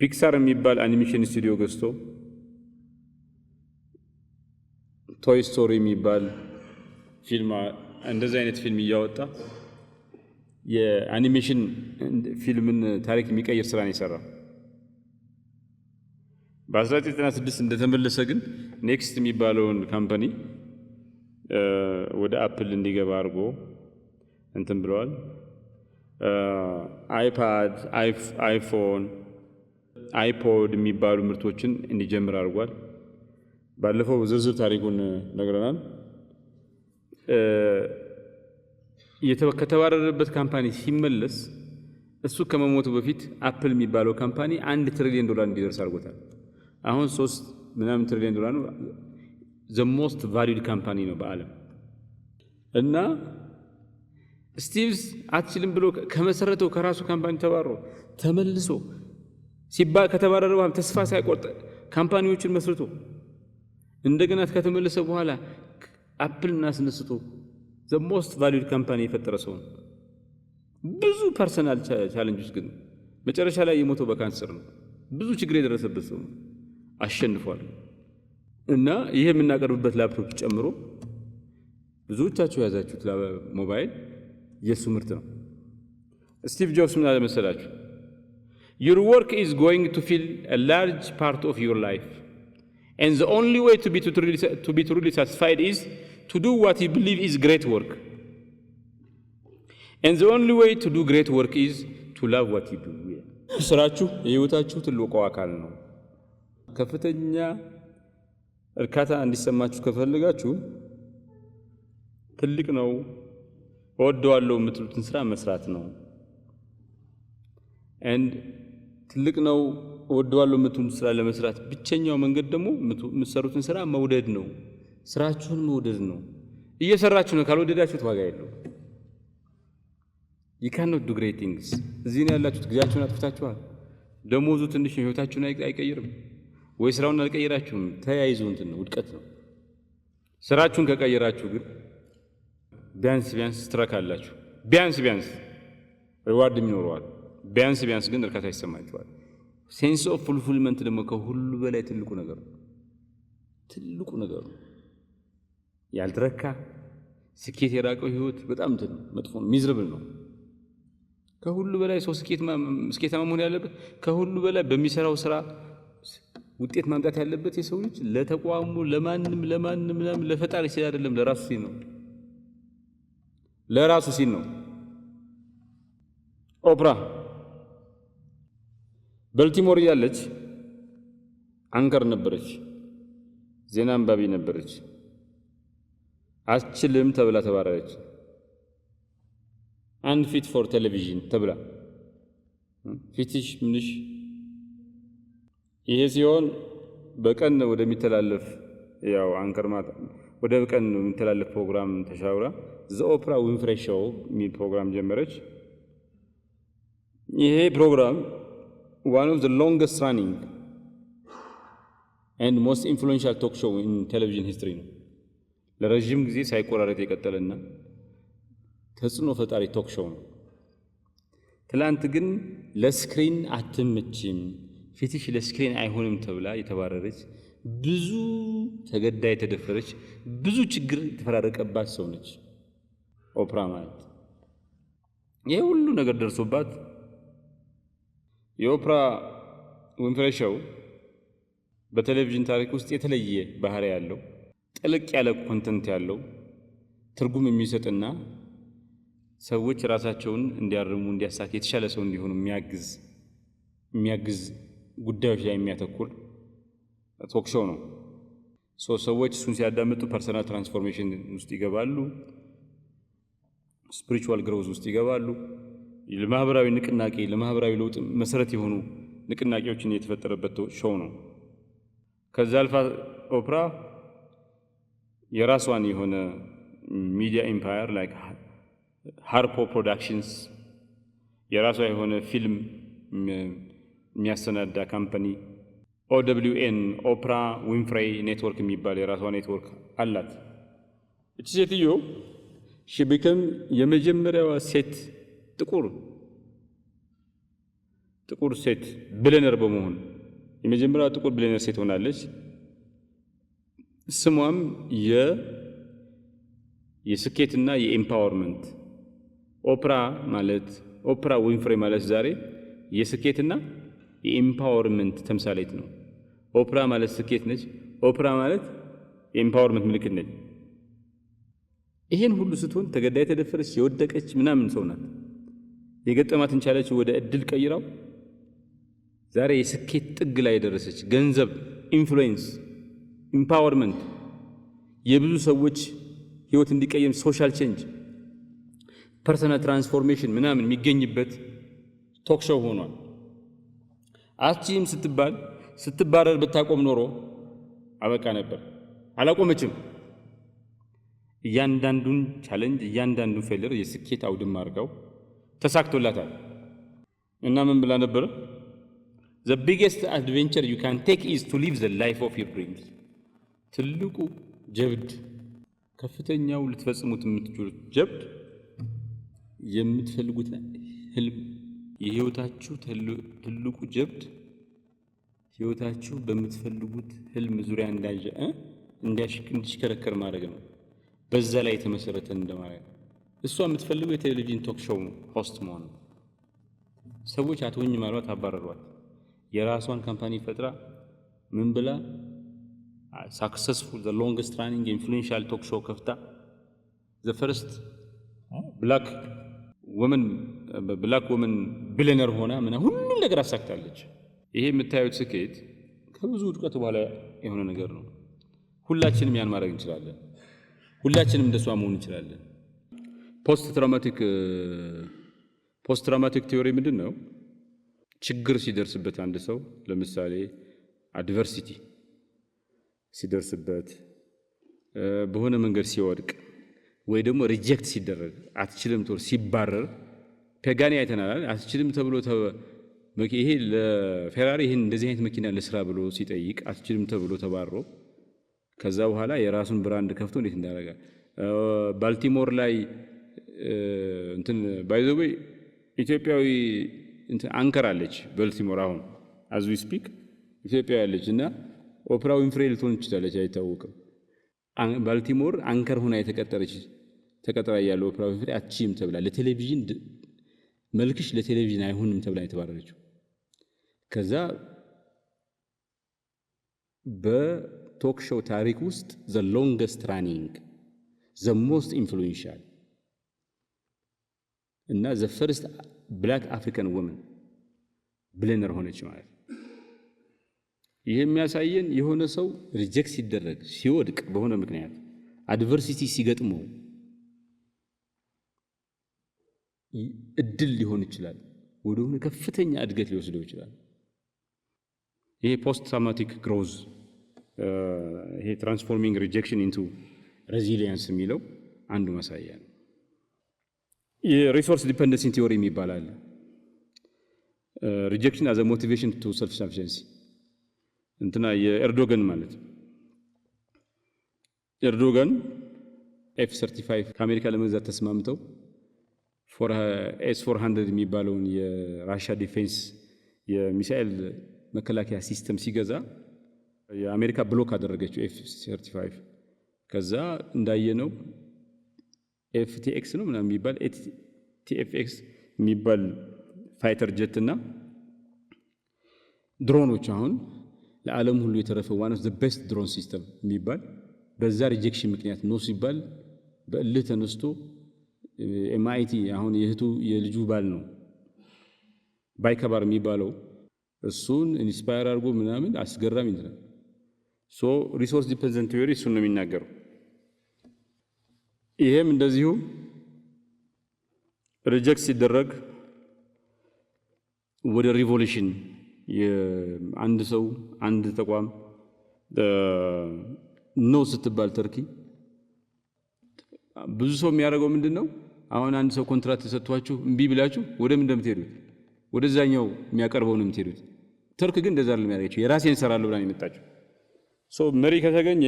ፒክሳር የሚባል አኒሜሽን ስቱዲዮ ገዝቶ ቶይ ስቶሪ የሚባል ፊልም እንደዚህ አይነት ፊልም እያወጣ የአኒሜሽን ፊልምን ታሪክ የሚቀይር ስራ ነው የሰራው። በ1996 እንደተመለሰ ግን ኔክስት የሚባለውን ካምፓኒ ወደ አፕል እንዲገባ አድርጎ እንትን ብለዋል። አይፓድ፣ አይፎን፣ አይፖድ የሚባሉ ምርቶችን እንዲጀምር አድርጓል። ባለፈው ዝርዝር ታሪኩን ነግረናል። ከተባረረበት ካምፓኒ ሲመለስ እሱ ከመሞቱ በፊት አፕል የሚባለው ካምፓኒ $1 ትሪሊየን እንዲደርስ አድርጎታል። አሁን 3 ትሪሊየን ዶላር ነው። the most valued ካምፓኒ ነው በዓለም። እና ስቲቭስ አትችልም ብሎ ከመሰረተው ከራሱ ካምፓኒ ተባሮ ተመልሶ ከተባረረ በኋላ ተስፋ ሳይቆርጥ ካምፓኒዎችን መስርቶ እንደገና ከተመለሰ በኋላ አፕልን አስነስቶ the most valued ካምፓኒ የፈጠረ ሰው ነው። ብዙ ፐርሰናል ቻሌንጆች ግን መጨረሻ ላይ የሞተው በካንሰር ነው። ብዙ ችግር የደረሰበት ሰው ነው። አሸንፏል። እና ይሄ የምናቀርብበት ላፕቶፕ ጨምሮ ብዙዎቻችሁ የያዛችሁት ሞባይል የሱ ምርት ነው። ስቲቭ ጆብስ ምን አለ መሰላችሁ? Your work is going to fill a large part of your life. And the only way to be truly satisfied is to do what you believe is great work. And the only way to do great work is to love what you do. ስራችሁ የህይወታችሁ ትልቁ አካል ነው። ከፍተኛ እርካታ እንዲሰማችሁ ከፈልጋችሁ ትልቅ ነው እወደዋለሁ የምትሉትን ስራ መስራት ነው። and ትልቅ ነው እወደዋለሁ የምትሉትን ስራ ለመስራት ብቸኛው መንገድ ደግሞ የምትሰሩትን ስራ መውደድ ነው። ስራችሁን መውደድ ነው። እየሰራችሁ ነው፣ ካልወደዳችሁት ዋጋ የለው። you cannot do great things። እዚህ ነው ያላችሁት፣ ጊዜያችሁን አጥፍታችኋል። ደሞዙ ትንሽ ህይወታችሁን አይቀይርም ወይ ስራውን አልቀየራችሁም። ተያይዞ እንትን ነው፣ ውድቀት ነው። ስራችሁን ከቀየራችሁ ግን ቢያንስ ትረካላችሁ። ቢያንስ ሪዋርድ ይኖረዋል። ቢያንስ ግን እርካታ ይሰማችኋል። ሴንስ ኦፍ ፉልፊልመንት ደግሞ ከሁሉ በላይ ትልቁ ነገር ነው። ያልተረካ ስኬት የራቀው ህይወት በጣም መጥፎ ነው፣ ሚዝረብል ነው። ከሁሉ በላይ ሰው ስኬታማ መሆን ያለበት ከሁሉ በላይ በሚሰራው ስራ ውጤት ማምጣት ያለበት የሰው ልጅ ለተቋሙ ለማንም ለፈጣሪ ሲል አይደለም፣ ለራሱ ሲል ነው። ኦፕራ በልቲሞር ያለች አንከር ነበረች፣ ዜና አንባቢ ነበረች። አትችልም ተብላ ተባረረች። አንፊት ፎር ቴሌቪዥን ተብላ ፊትሽ ምንሽ ይሄ ሲሆን በቀን ወደሚተላለፍ ያው አንከር ማታ ወደ በቀን የሚተላለፍ ፕሮግራም ተሻውራ ዘ ኦፕራ ዊንፍሬ ሾው የሚል ፕሮግራም ጀመረች። ይሄ ፕሮግራም one of the longest running and most influential talk show in television history ነው። ለረጅም ጊዜ ሳይቆራረጥ የቀጠለና ተጽዕኖ ፈጣሪ ቶክ ሾው ነው። ትላንት ግን ለስክሪን አትመችም፣ ፊትሽ ለስክሪን አይሆንም ተብላ የተባረረች፣ ብዙ ተገዳ የተደፈረች፣ ብዙ ችግር የተፈራረቀባት ሰው ነች ኦፕራ ማለት። ይሄ ሁሉ ነገር ደርሶባት የኦፕራ ዊንፍሬ ሾው በቴሌቪዥን ታሪክ ውስጥ የተለየ ባህሪ ያለው ጥልቅ ያለ ኮንተንት ያለው ትርጉም የሚሰጥና ሰዎች ራሳቸውን እንዲያርሙ እንዲያሳካ የተሻለ ሰው እንዲሆኑ የሚያግዝ ጉዳዮች ላይ የሚያተኩር ቶክ ሾው ነው። ሰዎች እሱን ሲያዳምጡ ፐርሰናል ትራንስፎርሜሽን ውስጥ ይገባሉ፣ ስፒሪቹዋል ግሮዝ ውስጥ ይገባሉ፣ ለማህበራዊ ንቅናቄ ለማህበራዊ ለውጥ መሰረት የሆኑ ንቅናቄዎችን የተፈጠረበት ሾው ነው። ከዛ አልፋ ኦፕራ የራሷን የሆነ ሚዲያ ኤምፓየር ላይክ ሃርፖ ፕሮዳክሽንስ የራሷ የሆነ ፊልም የሚያሰናዳ ካምፓኒ OWN ኦፕራ ዊንፍሬይ ኔትወርክ የሚባል የራሷ ኔትወርክ አላት። እቺ ሴትዮ ቢከም የመጀመሪያዋ ሴት ጥቁር ሴት ቢሊየነር በመሆን የመጀመሪያዋ ጥቁር ቢሊየነር ሴት ሆናለች። ስሟም የስኬትና የኤምፓወርመንት ኦፕራ ዊንፍሬይ ማለት ዛሬ የስኬትና የኤምፓወርመንት ተምሳሌት ነው። ኦፕራ ማለት ስኬት ነች። ኦፕራ ማለት የኤምፓወርመንት ምልክት ነች። ይሄን ሁሉ ስትሆን ተገዳ የተደፈረች የወደቀች ምናምን ሰው ናት። የገጠማትን ቻለች ወደ እድል ቀይራው ዛሬ የስኬት ጥግ ላይ የደረሰች ገንዘብ፣ ኢንፍሉዌንስ፣ ኢምፓወርመንት የብዙ ሰዎች ህይወት እንዲቀየም ሶሻል ቼንጅ፣ ፐርሰናል ትራንስፎርሜሽን ምናምን የሚገኝበት ቶክ ሾው ሆኗል። አቺም ስትባረር ብታቆም ኖሮ አበቃ ነበር። አላቆመችም። እያንዳንዱን ቻሌንጅ እያንዳንዱን ፌለር የስኬት አውድማ አድርጋው ተሳክቶላታል። እና ምን ብላ ነበር? The biggest adventure you can take is to live the life of your dreams. ትልቁ ጀብድ ከፍተኛው ልትፈጽሙት የምትችሉት ጀብድ የምትፈልጉት ህልም የህይወታችሁ ትልቁ ጀብድ ህይወታችሁ በምትፈልጉት ህልም ዙሪያ እንዲሽከረከር ማድረግ ነው። በዛ ላይ የተመሰረተ እንደማለት እሷ የምትፈልገው የቴሌቪዥን ቶክ ሾው ሆስት መሆን። ሰዎች አትሆኝ ማለት አባረሯት። የራሷን ካምፓኒ ፈጥራ ምን ብላ successful the longest running influential talk show ከፍታ the first black woman billionaire ሆና ምን ሁሉ ነገር አሳክታለች። ይሄ የምታዩት ስኬት ከብዙ ውድቀት በኋላ የሆነ ነገር ነው። ሁላችንም ያን ማድረግ እንችላለን። ሁላችንም እንደሷ መሆን እንችላለን። ፖስት ትራውማቲክ ቲዮሪ ምንድን ነው? ችግር ሲደርስበት አንድ ሰው ለምሳሌ አድቨርሲቲ ሲደርስበት በሆነ መንገድ ሲወድቅ ወይ ደግሞ ሪጀክት ሲደረግ አትችልም ተብሎ ሲባረር ፔጋኒ አይተናል። አትችልም ተብሎ ይሄ ለፌራሪ ይሄን እንደዚህ አይነት መኪና ለስራ ብሎ ሲጠይቅ አትችልም ተብሎ ተባሮ ከዛ በኋላ የራሱን ብራንድ ከፍቶ እንዴት እንዳደረገ ባልቲሞር ላይ ባይ ዘ ዌይ ኢትዮጵያዊ አንከር አለች ባልቲሞር አሁን as we speak ኢትዮጵያ ያለች እና ኦፕራ ዊንፍሬይ ልትሆን ትችላለች አይታወቅም። ባልቲሞር አንከር ሆና ተቀጥራ ያለው ኦፕራ ዊንፍሬይ አትችልም ተብላ ለቴሌቪዥን መልክሽ ለቴሌቪዥን አይሆንም ተብላ የተባረረችው። ከዛ በቶክ ሾው ታሪክ ውስጥ the longest running the most influential እና the first black African woman billionaire ሆነች ማለት። ይሄ የሚያሳየን የሆነ ሰው ሪጀክት ሲደረግ ሲወድቅ በሆነ ምክንያት አድቨርሲቲ ሲገጥመው እድል ሊሆን ይችላል፣ ወደሆነ ከፍተኛ እድገት ሊወስደው ይችላል። ይሄ ፖስት ትራውማቲክ ግሮዝ ይሄ ትራንስፎርሚንግ ሪጀክሽን ኢንቱ ሬዚሊየንስ የሚለው አንዱ ማሳያ ነው። የሪሶርስ ዲፔንደንሲ ቲዮሪ የሚባላል ሪጀክሽን አዘ ሞቲቬሽን ቱ ሰልፍ ሰፊሸንሲ የኤርዶገን ማለት ኤርዶገን F-35 ከአሜሪካ ለመግዛት ተስማምተው S-400 የሚባለውን የራሻ ዲፌንስ የሚሳኤል መከላከያ ሲስተም ሲገዛ የአሜሪካ ብሎክ አደረገችው F-35። ከዛ እንዳየነው FTX ነው ምናምን የሚባል TFX የሚባል ፋይተር ጀት እና ድሮኖች አሁን ለዓለም ሁሉ የተረፈው ዋን ኦፍ ዘ ቤስት ድሮን ሲስተም የሚባል በዛ ሪጀክሽን ምክንያት ነው ሲባል በእልህ ተነስቶ MIT አሁን የልጁ ባል ነው ባይከባር የሚባለው እሱን ኢንስፓየር አድርጎ ምናምን አስገራሚ እንትን ሶ ሪሶርስ ዲፔንደንት ቲዮሪ እሱን ነው የሚናገረው። ይሄም እንደዚሁ ሪጀክት ሲደረግ ወደ ሪቮሉሽን አንድ ሰው አንድ ተቋም ኖ ስትባል ተርኪ ብዙ ሰው የሚያደርገው ምንድነው? አሁን አንድ ሰው ኮንትራት ተሰጥቷችሁ እምቢ ብላችሁ ወደ ምን እንደምትሄዱት ወደዛኛው የሚያቀርበው ነው የምትሄዱት። ተርክ ግን እንደዛ አይደለም የሚያደርገው። የራሴን ሰራለሁ ብላ ነው የመጣችው። መሪ ከተገኘ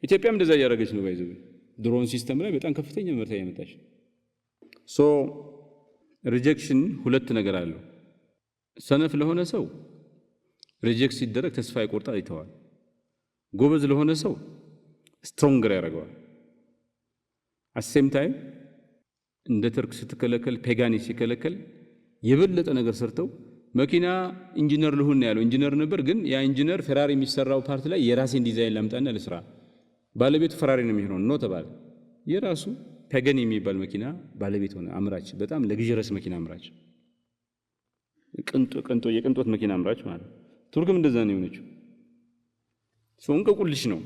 ኢትዮጵያም እንደዛ እያደረገች ነው። ባይዘው ድሮን ሲስተም ላይ በጣም ከፍተኛ ምርታ ያመጣች። ሪጀክሽን ሁለት ነገር አለው። ሰነፍ ለሆነ ሰው ሪጀክት ሲደረግ ተስፋ ይቆርጣል፣ ይተዋል። ጎበዝ ለሆነ ሰው ስትሮንገር ያደርገዋል። አሴም ታይም እንደ ተርክ ስትከለከል ፔጋኒ ሲከለከል የበለጠ ነገር ሰርተው መኪና ኢንጂነር ልሁን ያለው ኢንጂነር ነበር፣ ግን ያ ኢንጂነር ፌራሪ የሚሰራው ፓርት ላይ የራሴን ዲዛይን ላምጣና ልስራ፣ ባለቤቱ ፌራሪ ነው የሚሆነው ነው ተባለ። የራሱ ፔጋኒ የሚባል መኪና ባለቤት ሆነ፣ አምራች፣ በጣም ለግዥረስ መኪና አምራች፣ የቅንጦት መኪና አምራች ማለት። ቱርክም እንደዛ ነው የሆነችው። ሰው እንቆቅልሽ ነው።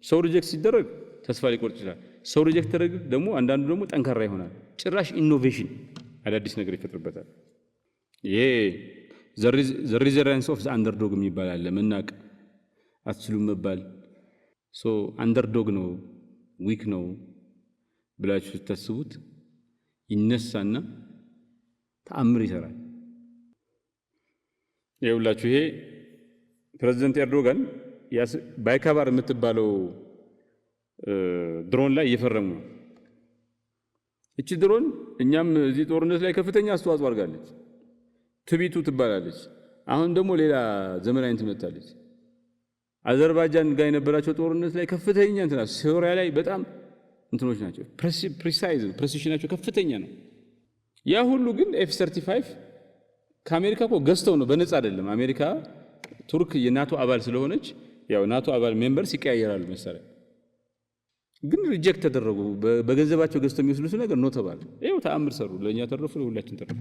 ሰው ሪጀክት ሲደረግ ተስፋ ሊቆርጥ ይችላል። ሰው ሪጀክት ተደረገ ደግሞ አንዳንዱ ደግሞ ጠንካራ ይሆናል። ጭራሽ ኢኖቬሽን አዳዲስ ነገር ይፈጥርበታል። ይሄ ዘ ሪዘራንስ ኦፍ ዘ አንደርዶግ የሚባል አለ። መናቅ አትችሉም መባል። አንደርዶግ ነው ዊክ ነው ብላችሁ ስታስቡት ይነሳና ተአምር ይሰራል። ይኸውላችሁ ይሄ ፕሬዝዳንት ኤርዶጋን ባይካባር የምትባለው ድሮን ላይ እየፈረሙ ነው። እቺ ድሮን እኛም እዚህ ጦርነት ላይ ከፍተኛ አስተዋጽኦ አድርጋለች። ትቢቱ ትባላለች። አሁን ደግሞ ሌላ ዘመናዊ ትመጣለች። አዘርባይጃን ጋር የነበራቸው ጦርነት ላይ ከፍተኛ እንትና፣ ሶሪያ ላይ በጣም እንትኖች ናቸው። ፕሪሳይዝ ፕሬሲሽናቸው ከፍተኛ ነው። ያ ሁሉ ግን ኤፍ35 ከአሜሪካ እኮ ገዝተው ነው፣ በነፃ አይደለም። አሜሪካ ቱርክ የናቶ አባል ስለሆነች ያው ናቶ አባል ሜምበርስ ይቀያየራሉ መሳሪያ፣ ግን ሪጀክት ተደረጉ። በገንዘባቸው ገዝተው የሚወስዱት ነገር ነው ተባለ። ይኸው ተአምር ሰሩ። ለእኛ ተረፉ፣ ለሁላችን ተረፉ።